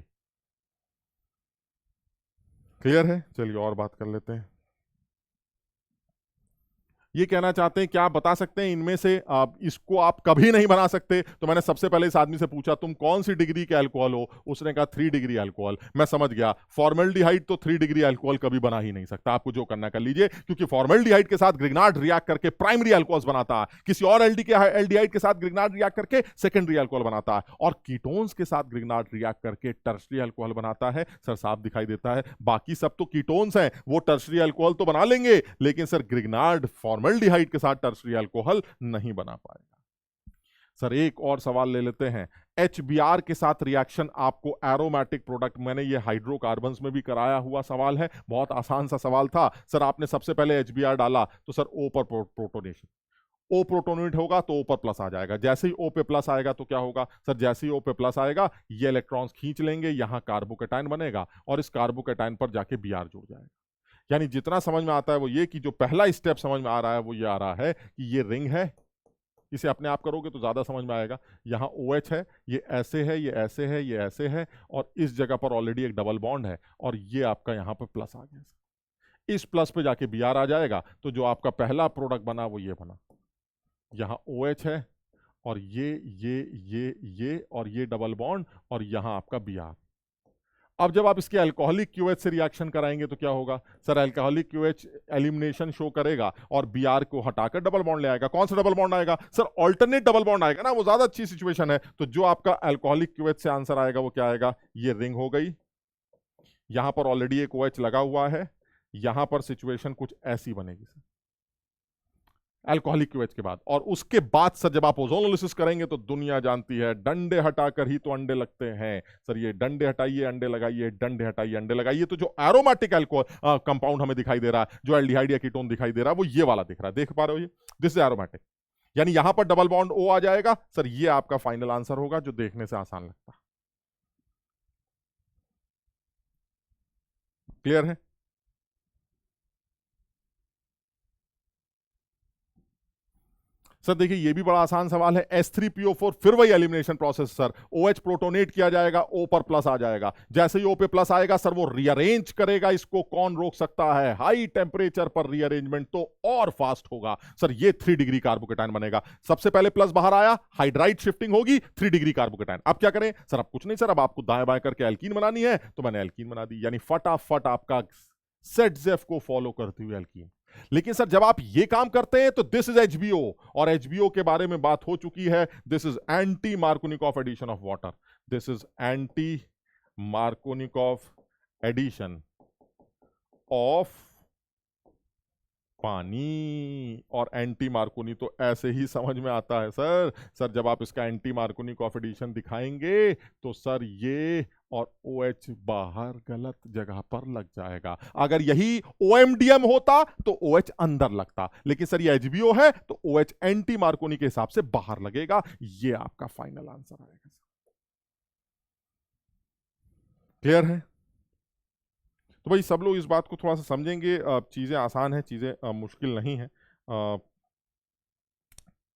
Clear है? चलिए और बात कर लेते हैं। ये कहना चाहते हैं क्या आप बता सकते हैं इनमें से इसको आप कभी नहीं बना सकते? तो मैंने सबसे पहले इस आदमी से पूछा तुम कौन सी डिग्री के अल्कोहल हो, उसने कहा 3 डिग्री अल्कोहल। मैं समझ गया, फॉर्मल्डिहाइड तो 3 डिग्री अल्कोहल कभी बना ही नहीं सकता। आपको जो करना कर लीजिए, क्योंकि फॉर्मल्डिहाइड के साथ ग्रिग्नार्ड रिएक्ट करके प्राइमरी अल्कोहल्स बनाता है, किसी और एल्डिहाइड के साथ ग्रिग्नार्ड रिएक्ट करके सेकेंडरी अल्कोहल बनाता है, और कीटोन्स के साथ ग्रिग्नार्ड रिएक्ट करके टर्शरी अल्कोहल बनाता है। सर साफ दिखाई देता है, बाकी सब तो कीटोन्स हैं, वो टर्शरी अल्कोहल तो बना लेंगे, लेकिन सर ग्रिग्नार्ड फॉर्मल्डिहाइड के साथ टर्शरी अल्कोहल नहीं बना पाएगा। सर एक और सवाल ले लेते हैं। HBr के साथ रिएक्शन आपको एरोमेटिक प्रोडक्ट, मैंने ये हाइड्रोकार्बन्स में भी कराया हुआ सवाल है, बहुत आसान सा सवाल था सर। आपने सबसे पहले HBr डाला तो सर O पर प्रोटोनेशन, O प्रोटोनेट होगा तो O पर प्लस आ जाएगा। जैसे ही O पे प्लस आएगा तो क्या होगा सर, जैसे ही O पे प्लस आएगा ये इलेक्ट्रॉन्स खींच लेंगे, यहां कार्बोकेटायन बनेगा, और इस कार्बोकेटायन पर जाके Br जुड़ जाएगा। यानी जितना समझ में आता है वो ये कि जो पहला स्टेप समझ में आ रहा है वो ये आ रहा है कि ये रिंग है, इसे अपने आप करोगे तो ज्यादा समझ में आएगा। यहाँ OH है, ये ऐसे है, ये ऐसे है, ये ऐसे है, और इस जगह पर ऑलरेडी एक डबल बॉन्ड है, और ये आपका यहाँ पर प्लस आ गया। इस प्लस पे जाके Br आ जाएगा, तो जो आपका पहला प्रोडक्ट बना वो ये बना। यहाँ OH है, और ये और ये डबल बॉन्ड, और यहाँ आपका Br। अब जब आप इसके अल्कोहलिक QH से रिएक्शन कराएंगे तो क्या होगा sir, alcoholic QH elimination show करेगा और Br को हटाकर डबल बॉन्ड ले आएगा। कौन सा डबल बॉन्ड आएगा सर, ऑल्टरनेट डबल बॉन्ड आएगा ना, वो ज्यादा अच्छी सिचुएशन है। तो जो आपका अल्कोहलिक QH से आंसर आएगा वो क्या आएगा, ये रिंग हो गई, यहां पर ऑलरेडी एक OH लगा हुआ है, यहां पर सिचुएशन कुछ ऐसी बनेगी सर अल्कोहलिक QH के बाद। और उसके बाद सर जब आप ओजोनोलिसिस करेंगे तो दुनिया जानती है डंडे हटाकर ही तो अंडे लगते हैं सर। ये डंडे हटाइए अंडे लगाइए, डंडे हटाइए अंडे लगाइए। तो जो एरोमेटिक अल्कोहल कंपाउंड हमें दिखाई दे रहा है, जो एल्डिहाइड या कीटोन दिखाई दे रहा है, वो ये वाला दिख रहा है, देख पा रहे हो ये, दिस इज एरोमेटिक। यानी यहां पर डबल बॉन्ड O आ जाएगा सर, ये आपका फाइनल आंसर होगा जो देखने से आसान लगता है। क्लियर है? सर देखिए ये भी बड़ा आसान सवाल है। H3PO4, फिर वही elimination process sir, OH protonate किया जाएगा, O पर प्लस आ जाएगा। जैसे ही O पे प्लस आएगा सर वो रीअरेंज करेगा, इसको कौन रोक सकता है, हाई टेम्परेचर पर रीअरेंजमेंट तो और फास्ट होगा सर। ये 3 डिग्री कार्बोकेटायन बनेगा। सबसे पहले प्लस बाहर आया, हाइड्राइड शिफ्टिंग होगी, 3 डिग्री कार्बोकेटायन। अब क्या करें सर, अब कुछ नहीं सर, अब आपको दाएं बाएं करके एल्कीन बनानी है, तो मैंने एल्कीन बना दी। यानी फटाफट आपका सेटजेफ को फॉलो करती हुई एल्कीन। लेकिन सर जब आप ये काम करते हैं तो दिस इज HBO, और HBO के बारे में बात हो चुकी है, this is anti Markovnikov addition of water, this is anti Markovnikov addition of पानी। और एंटी मार्कोनी तो ऐसे ही समझ में आता है सर। सर जब आप इसका एंटी मार्कोनी कॉफिडिशन दिखाएंगे तो सर ये और OH बाहर गलत जगह पर लग जाएगा। अगर यही OMDM होता तो OH अंदर लगता, लेकिन सर ये HBO है तो OH एंटी मार्कोनी के हिसाब से बाहर लगेगा। ये आपका फाइनल आंसर आएगा। क्लियर है? तो भाई सब लोग इस बात को थोड़ा सा समझेंगे, चीज़ें आसान हैं, चीज़ें मुश्किल नहीं है।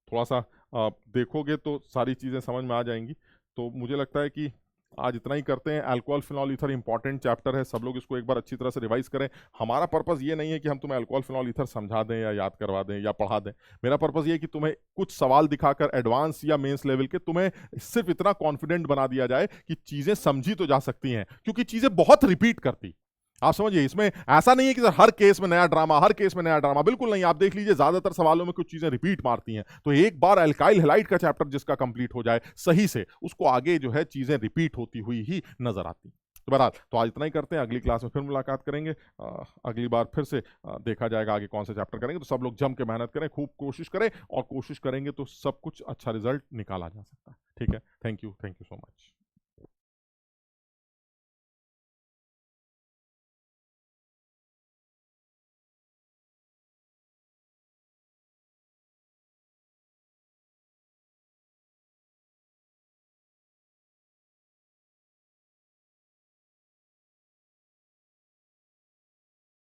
थोड़ा सा देखोगे तो सारी चीज़ें समझ में आ जाएंगी। तो मुझे लगता है कि आज इतना ही करते हैं। Alcohol phenol ether important chapter है, सब लोग इसको एक बार अच्छी तरह से रिवाइज करें। हमारा पर्पस ये नहीं है कि हम तुम्हें अल्कोहल फिनॉल ईथर समझा दें या याद करवा दें या पढ़ा दें। मेरा पर्पस ये है कि तुम्हें कुछ सवाल दिखाकर एडवांस या मेंस लेवल के तुम्हें सिर्फ इतना कॉन्फिडेंट बना दिया जाए कि चीजें समझी तो जा सकती हैं, क्योंकि चीजें बहुत रिपीट करती। आप समझिए, इसमें ऐसा नहीं है कि सर हर केस में नया ड्रामा, हर केस में नया ड्रामा, बिल्कुल नहीं। आप देख लीजिए ज्यादातर सवालों में कुछ चीजें रिपीट मारती हैं। तो एक बार अल्काइल हैलाइड का चैप्टर जिसका कंप्लीट हो जाए सही से, उसको आगे जो है चीजें रिपीट होती हुई ही नजर आती। तो बहरहाल, तो आज इतना ही करते हैं। अगली क्लास में फिर मुलाकात करेंगे। अगली बार फिर से देखा जाएगा आगे कौन से चैप्टर करेंगे। तो सब लोग जम के मेहनत करें, खूब कोशिश करें, और कोशिश करेंगे तो सब कुछ अच्छा रिजल्ट निकाला जा सकता है। ठीक है, थैंक यू सो मच।